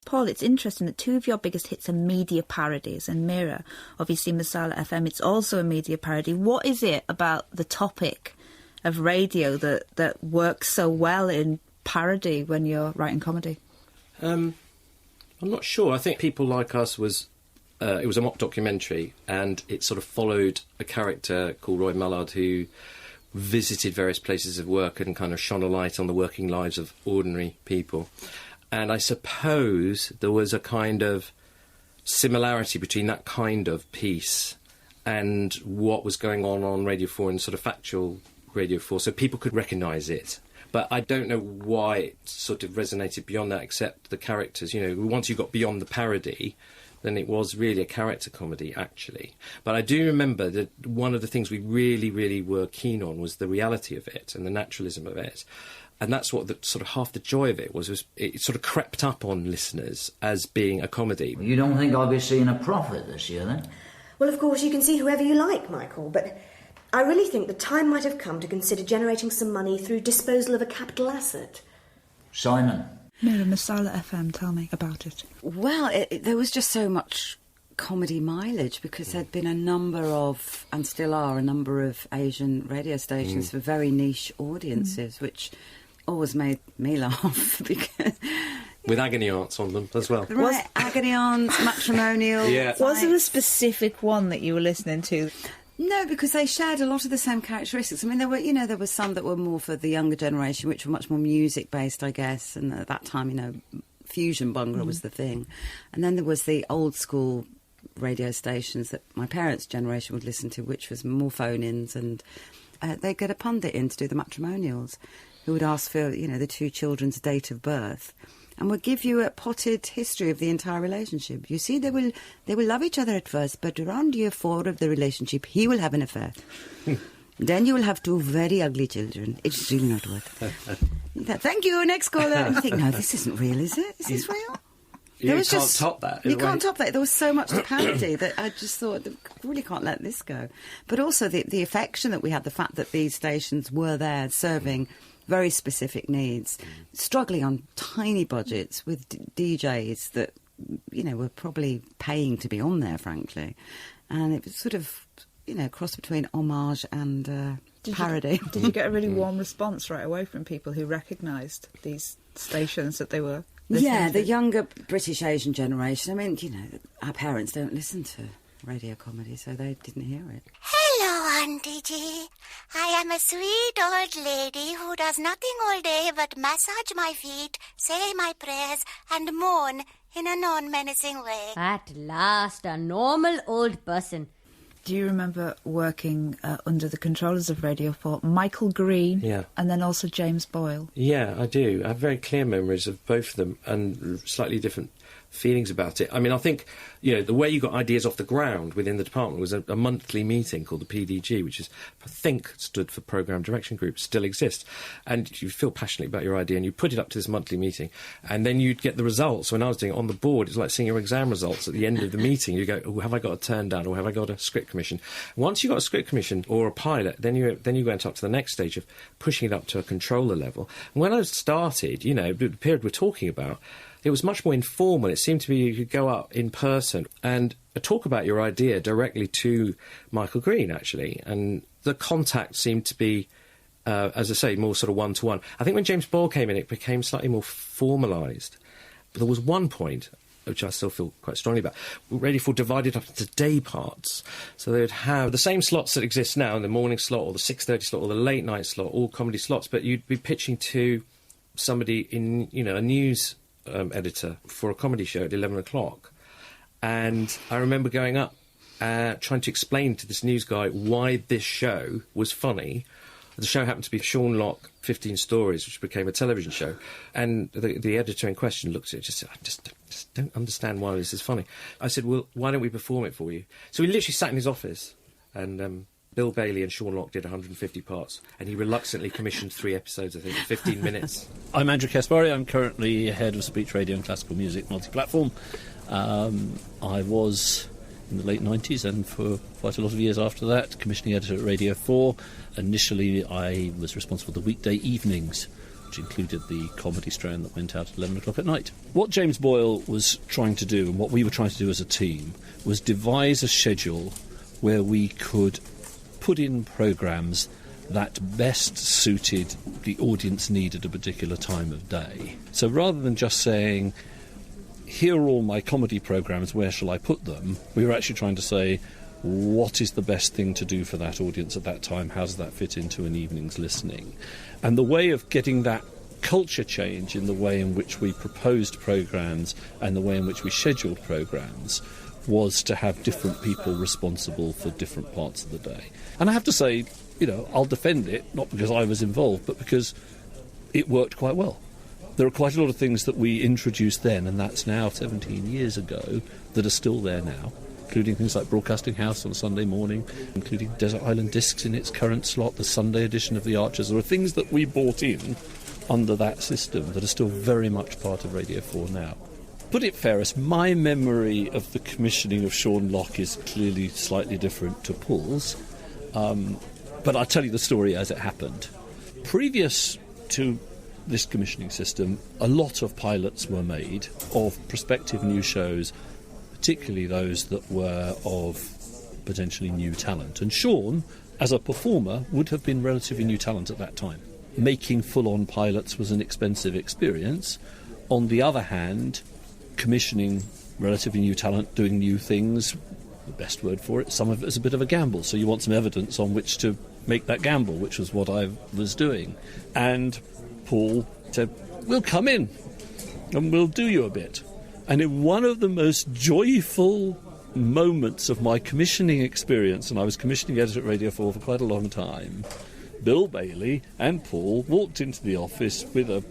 Paul, it's interesting that two of your biggest hits are media parodies, and Meera, obviously Masala FM, it's also a media parody. What is it about the topic of radio that works so well in parody when you're writing comedy? I'm not sure. I think People Like Us was it was a mock documentary, and it sort of followed a character called Roy Mallard who visited various places of work and kind of shone a light on the working lives of ordinary people. And I suppose there was a kind of similarity between that kind of piece and what was going on Radio 4 and sort of factual Radio 4, so people could recognise it. But I don't know why it sort of resonated beyond that, except the characters. Once you got beyond the parody, then it was really a character comedy, actually. But I do remember that one of the things we really, really were keen on was the reality of it and the naturalism of it. And that's what sort of half the joy of it was it sort of crept up on listeners as being a comedy. You don't think I'll be seeing a profit this year, then? Well, of course, you can see whoever you like, Michael, but I really think the time might have come to consider generating some money through disposal of a capital asset. Simon? Meera, Masala FM, tell me about it. Well, there was just so much comedy mileage because there'd been a number of, and still are, a number of Asian radio stations for very niche audiences, which always made me laugh because... With agony aunts on them as well. Right, agony aunts, matrimonial... Yeah. Was there a specific one that you were listening to? No, because they shared a lot of the same characteristics. I mean, there were some that were more for the younger generation, which were much more music-based, I guess, and at that time, fusion bhangra was the thing. And then there was the old-school radio stations that my parents' generation would listen to, which was more phone-ins, and they'd get a pundit in to do the matrimonials, who would ask for, the two children's date of birth, and would give you a potted history of the entire relationship. You see, they will love each other at first, but around year 4 of the relationship, he will have an affair. Then you will have 2 very ugly children. It's really not worth it. Thank you, next caller. And you think, no, this isn't real, is it? Is this real? You can't top that. You can't top that. There was so much to parody that I just thought, we really can't let this go. But also the affection that we had, the fact that these stations were there serving very specific needs, struggling on tiny budgets with DJs that, were probably paying to be on there, frankly. And it was sort of, a cross between homage and parody. Did you get a really warm response right away from people who recognised these stations that they were listening Yeah, to? the younger British Asian generation. I mean, our parents don't listen to radio comedy, so they didn't hear it. Hello, Auntie G. I am a sweet old lady who does nothing all day but massage my feet, say my prayers, and moan in a non-menacing way. At last, a normal old person. Do you remember working under the controllers of Radio 4, Michael Green, and then also James Boyle? Yeah, I do. I have very clear memories of both of them and slightly different feelings about it. I mean, I think, the way you got ideas off the ground within the department was a monthly meeting called the PDG, which is, I think, stood for Programme Direction Group, still exists. And you feel passionately about your idea and you put it up to this monthly meeting and then you'd get the results. When I was doing it on the board, it's like seeing your exam results at the end of the meeting. You go, have I got a turn down or have I got a script commission? Once you got a script commission or a pilot, then you went up to the next stage of pushing it up to a controller level. And when I started, the period we're talking about, it was much more informal. It seemed to be you could go up in person and talk about your idea directly to Michael Green, actually. And the contact seemed to be, as I say, more sort of one-to-one. I think when James Boyle came in, it became slightly more formalised. But there was one point, which I still feel quite strongly about, Radio 4 divided up into day parts. So they would have the same slots that exist now, in the morning slot or the 6:30 slot or the late night slot, all comedy slots, but you'd be pitching to somebody in, a news editor for a comedy show at 11 o'clock. And I remember going up trying to explain to this news guy why this show was funny. The show happened to be Sean Locke, 15 Stories, which became a television show. And the editor in question looked at it and just said, I just don't understand why this is funny. I said, well, why don't we perform it for you? So we literally sat in his office, and Bill Bailey and Sean Locke did 150 parts, and he reluctantly commissioned 3 episodes, I think, in 15 minutes. I'm Andrew Kaspari. I'm currently head of speech, radio and classical music multi-platform. I was in the late 90s, and for quite a lot of years after that, commissioning editor at Radio 4. Initially, I was responsible for the weekday evenings, which included the comedy strand that went out at 11 o'clock at night. What James Boyle was trying to do, and what we were trying to do as a team, was devise a schedule where we could put in programmes that best suited the audience need at a particular time of day. So rather than just saying, here are all my comedy programmes, where shall I put them? We were actually trying to say, what is the best thing to do for that audience at that time? How does that fit into an evening's listening? And the way of getting that culture change in the way in which we proposed programmes and the way in which we scheduled programmes was to have different people responsible for different parts of the day. And I have to say, I'll defend it, not because I was involved, but because it worked quite well. There are quite a lot of things that we introduced then, and that's now 17 years ago, that are still there now, including things like Broadcasting House on Sunday morning, including Desert Island Discs in its current slot, the Sunday edition of The Archers. There are things that we brought in under that system that are still very much part of Radio 4 now. Put it fairest, my memory of the commissioning of Sean Locke is clearly slightly different to Paul's, but I'll tell you the story as it happened. Previous to this commissioning system, a lot of pilots were made of prospective new shows, particularly those that were of potentially new talent. And Sean, as a performer, would have been relatively new talent at that time. Making full-on pilots was an expensive experience. On the other hand, commissioning relatively new talent doing new things, the best word for it, some of it is a bit of a gamble. So you want some evidence on which to make that gamble, which was what I was doing. And Paul said, we'll come in and we'll do you a bit. And in one of the most joyful moments of my commissioning experience, and I was commissioning editor at Radio 4 for quite a long time, Bill Bailey and Paul walked into the office with a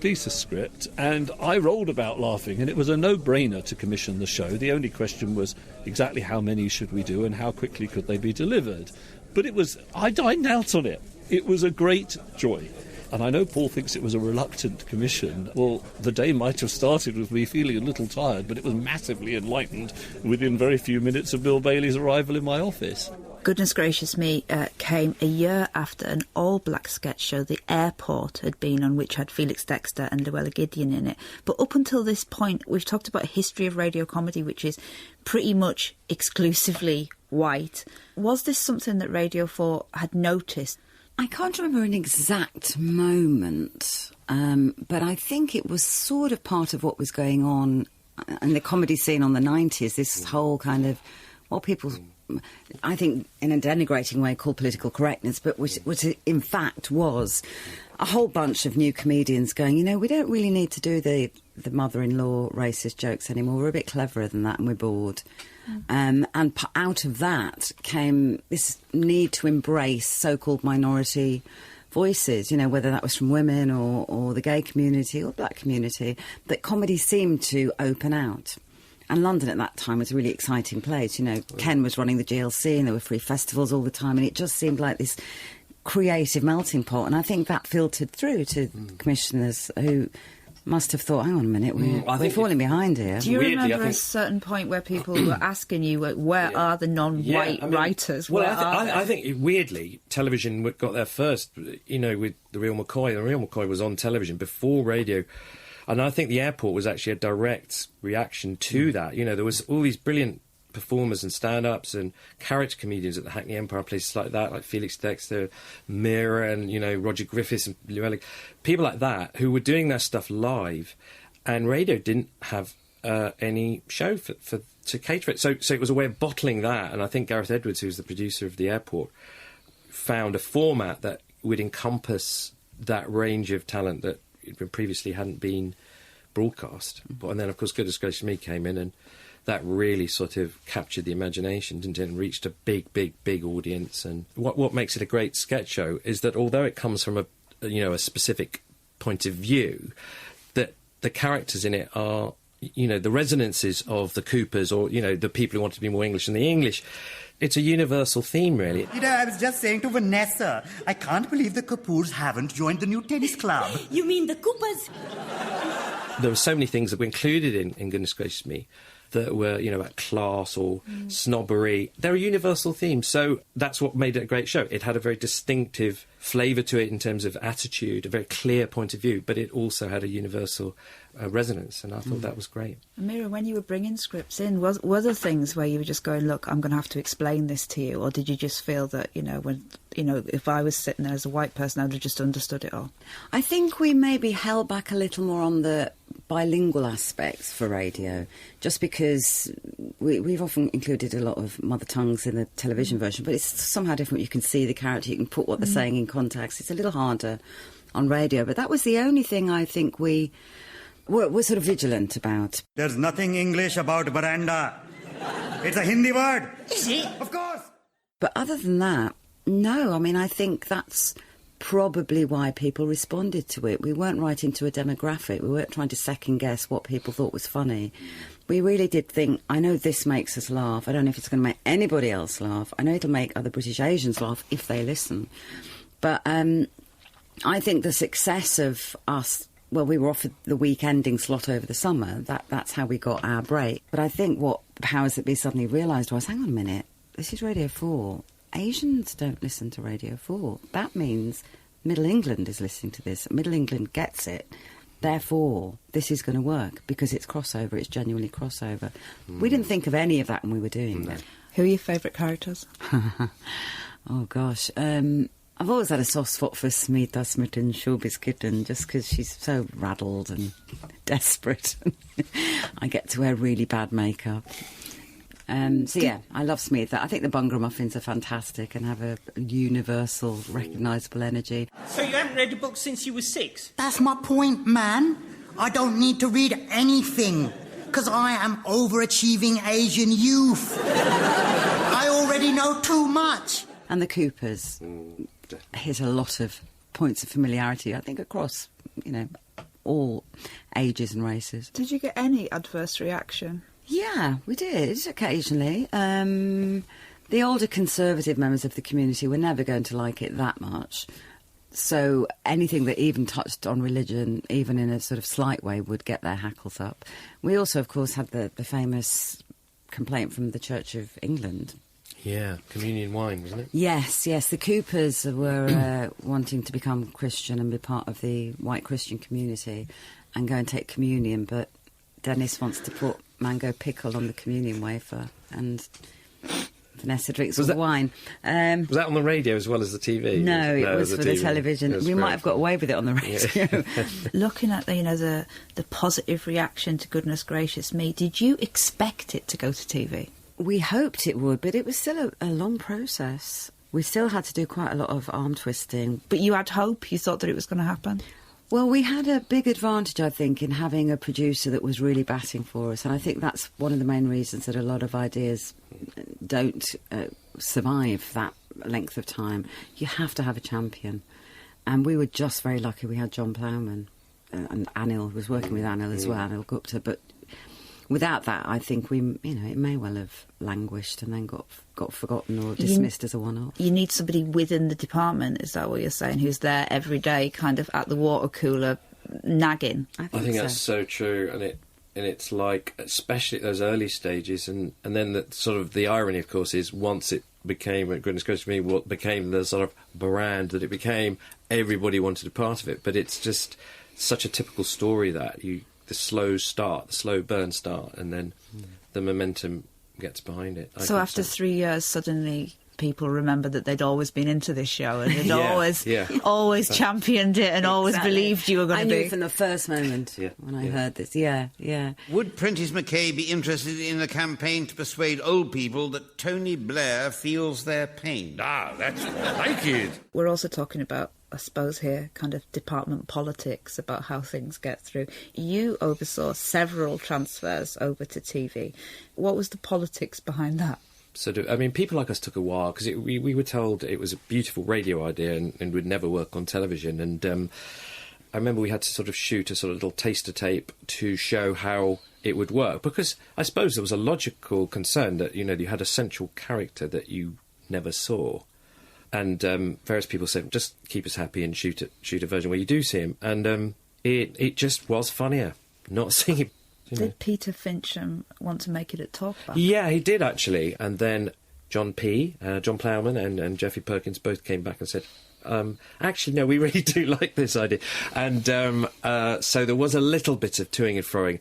piece of script, and I rolled about laughing, and it was a no-brainer to commission the show. The only question was exactly how many should we do and how quickly could they be delivered. But I dined out on it. It was a great joy. And I know Paul thinks it was a reluctant commission. Well, the day might have started with me feeling a little tired, but it was massively enlightened within very few minutes of Bill Bailey's arrival in my office. Goodness Gracious Me came a year after an all-black sketch show, The Airport, had been on, which had Felix Dexter and Llewellyn Gideon in it. But up until this point, we've talked about a history of radio comedy, which is pretty much exclusively white. Was this something that Radio 4 had noticed? I can't remember an exact moment, but I think it was sort of part of what was going on in the comedy scene on the 90s, this whole kind of what people, I think, in a denigrating way call political correctness, but which in fact was a whole bunch of new comedians going, we don't really need to do the mother-in-law racist jokes anymore. We're a bit cleverer than that and we're bored. And out of that came this need to embrace so-called minority voices, whether that was from women or the gay community or black community, that comedy seemed to open out. And London at that time was a really exciting place. Ken was running the GLC and there were free festivals all the time, and it just seemed like this creative melting pot. And I think that filtered through to commissioners who must have thought, hang on a minute, we're falling behind here. Do you remember a certain point where people were asking you, where are the non-white writers? I think, weirdly, television got there first, with The Real McCoy. The Real McCoy was on television before radio. And I think The Airport was actually a direct reaction to that. There was all these brilliant performers and stand-ups and character comedians at the Hackney Empire, places like that, like Felix Dexter, Meera and, Roger Griffiths and Llewellyn. People like that who were doing their stuff live, and radio didn't have any show to cater it. So it was a way of bottling that, and I think Gareth Edwards, who's the producer of The Airport, found a format that would encompass that range of talent that previously hadn't been broadcast. And then, of course, Goodness Gracious Me came in, and that really sort of captured the imagination, didn't it, and reached a big audience. And what makes it a great sketch show is that although it comes from a specific point of view, that the characters in it are, the resonances of the Coopers, or, the people who want to be more English than the English. It's a universal theme, really. I was just saying to Vanessa, I can't believe the Kapoors haven't joined the new tennis club. You mean the Coopers? There were so many things that were included in Goodness Gracious Me that were, about class or snobbery. They're a universal theme, so that's what made it a great show. It had a very distinctive flavour to it in terms of attitude, a very clear point of view, but it also had a universal resonance, and I thought that was great. Meera, when you were bringing scripts in, were there things where you were just going, look, I'm going to have to explain this to you, or did you just feel that, if I was sitting there as a white person, I would have just understood it all? I think we maybe held back a little more on the bilingual aspects for radio, just because we've often included a lot of mother tongues in the television version, but it's somehow different. You can see the character, you can put what they're saying in context. It's a little harder on radio, but that was the only thing I think we're sort of vigilant about. There's nothing English about veranda. It's a Hindi word. Is it? Of course. But other than that, no. I mean, I think that's probably why people responded to it. We weren't writing to a demographic. We weren't trying to second-guess what people thought was funny. We really did think, I know this makes us laugh. I don't know if it's going to make anybody else laugh. I know it'll make other British Asians laugh if they listen. But I think the success of us... Well, we were offered the week-ending slot over the summer. That's how we got our break. But I think what powers that be suddenly realised was, hang on a minute, this is Radio 4. Asians don't listen to Radio 4. That means Middle England is listening to this. Middle England gets it. Therefore, this is going to work because it's crossover. It's genuinely crossover. We didn't think of any of that when we were doing it. Who are your favourite characters? Oh, gosh. I've always had a soft spot for Smita Smitten Showbiz just because she's so raddled and desperate. I get to wear really bad makeup. So, yeah, I love Smita. I think the Bungra muffins are fantastic and have a universal, recognisable energy. So you haven't read a book since you were 6? That's my point, man. I don't need to read anything, because I am overachieving Asian youth. I already know too much. And the Coopers hit a lot of points of familiarity, I think, across, all ages and races. Did you get any adverse reaction? Yeah, we did, occasionally. The older conservative members of the community were never going to like it that much. So anything that even touched on religion, even in a sort of slight way, would get their hackles up. We also, of course, had the famous complaint from the Church of England. Yeah, communion wine, wasn't it? Yes. The Coopers were wanting to become Christian and be part of the white Christian community and go and take communion, but Dennis wants to put mango pickle on the communion wafer, and Vanessa drinks all the wine. Was that on the radio as well as the TV? No, it was for the television. We might have got away with it on the radio. Looking at the positive reaction to Goodness Gracious Me, did you expect it to go to TV? We hoped it would, but it was still a long process. We still had to do quite a lot of arm twisting. But you had hope? You thought that it was going to happen? Well, we had a big advantage, I think, in having a producer that was really batting for us. And I think that's one of the main reasons that a lot of ideas don't survive that length of time. You have to have a champion. And we were just very lucky we had John Plowman. And Anil was working with Anil as well, Anil Gupta. But without that, I think it may well have languished and then got forgotten or dismissed as a one-off. You need somebody within the department, is that what you're saying, who's there every day, kind of at the water cooler, nagging? I think that's so true, and it's like, especially at those early stages, and then the irony, of course, is once it became, Goodness Gracious Me, what became the sort of brand that it became, everybody wanted a part of it. But it's just such a typical story that the slow start, the slow burn start, and then the momentum gets behind it. So after 3 years, suddenly people remember that they'd always been into this show and had Yeah. always championed it and always believed you were going to be. I knew from the first moment when I heard this. Yeah. Would Prentice McKay be interested in a campaign to persuade old people that Tony Blair feels their pain? Ah, that's what I like it. We're also talking about, I suppose here, kind of department politics, about how things get through. You oversaw several transfers over to TV. What was the politics behind that? People like us took a while, because we were told it was a beautiful radio idea and would never work on television. And I remember we had to sort of shoot a sort of little taster tape to show how it would work, because I suppose there was a logical concern that, you had a central character that you never saw. And various people said, just keep us happy and shoot a version where you do see him. And it just was funnier not seeing him. Did Peter Fincham want to make it at Talkback? Yeah, he did, actually. And then John Plowman and Jeffrey Perkins both came back and said, actually, no, we really do like this idea. And so there was a little bit of toing and froing.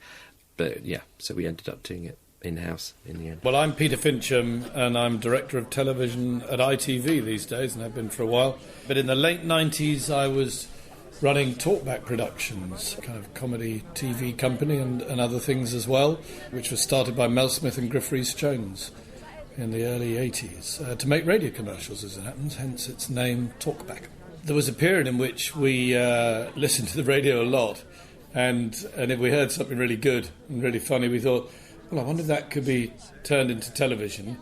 But, yeah, so we ended up doing it in-house in the end. Well, I'm Peter Fincham, and I'm Director of Television at ITV these days, and have been for a while. But in the late 90s, I was running Talkback Productions, kind of comedy TV company and other things as well, which was started by Mel Smith and Griff Rhys-Jones in the early 80s, to make radio commercials, as it happens, hence its name, Talkback. There was a period in which we listened to the radio a lot, and if we heard something really good and really funny, we thought, well, I wonder if that could be turned into television.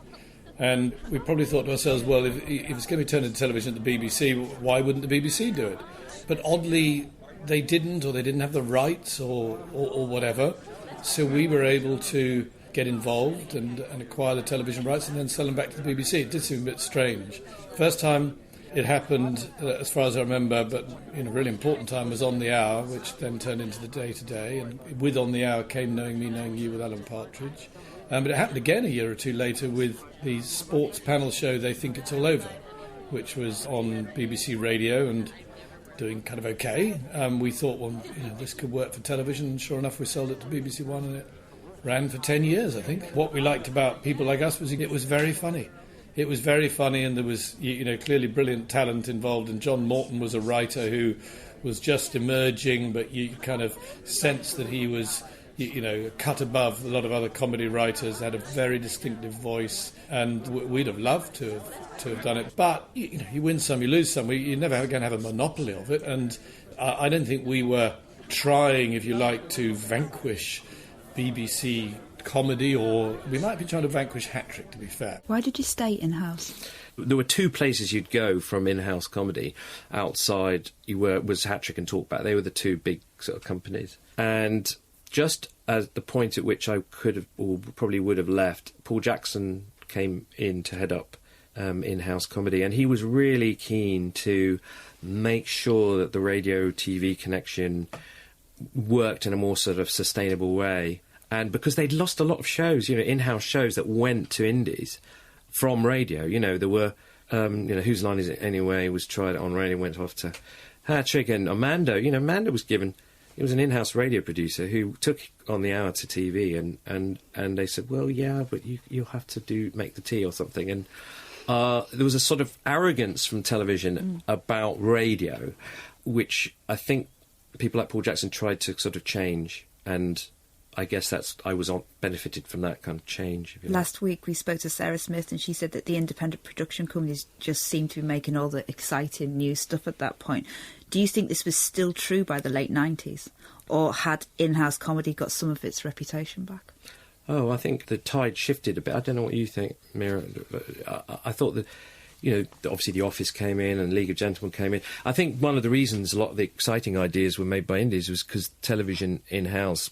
And we probably thought to ourselves, well, if it's going to be turned into television at the BBC, why wouldn't the BBC do it? But oddly, they didn't, or they didn't have the rights or whatever. So we were able to get involved and acquire the television rights and then sell them back to the BBC. It did seem a bit strange. First time it happened, as far as I remember, but a really important time was On the Hour, which then turned into the Day-to-Day. And with On the Hour came Knowing Me, Knowing You with Alan Partridge. But it happened again a year or two later with the sports panel show They Think It's All Over, which was on BBC Radio and doing kind of okay. We thought, well, this could work for television, and sure enough, we sold it to BBC One, and it ran for 10 years, I think. What we liked about people like us was it was very funny. It was very funny, and there was, clearly brilliant talent involved, and John Morton was a writer who was just emerging, but you kind of sensed that he was, cut above a lot of other comedy writers, had a very distinctive voice, and we'd have loved to have done it. But, you win some, you lose some. You're never going to have a monopoly of it, and I don't think we were trying, if you like, to vanquish BBC comedy, or we might be trying to vanquish Hat-Trick, to be fair. Why did you stay in-house? There were two places you'd go from in-house comedy. Outside was Hat-Trick and Talkback. They were the two big sort of companies. And just at the point at which I could have, or probably would have left, Paul Jackson came in to head up in-house comedy, and he was really keen to make sure that the radio-TV connection worked in a more sort of sustainable way. And because they'd lost a lot of shows, in-house shows that went to indies from radio. There were, Whose Line Is It Anyway was tried on radio, went off to Hat-Trick, and Amanda, Amanda was given, it was an in-house radio producer who took On the Hour to TV, and they said, well, yeah, but you'll have to make the tea or something. And there was a sort of arrogance from television about radio, which I think people like Paul Jackson tried to sort of change, and I guess I was benefited from that kind of change. Last week we spoke to Sarah Smith, and she said that the independent production companies just seemed to be making all the exciting new stuff at that point. Do you think this was still true by the late 90s? Or had in-house comedy got some of its reputation back? Oh, I think the tide shifted a bit. I don't know what you think, Meera. I thought that, obviously The Office came in and League of Gentlemen came in. I think one of the reasons a lot of the exciting ideas were made by indies was because television in-house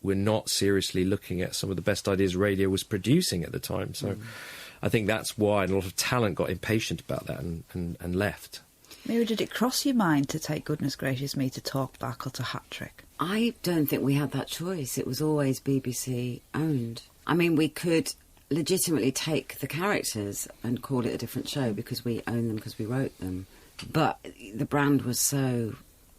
we're not seriously looking at some of the best ideas radio was producing at the time. So I think that's why a lot of talent got impatient about that and left. Meera, did it cross your mind to take Goodness Gracious Me to Talkback or to Hat-Trick? I don't think we had that choice. It was always BBC owned. I mean, we could legitimately take the characters and call it a different show because we own them, because we wrote them. But the brand was so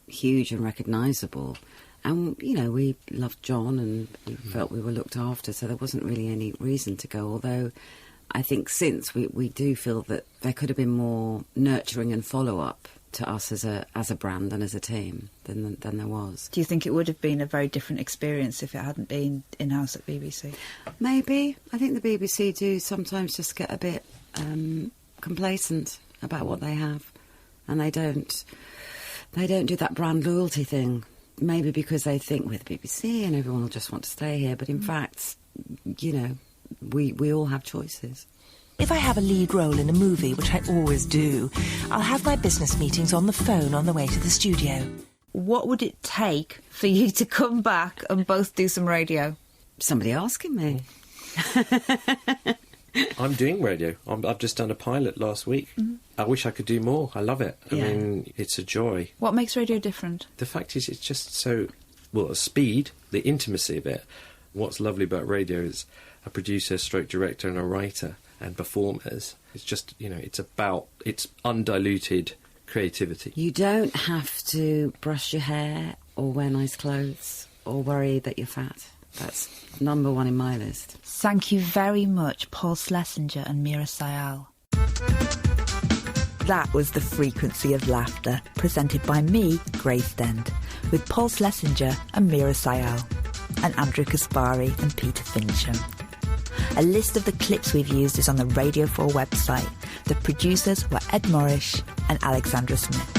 huge and recognisable. And, we loved John and we felt we were looked after, so there wasn't really any reason to go, although I think since we do feel that there could have been more nurturing and follow-up to us as a brand and as a team than there was. Do you think it would have been a very different experience if it hadn't been in-house at BBC? Maybe. I think the BBC do sometimes just get a bit complacent about what they have, and they don't do that brand loyalty thing. Maybe because they think we're the BBC and everyone will just want to stay here, but in fact, you know, we all have choices. If I have a lead role in a movie, which I always do, I'll have my business meetings on the phone on the way to the studio. What would it take for you to come back and both do some radio? Somebody asking me. I'm doing radio. I've just done a pilot last week. Mm-hmm. I wish I could do more. I love it. Yeah. I mean, it's a joy. What makes radio different? The fact is, it's just so... Well, the speed, the intimacy of it. What's lovely about radio is a producer, stroke director and a writer and performers. It's just, you know, it's undiluted creativity. You don't have to brush your hair or wear nice clothes or worry that you're fat. That's number one in my list. Thank you very much, Paul Schlesinger and Meera Syal. That was The Frequency of Laughter, presented by me, Grace Dent, with Paul Schlesinger and Meera Syal, and Andrew Kaspari and Peter Fincham. A list of the clips we've used is on the Radio 4 website. The producers were Ed Morrish and Alexandra Smith.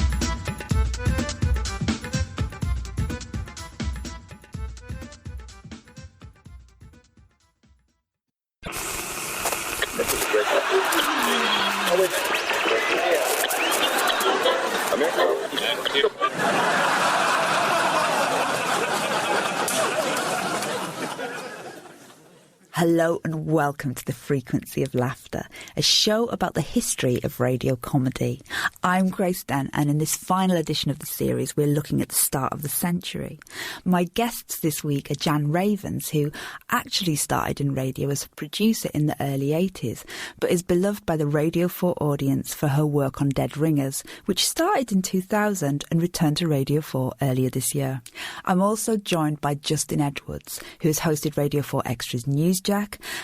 Hello and welcome to The Frequency of Laughter, a show about the history of radio comedy. I'm Grace Dent, and in this final edition of the series, we're looking at the start of the century. My guests this week are Jan Ravens, who actually started in radio as a producer in the early 80s, but is beloved by the Radio 4 audience for her work on Dead Ringers, which started in 2000 and returned to Radio 4 earlier this year. I'm also joined by Justin Edwards, who has hosted Radio 4 Extra's Newsjack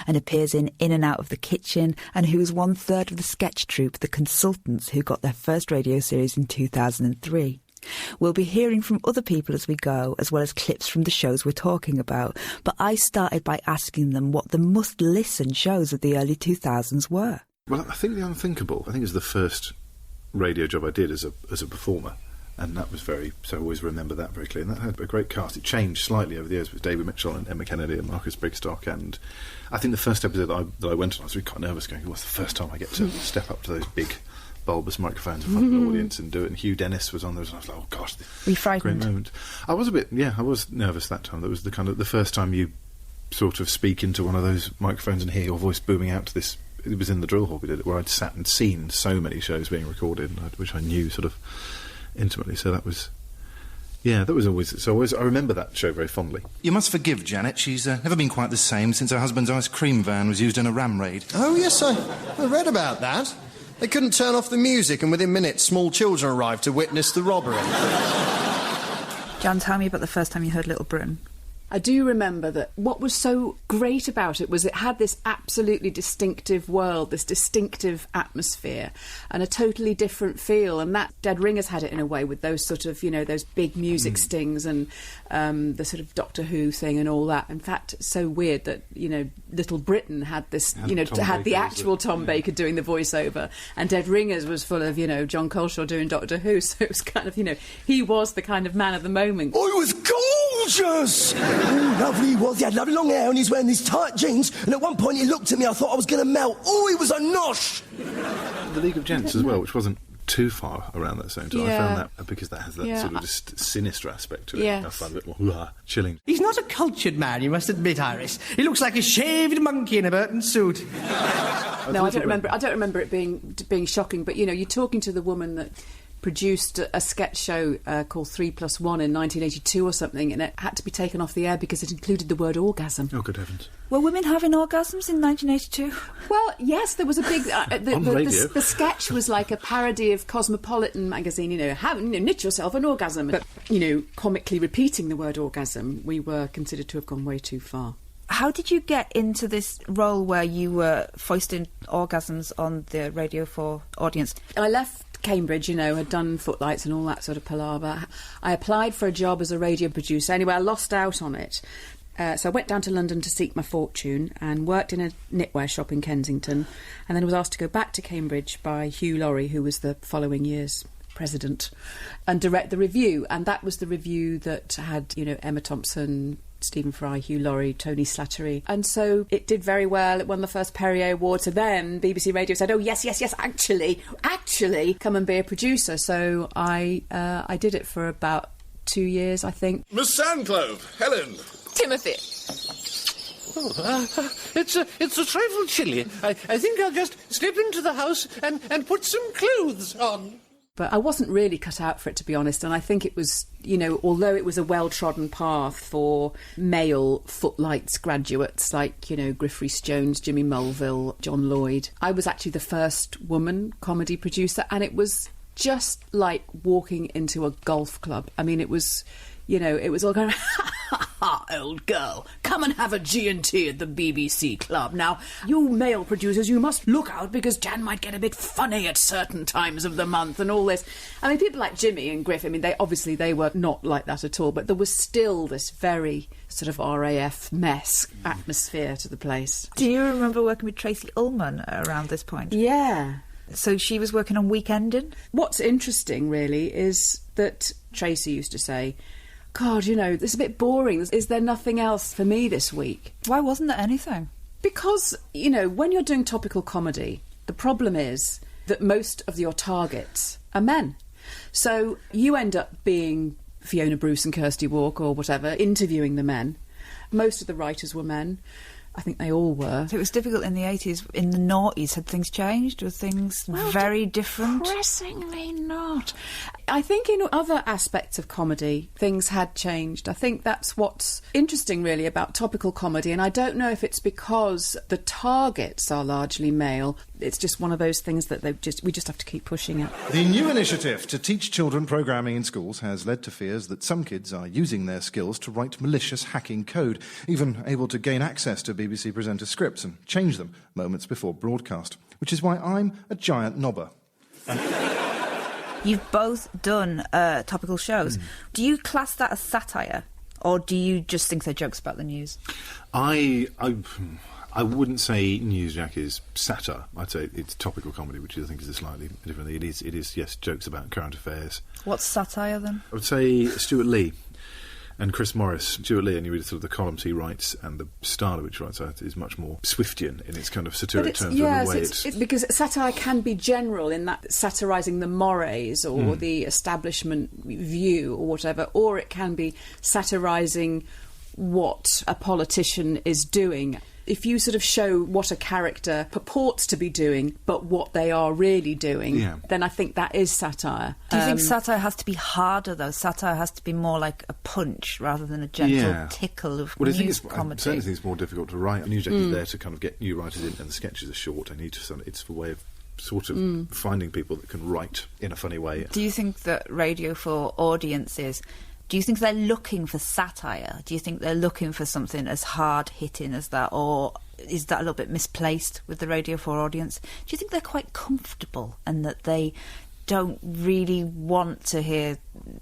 and appears in and Out of the Kitchen, and who is 1/3 of the sketch troupe The Consultants, who got their first radio series in 2003. We'll be hearing from other people as we go, as well as clips from the shows we're talking about, but I started by asking them what the must-listen shows of the early 2000s were. Well, I think The Unthinkable, I think, is the first radio job I did as a performer. And that was so I always remember that very clearly. And that had a great cast. It changed slightly over the years with David Mitchell and Emma Kennedy and Marcus Brigstock. And I think the first episode that I went on, I was really quite nervous going, what's the first time I get to step up to those big bulbous microphones in front of an audience and do it? And Hugh Dennis was on there, and I was like, oh gosh, were you frightened? Great moment. I was I was nervous that time. That was the first time you sort of speak into one of those microphones and hear your voice booming out to this. It was in the drill hall we did it, where I'd sat and seen so many shows being recorded, which I knew sort of intimately, so that was always. So I remember that show very fondly. You must forgive Janet. She's never been quite the same since her husband's ice cream van was used in a ram raid. Oh yes, I read about that. They couldn't turn off the music, and within minutes, small children arrived to witness the robbery. Jan, tell me about the first time you heard Little Britain. I do remember that what was so great about it was it had this absolutely distinctive world, this distinctive atmosphere, and a totally different feel. And that Dead Ringers had it in a way, with those sort of, those big music stings and the sort of Doctor Who thing and all that. In fact, it's so weird that, Little Britain had this, had the actual Tom Baker doing the voiceover, and Dead Ringers was full of, John Coleshaw doing Doctor Who. So it was kind of, he was the kind of man of the moment. I was gorgeous! Oh, lovely he was. He had lovely long hair and he's wearing these tight jeans, and at one point he looked at me, I thought I was going to melt. Oh, he was a nosh! The League of Gents as well, which wasn't too far around that same time. Yeah. I found that, because that has that sort of just sinister aspect to it. Yes. I find it a bit more chilling. He's not a cultured man, you must admit, Iris. He looks like a shaved monkey in a Burton suit. No, I don't remember it being shocking, but, you're talking to the woman that produced a sketch show called 3+1 in 1982 or something, and it had to be taken off the air because it included the word orgasm. Oh, good heavens. Were women having orgasms in 1982? Well, yes, there was a big... the sketch was like a parody of Cosmopolitan magazine, knit yourself an orgasm. But, comically repeating the word orgasm, we were considered to have gone way too far. How did you get into this role where you were foisting orgasms on the Radio 4 audience? I left Cambridge, had done Footlights and all that sort of palaver. I applied for a job as a radio producer. Anyway, I lost out on it. So I went down to London to seek my fortune and worked in a knitwear shop in Kensington, and then I was asked to go back to Cambridge by Hugh, who was the following year's president, and direct the review. And that was the review that had, Emma Thompson, Stephen Fry, Hugh Laurie, Tony Slattery. And so it did very well. It won the first Perrier Award. So then BBC Radio said, oh, yes, actually, come and be a producer. So I did it for about 2 years, I think. Miss Sandclove, Helen. Timothy. It's a trifle chilly. I think I'll just slip into the house and put some clothes on. But I wasn't really cut out for it, to be honest, and I think it was, although it was a well-trodden path for male Footlights graduates like, Griff Rhys-Jones, Jimmy Mulville, John Lloyd, I was actually the first woman comedy producer, and it was just like walking into a golf club. I mean, it was... it was all going, ha, old girl, come and have a G&T at the BBC club. Now, you male producers, you must look out because Jan might get a bit funny at certain times of the month and all this. I mean, people like Jimmy and Griff, they were not like that at all, but there was still this very sort of RAF mess atmosphere to the place. Do you remember working with Tracy Ullman around this point? Yeah. So she was working on Weekending? What's interesting, really, is that Tracy used to say, God, this is a bit boring. Is there nothing else for me this week? Why wasn't there anything? Because, when you're doing topical comedy, the problem is that most of your targets are men. So you end up being Fiona Bruce and Kirsty Walk or whatever, interviewing the men. Most of the writers were men. I think they all were. So it was difficult in the 80s. In the noughties, had things changed? Were things very different? Depressingly not. I think in other aspects of comedy, things had changed. I think that's what's interesting, really, about topical comedy, and I don't know if it's because the targets are largely male. It's just one of those things that we just have to keep pushing it. The new initiative to teach children programming in schools has led to fears that some kids are using their skills to write malicious hacking code, even able to gain access to BBC presenter scripts and change them moments before broadcast, which is why I'm a giant knobber. You've both done topical shows. Do you class that as satire, or do you just think they're jokes about the news? I wouldn't say Newsjack is satire. I'd say it's topical comedy, which I think is a slightly different thing. It is, yes, jokes about current affairs. What's satire, then? I would say Stuart Lee and Chris Morris. Stuart Lee, and you read sort of the columns he writes, and the style of which he writes is much more Swiftian in its kind of satiric terms. Yes, it's because satire can be general in that satirising the mores or the establishment view or whatever, or it can be satirising what a politician is doing. If you sort of show what a character purports to be doing, but what they are really doing, then I think that is satire. Do you think satire has to be harder, though? Satire has to be more like a punch rather than a gentle tickle of news comedy? I certainly think it's more difficult to write. Newsjack is there to kind of get new writers in, and the sketches are short. It's a way of sort of finding people that can write in a funny way. Do you think that Radio 4 audiences... Do you think they're looking for satire? Do you think they're looking for something as hard-hitting as that? Or is that a little bit misplaced with the Radio 4 audience? Do you think they're quite comfortable and that they don't really want to hear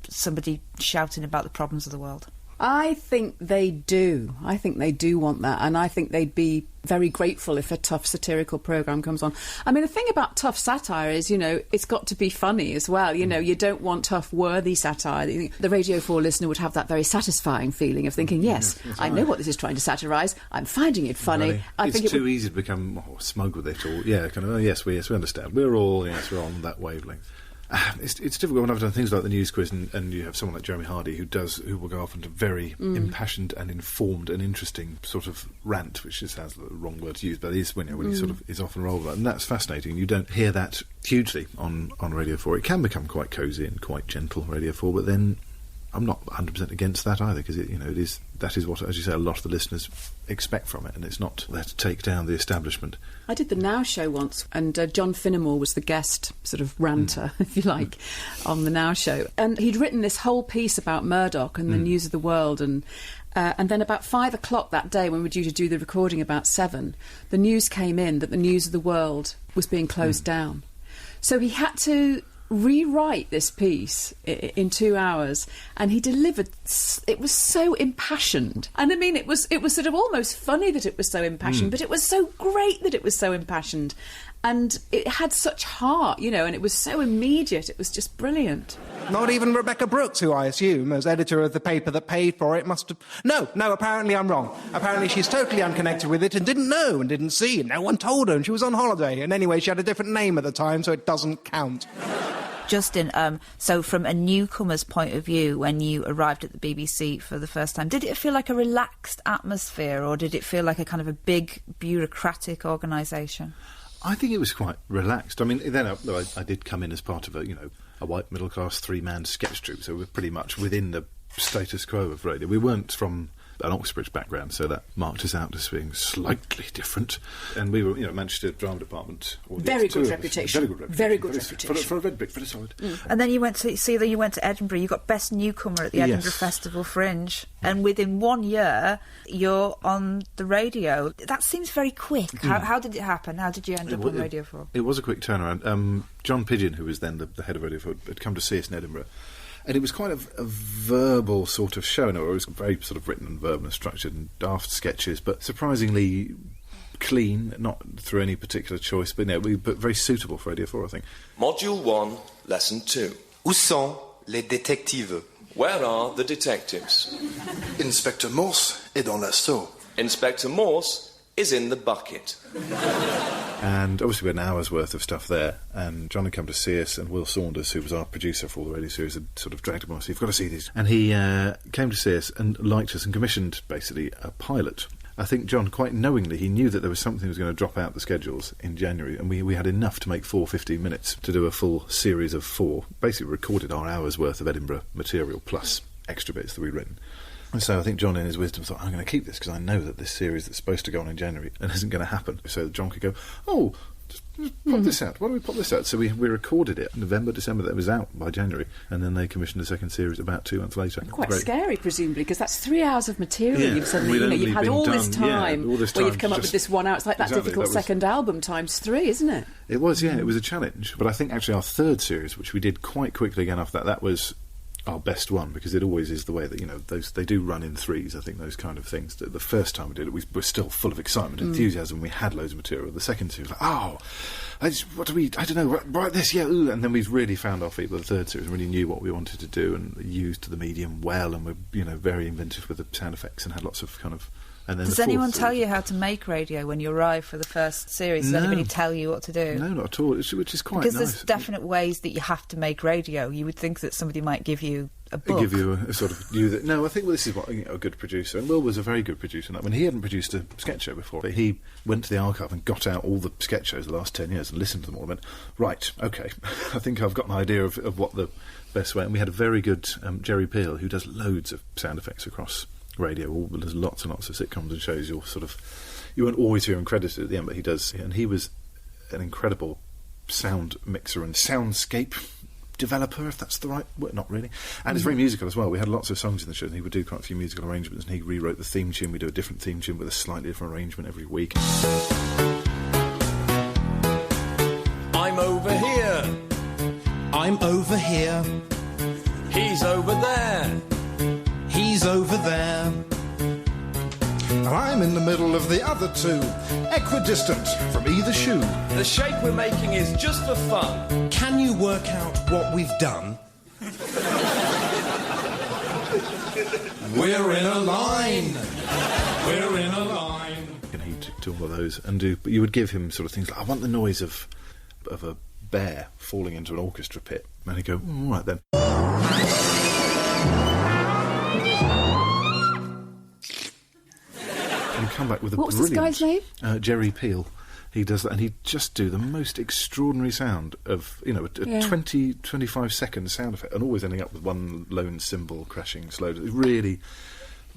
somebody shouting about the problems of the world? I think they do. I think they do want that, and I think they'd be very grateful if a tough satirical programme comes on. I mean, the thing about tough satire is, it's got to be funny as well. You don't want tough, worthy satire. The Radio 4 listener would have that very satisfying feeling of thinking, yes, I know what this is trying to satirise. I'm finding it funny. I think it's too easy to become smug with it, or yes, we understand. We're on that wavelength. It's difficult when I've done things like the news quiz and you have someone like Jeremy Hardy who will go off into very impassioned and informed and interesting sort of rant, which just sounds like the wrong word to use, but it is when he sort of is off and roll with that, and that's fascinating. You don't hear that hugely on Radio 4. It can become quite cosy and quite gentle, Radio 4, but then I'm not 100% against that either, because that is what, as you say, a lot of the listeners expect from it, and it's not there to take down the establishment. I did the Now Show once, and John Finnemore was the guest sort of ranter, if you like, on the Now Show. And he'd written this whole piece about Murdoch and the news of the world, and And then about 5 o'clock that day, when we were due to do the recording about 7, the news came in that the News of the World was being closed down. So he had to rewrite this piece in 2 hours, and he delivered. It was so impassioned, and I mean, it was sort of almost funny that it was so impassioned, but it was so great that it was so impassioned, and it had such heart, you know, and it was so immediate. It was just brilliant. Not even Rebecca Brooks, who I assume, as editor of the paper that paid for it, must have... No, apparently I'm wrong. Apparently she's totally unconnected with it and didn't know and didn't see, and no one told her, and she was on holiday. And anyway, she had a different name at the time, so it doesn't count. Justin, so from a newcomer's point of view, when you arrived at the BBC for the first time, did it feel like a relaxed atmosphere, or did it feel like a kind of a big bureaucratic organisation? I think it was quite relaxed. I mean, then I did come in as part of a white middle-class 3-man sketch troupe, so we're pretty much within the status quo of radio. We weren't from an Oxbridge background, so that marked us out as being slightly different. And we were, Manchester Drama Department. Very good reputation. Very good reputation. For a red brick, very solid. And then you went to Edinburgh. You got Best Newcomer at the Edinburgh Festival Fringe, and within 1 year, you're on the radio. That seems very quick. How did it happen? How did you end up on Radio 4? It was a quick turnaround. John Pidgeon, who was then the head of Radio 4, had come to see us in Edinburgh. And it was quite a verbal sort of show. No, it was very sort of written and verbal and structured and daft sketches, but surprisingly clean, not through any particular choice, but very suitable for Radio 4, I think. Module 1, Lesson 2. Où sont les détectives? Where are the detectives? Inspector Morse est dans l'assaut. Inspector Morse is in the bucket. And obviously we had an hour's worth of stuff there, and John had come to see us, and Will Saunders, who was our producer for all the radio series, had sort of dragged him on, so you've got to see these. And he came to see us and liked us and commissioned, basically, a pilot. I think John, quite knowingly, he knew that there was something that was going to drop out the schedules in January, and we had enough to make 4 15 minutes to do a full series of 4. Basically recorded our hour's worth of Edinburgh material, plus extra bits that we'd written. And so I think John, in his wisdom, thought, I'm going to keep this because I know that this series that's supposed to go on in January and isn't going to happen. So that John could go, just pop this out. Why don't we pop this out? So we recorded it in November, December. That was out by January. And then they commissioned a second series about 2 months later. Quite scary, presumably, because that's 3 hours of material. You've suddenly, you've had all this time where you've come up with this 1 hour. It's like that difficult second album times 3, isn't it? It was, it was a challenge. But I think actually our third series, which we did quite quickly again after that was our best one, because it always is the way that they do run in 3s. I think those kind of things. The first time we did it, we were still full of excitement, enthusiasm. We had loads of material. The second series, I don't know, write this, and then we really found our feet with the third series and really knew what we wanted to do and used the medium well, and were very inventive with the sound effects and had lots of kind of. And then does anyone tell you how to make radio when you arrive for the first series? Does anybody tell you what to do? No, not at all, which is quite nice. Because there's definite ways that you have to make radio. You would think that somebody might give you a book. Give you a sort of... No, I think this is what a good producer, and Will was a very good producer. When he hadn't produced a sketch show before, but he went to the archive and got out all the sketch shows the last 10 years and listened to them all and went, right, OK, I think I've got an idea of what the best way... And we had a very good Jerry Peel, who does loads of sound effects across radio. There's lots and lots of sitcoms and shows. You won't always hear him credited at the end, but he does. And he was an incredible sound mixer and soundscape developer, if that's the right word. Not really. And it's very musical as well. We had lots of songs in the show, and he would do quite a few musical arrangements, and he rewrote the theme tune. We do a different theme tune with a slightly different arrangement every week. I'm over here. I'm over here. He's over there. He's over there. And I'm in the middle of the other two, equidistant from either shoe. The shape we're making is just for fun. Can you work out what we've done? We're in a line. We're in a line. And he'd do all of those and do. But you would give him sort of things like, I want the noise of a bear falling into an orchestra pit. And he'd go, all right then. And come back with a brilliant... What was this guy's name? Jerry Peel. He does that, and he'd just do the most extraordinary sound of, a 20, 25-second sound effect, and always ending up with one lone cymbal crashing slowly. Really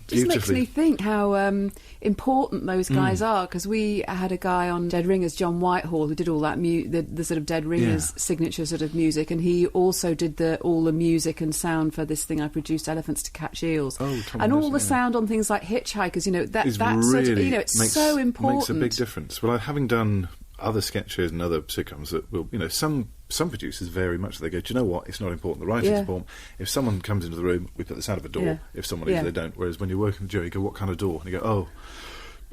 Just makes me think how important those guys are, because we had a guy on Dead Ringers, John Whitehall, who did all that the sort of Dead Ringers signature sort of music, and he also did all the music and sound for this thing I produced, Elephants to Catch Eels, and all the sound on things like Hitchhikers. You know, that's really, sort of, you know, it's so important. Makes a big difference. Well, having done other sketches and other sitcoms that will, you know, some producers very much, they go, do you know what, it's not important, the writing's important. If someone comes into the room, we put the sound of a door. If someone leaves, they don't. Whereas when you're working with Joe, you go, what kind of door? And you go, oh,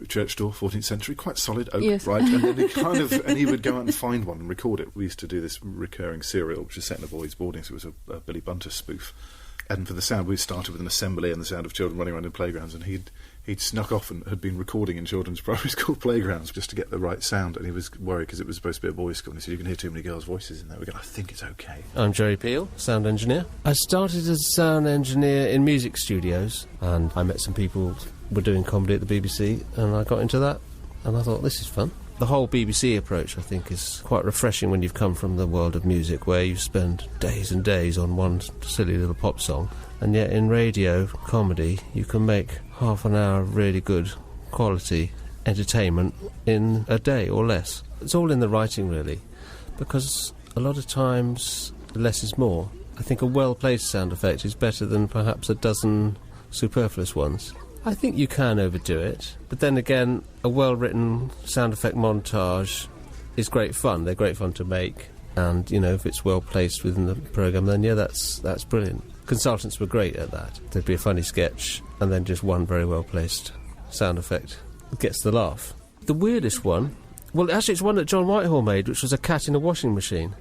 church door, 14th century, quite solid, oak, right? And then and he would go out and find one and record it. We used to do this recurring serial, which was set in a boys' boarding, so it was a Billy Bunter spoof. And for the sound, we started with an assembly and the sound of children running around in playgrounds, and he'd snuck off and had been recording in children's primary school playgrounds just to get the right sound, and he was worried because it was supposed to be a boys' school, and he said, you can hear too many girls' voices in there. We go, I think it's okay. I'm Jerry Peel, sound engineer. I started as a sound engineer in music studios, and I met some people who were doing comedy at the BBC, and I got into that, and I thought, this is fun. The whole BBC approach, I think, is quite refreshing when you've come from the world of music, where you spend days and days on one silly little pop song, and yet in radio comedy you can make half an hour of really good quality entertainment in a day or less. It's all in the writing, really, because a lot of times less is more. I think a well-placed sound effect is better than perhaps a dozen superfluous ones. I think you can overdo it, but then again, a well-written sound effect montage is great fun. They're great fun to make, and, you know, if it's well-placed within the programme, then, that's brilliant. Consultants were great at that. There'd be a funny sketch, and then just one very well-placed sound effect. It gets the laugh. The weirdest one, well, actually, it's one that John Whitehall made, which was a cat in a washing machine.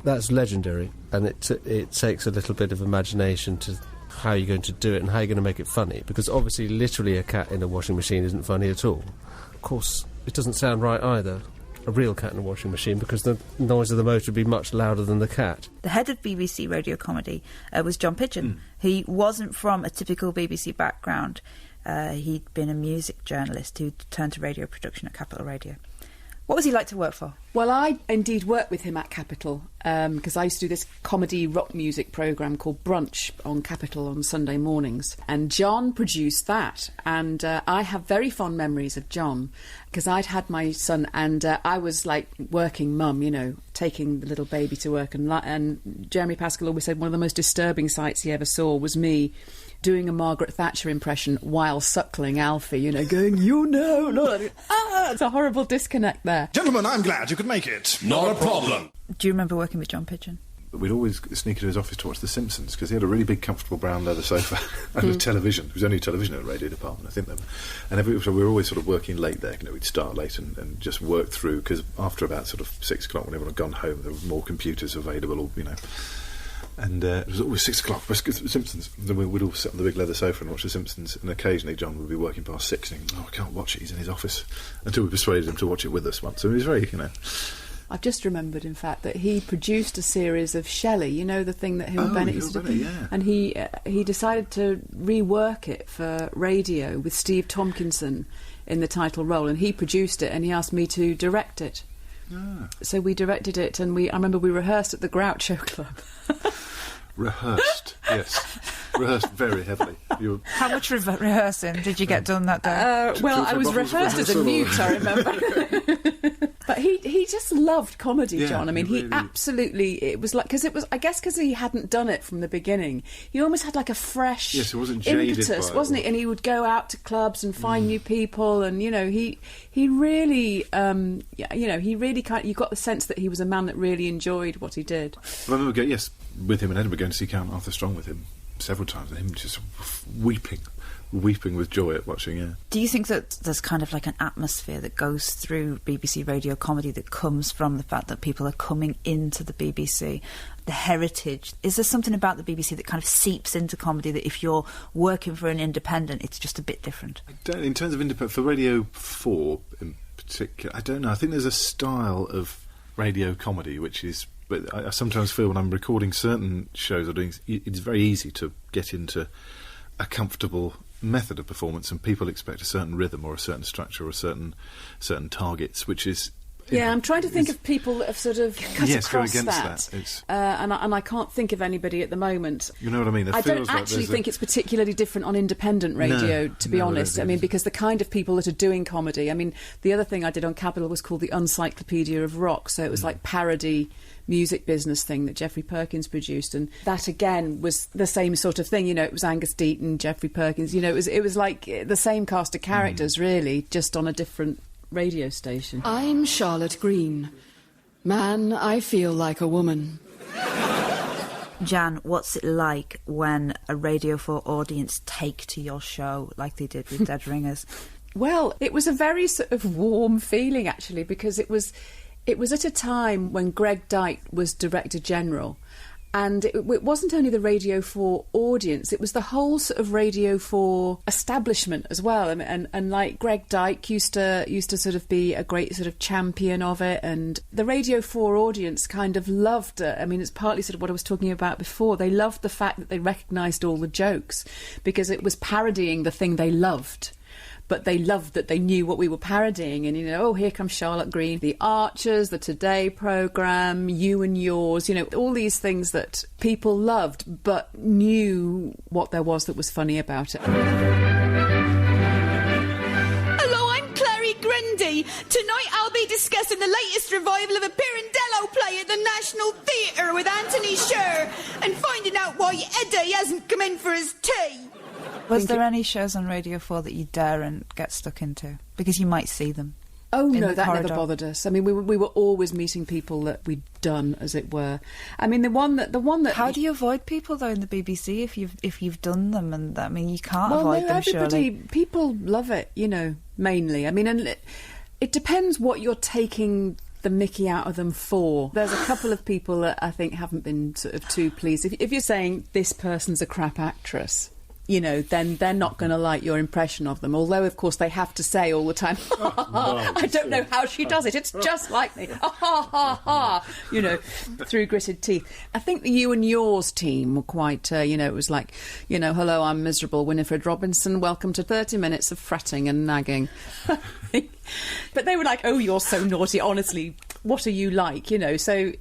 That's legendary, and it takes a little bit of imagination to how you're going to do it and how you're going to make it funny, because obviously literally a cat in a washing machine isn't funny at all. Of course, it doesn't sound right either, a real cat in a washing machine, because the noise of the motor would be much louder than the cat. The head of BBC Radio Comedy was John Pidgeon. He wasn't from a typical BBC background. He'd been a music journalist who turned to radio production at Capital Radio. What was he like to work for? Well, I indeed worked with him at Capital, because I used to do this comedy rock music programme called Brunch on Capital on Sunday mornings. And John produced that. And I have very fond memories of John, because I'd had my son, and I was like working mum, you know, taking the little baby to work. And Jeremy Pascal always said one of the most disturbing sights he ever saw was me doing a Margaret Thatcher impression while suckling Alfie, you know, going, you know, no. It's a horrible disconnect there. Gentlemen, I'm glad you could make it. Not a problem. Do you remember working with John Pidgeon? We'd always sneak into his office to watch The Simpsons, because he had a really big, comfortable brown leather sofa and a television. It was only television in the radio department, I think. So we were always sort of working late there. You know, we'd start late and just work through, because after about sort of 6 o'clock, when everyone had gone home, there were more computers available, or, you know. And it was always 6 o'clock, let's get The Simpsons. Then we'd all sit on the big leather sofa and watch The Simpsons, and occasionally John would be working past 6 and I can't watch it, he's in his office, until we persuaded him to watch it with us once. So he was very, you know... I've just remembered, in fact, that he produced a series of Shelley, you know, the thing that Hill Bennett used to do. Yeah. And he decided to rework it for radio with Steve Tompkinson in the title role, and he produced it, and he asked me to direct it. Ah. So we directed it, and I remember we rehearsed at the Groucho Club. Rehearsed, yes. Rehearsed very heavily. How much rehearsing did you get done that day? Well, I was rehearsed as a mute, I remember. But he just loved comedy, yeah, John. I mean, he absolutely... It was like... Because he hadn't done it from the beginning. He almost had like a fresh impetus, wasn't he? And he would go out to clubs and find new people, and, you know, he really... he really kind... You got the sense that he was a man that really enjoyed what he did. Well, I remember, with him in Edinburgh, going to see Count Arthur Strong with him several times, and him just weeping with joy at watching, yeah. Do you think that there's kind of like an atmosphere that goes through BBC Radio Comedy that comes from the fact that people are coming into the BBC, the heritage? Is there something about the BBC that kind of seeps into comedy that if you're working for an independent, it's just a bit different? In terms of independent, for Radio 4 in particular, I don't know. I think there's a style of radio comedy which is... But I sometimes feel when I'm recording certain shows or doing... It's very easy to get into a comfortable method of performance, and people expect a certain rhythm or a certain structure or certain targets, which is Yeah, I'm trying to think of people that have sort of cut Yes, go across against that. And I can't think of anybody at the moment. You know what I mean? I don't actually think it's particularly different on independent radio, to be honest. I mean, because the kind of people that are doing comedy... I mean, the other thing I did on Capital was called the Encyclopedia of Rock, so it was like parody music business thing that Geoffrey Perkins produced, and that again was the same sort of thing. You know, it was Angus Deayton, Geoffrey Perkins. You know, it was like the same cast of characters, really, just on a different radio station. I'm Charlotte Green. Man, I feel like a woman. Jan, what's it like when a Radio 4 audience take to your show like they did with Dead Ringers? Well, it was a very sort of warm feeling, actually, because it was at a time when Greg Dent was Director General, and it wasn't only the Radio 4 audience, it was the whole sort of Radio 4 establishment as well. And like Greg Dent used to sort of be a great sort of champion of it, and the Radio 4 audience kind of loved it. I mean, it's partly sort of what I was talking about before. They loved the fact that they recognised all the jokes, because it was parodying the thing they loved. But they loved that they knew what we were parodying. And, you know, oh, here comes Charlotte Green, The Archers, the Today programme, You and Yours, you know, all these things that people loved but knew what there was that was funny about it. Hello, I'm Clary Grundy. Tonight I'll be discussing the latest revival of a Pirandello play at the National Theatre with Anthony Sher and finding out why Eddie hasn't come in for his tea. Was there any shows on Radio 4 that you daren't get stuck into? Because you might see them. Oh, no, that never bothered us. I mean, we were always meeting people that we'd done, as it were. I mean, the one that... How do you avoid people, though, in the BBC if you've done them? And I mean, you can't avoid them, surely. People love it, you know, mainly. I mean, and it depends what you're taking the mickey out of them for. There's a couple of people that I think haven't been sort of too pleased. If you're saying this person's a crap actress, you know, then they're not going to like your impression of them. Although, of course, they have to say all the time, I don't know how she does it. It's just like me. Ha, ha, ha, ha. You know, through gritted teeth. I think the You and Yours team were quite, you know, it was like, you know, hello, I'm miserable Winifred Robinson. Welcome to 30 minutes of fretting and nagging. But they were like, oh, you're so naughty. Honestly, what are you like? You know, so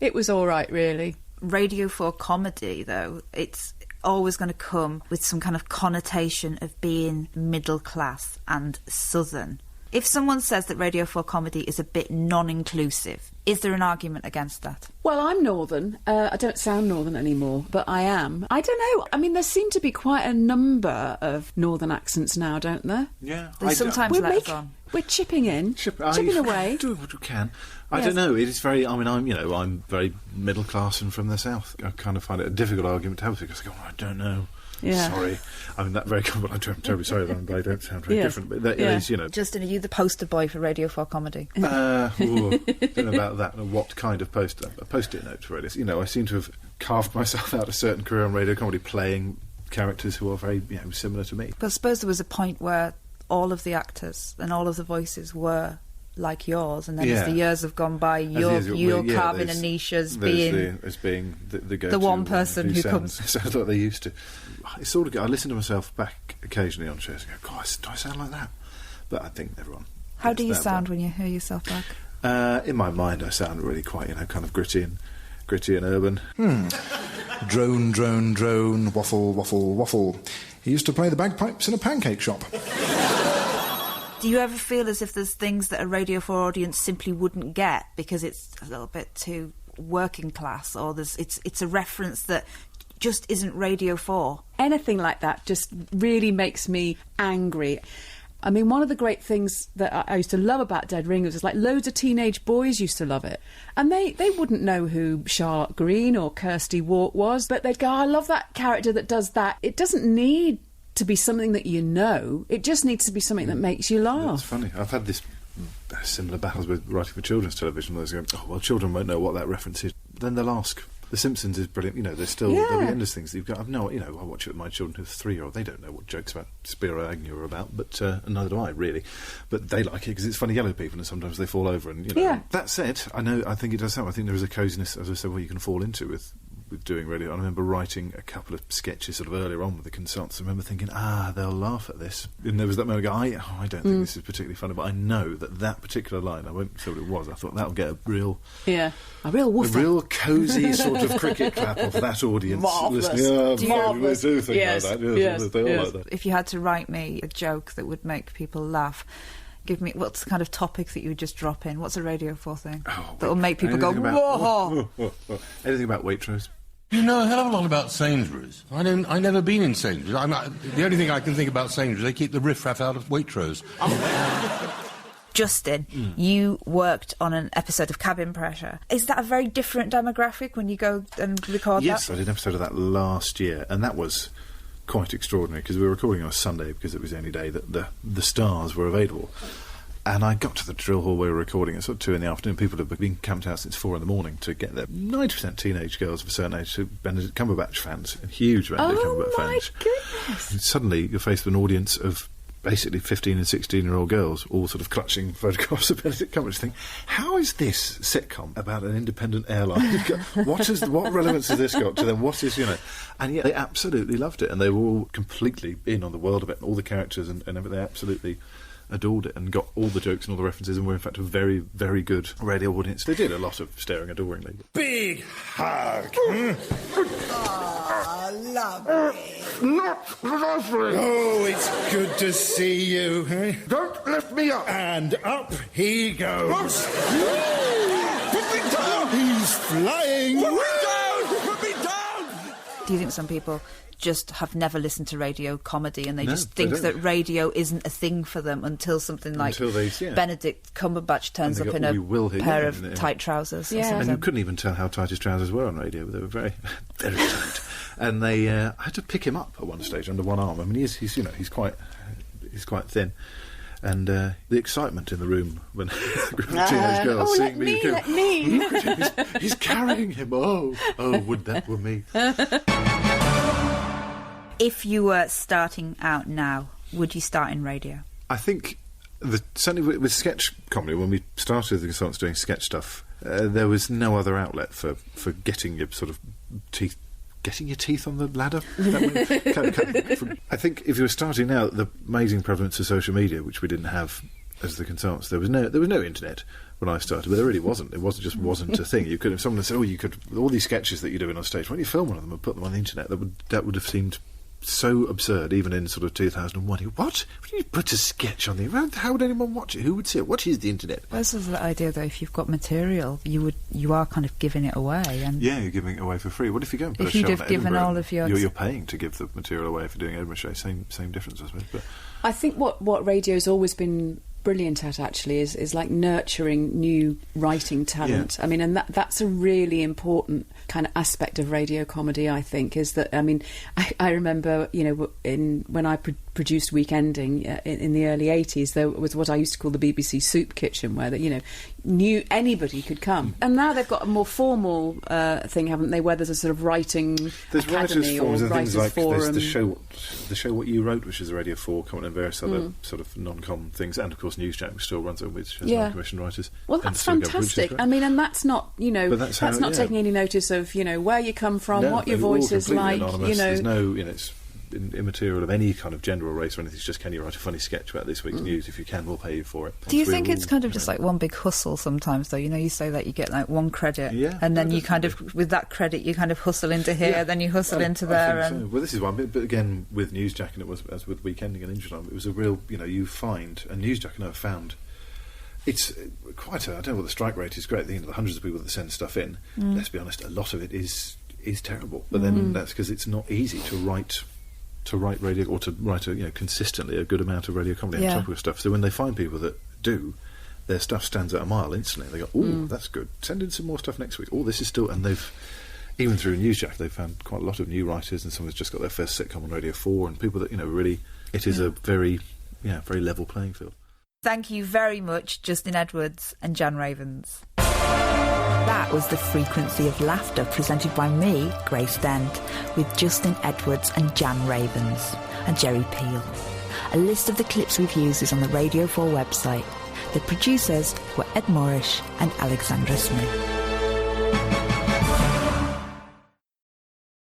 it was all right, really. Radio 4 comedy, though, it's always going to come with some kind of connotation of being middle class and southern. If someone says that Radio 4 comedy is a bit non-inclusive, is there an argument against that? Well, I'm northern. I don't sound northern anymore, but I am. I don't know. I mean, there seem to be quite a number of northern accents now, don't there? Yeah. They sometimes let us on. We're chipping in, chipping away. Do what we can. I don't know. It is very. I mean, I'm very middle class and from the south. I kind of find it a difficult argument to have because I go, I don't know. Yeah. Sorry. I mean, that very common. I'm terribly sorry that I don't sound very different. But that is, you know. Justin, are you the poster boy for Radio 4 comedy? Don't know about that. What kind of poster? A post-it note for it. You know, I seem to have carved myself out a certain career on radio comedy, playing characters who are very, you know, similar to me. But I suppose there was a point where all of the actors and all of the voices were like yours, and then as the years have gone by, you're carving a niche as being the go-to one person who sounds like they used to. It's sort of. I listen to myself back occasionally on shows and go, God, do I sound like that? But I think everyone. How do you sound when you hear yourself back? In my mind, I sound really quite, you know, kind of gritty and urban. Drone, drone, drone, waffle, waffle, waffle. He used to play the bagpipes in a pancake shop. Do you ever feel as if there's things that a Radio 4 audience simply wouldn't get because it's a little bit too working class, or it's a reference that just isn't Radio 4? Anything like that just really makes me angry. I mean, one of the great things that I used to love about Dead Ringers is like loads of teenage boys used to love it. And they wouldn't know who Charlotte Green or Kirsty Wark was, but they'd go, I love that character that does that. It doesn't need to be something that you know. It just needs to be something that makes you laugh. It's funny. I've had this similar battles with writing for children's television. Where they go, oh, well, children won't know what that reference is. Then they'll ask. The Simpsons is brilliant. You know, there'll be endless things that you've got. I've no, you know, I watch it with my children who's 3-year-old. They don't know what jokes about Spiro Agnew are about, but neither do I, really. But they like it because it's funny yellow people, and sometimes they fall over. And you know, that said, I think it does sound. I think there is a coziness, as I said, where you can fall into with with doing radio. I remember writing a couple of sketches sort of earlier on with the consultants. I remember thinking, they'll laugh at this. And there was that moment I don't think this is particularly funny, but I know that particular line, I won't say what it was, I thought that'll get a real cosy sort of cricket clap off that audience. Marvellous. Marvellous. They do think Yes. like that. Yes. They all like that. If you had to write me a joke that would make people laugh, give me what's the kind of topic that you would just drop in. What's a Radio 4 thing that will make people go, whoa? Anything about Waitrose? You know a hell of a lot about Sainsbury's. I never been in Sainsbury's. The only thing I can think about Sainsbury's, they keep the riff-raff out of Waitrose. Justin, you worked on an episode of Cabin Pressure. Is that a very different demographic when you go and record that? Yes, I did an episode of that last year, and that was quite extraordinary because we were recording on a Sunday because it was the only day that the stars were available. And I got to the drill hall we were recording at sort of 2 in the afternoon. People had been camped out since 4 in the morning to get there. 90% teenage girls of a certain age, Benedict Cumberbatch fans, a huge Benedict Cumberbatch fans. Goodness. And suddenly you're faced with an audience of basically 15 and 16-year-old girls all sort of clutching photographs of Benedict Cumberbatch. Think, how is this sitcom about an independent airline? What relevance has this got to them? What is, And yet they absolutely loved it, and they were all completely in on the world of it, and all the characters and everything. They absolutely adored it and got all the jokes and all the references, and were in fact a very, very good radio audience. They did a lot of staring adoringly. Big hug. Lovely. Not lovely. Oh, it's good to see you. Eh? Don't lift me up. And up he goes. Put me down. He's flying. Put me down. Put me down. Do you think some people just have never listened to radio comedy and they No, just think they don't. that radio isn't a thing for them until something like Benedict Cumberbatch turns up in a pair of tight trousers? Or And you couldn't even tell how tight his trousers were on radio, but they were very, very tight. And they I had to pick him up at one stage under one arm. I mean, he's quite thin. And the excitement in the room when a group of teenage girls seeing me go, look at him, he's carrying him. Oh, would that were me. If you were starting out now, would you start in radio? I think, certainly with sketch comedy, when we started the consultants doing sketch stuff, there was no other outlet for getting your sort of teeth. Getting your teeth on the ladder? I think if you were starting out, the amazing prevalence of social media, which we didn't have as the consultants, there was no internet when I started, but there really wasn't. It wasn't a thing. You could, if someone said, you could, all these sketches that you're doing on stage, why don't you film one of them and put them on the internet? That would have seemed so absurd, even in sort of 2001. What? Would you put a sketch on the... How would anyone watch it? Who would see it? What is the internet? This is the idea, though, if you've got material, you are kind of giving it away. And yeah, you're giving it away for free. What if you go and put if a you'd show have on given Edinburgh all of your... You're paying to give the material away for doing Edinburgh show. Same difference, I suppose. But I think what radio's always been brilliant at, actually, is like nurturing new writing talent. Yeah. I mean, and that's a really important kind of aspect of radio comedy, I think, is that, I mean, I remember, when I produced Weekending in the early 80s, there was what I used to call the BBC soup kitchen, where knew anybody could come. And now they've got a more formal thing, haven't they, where there's a sort of writing academy or writers like forum. There's the show What You Wrote, which is a Radio 4 comment, and various other sort of non-com things, and of course Newsjack, which still runs it, which has non-commissioned writers. Well, that's fantastic. I mean, and that's not, that's not taking any notice of, where you come from, what your voice is like. There's no, it's immaterial of any kind of general race or anything. It's just, can you write a funny sketch about this week's news? If you can, we'll pay you for it. Do you think it's kind of just like one big hustle sometimes, though? You say that you get like one credit, and then you kind of, with that credit, you kind of hustle into here, then you hustle into there. I think so. Well, this is one, but again, with Newsjack, and it was as with Weekending and Injured, it was a real, you find, and Newsjack, I know, found. It's quite I don't know what the strike rate is great. The hundreds of people that send stuff in. Let's be honest, a lot of it is terrible. But then that's because it's not easy to write radio, or to write consistently a good amount of radio comedy and topical stuff. So when they find people that do, their stuff stands out a mile instantly. They go, that's good. Send in some more stuff next week. This is still, and they've, even through Newsjack, they've found quite a lot of new writers, and someone's just got their first sitcom on Radio 4, and people that really, it is a very level playing field. Thank you very much, Justin Edwards and Jan Ravens. That was The Frequency of Laughter, presented by me, Grace Dent, with Justin Edwards and Jan Ravens, and Jerry Peel. A list of the clips we've used is on the Radio 4 website. The producers were Ed Moorish and Alexandra Smith.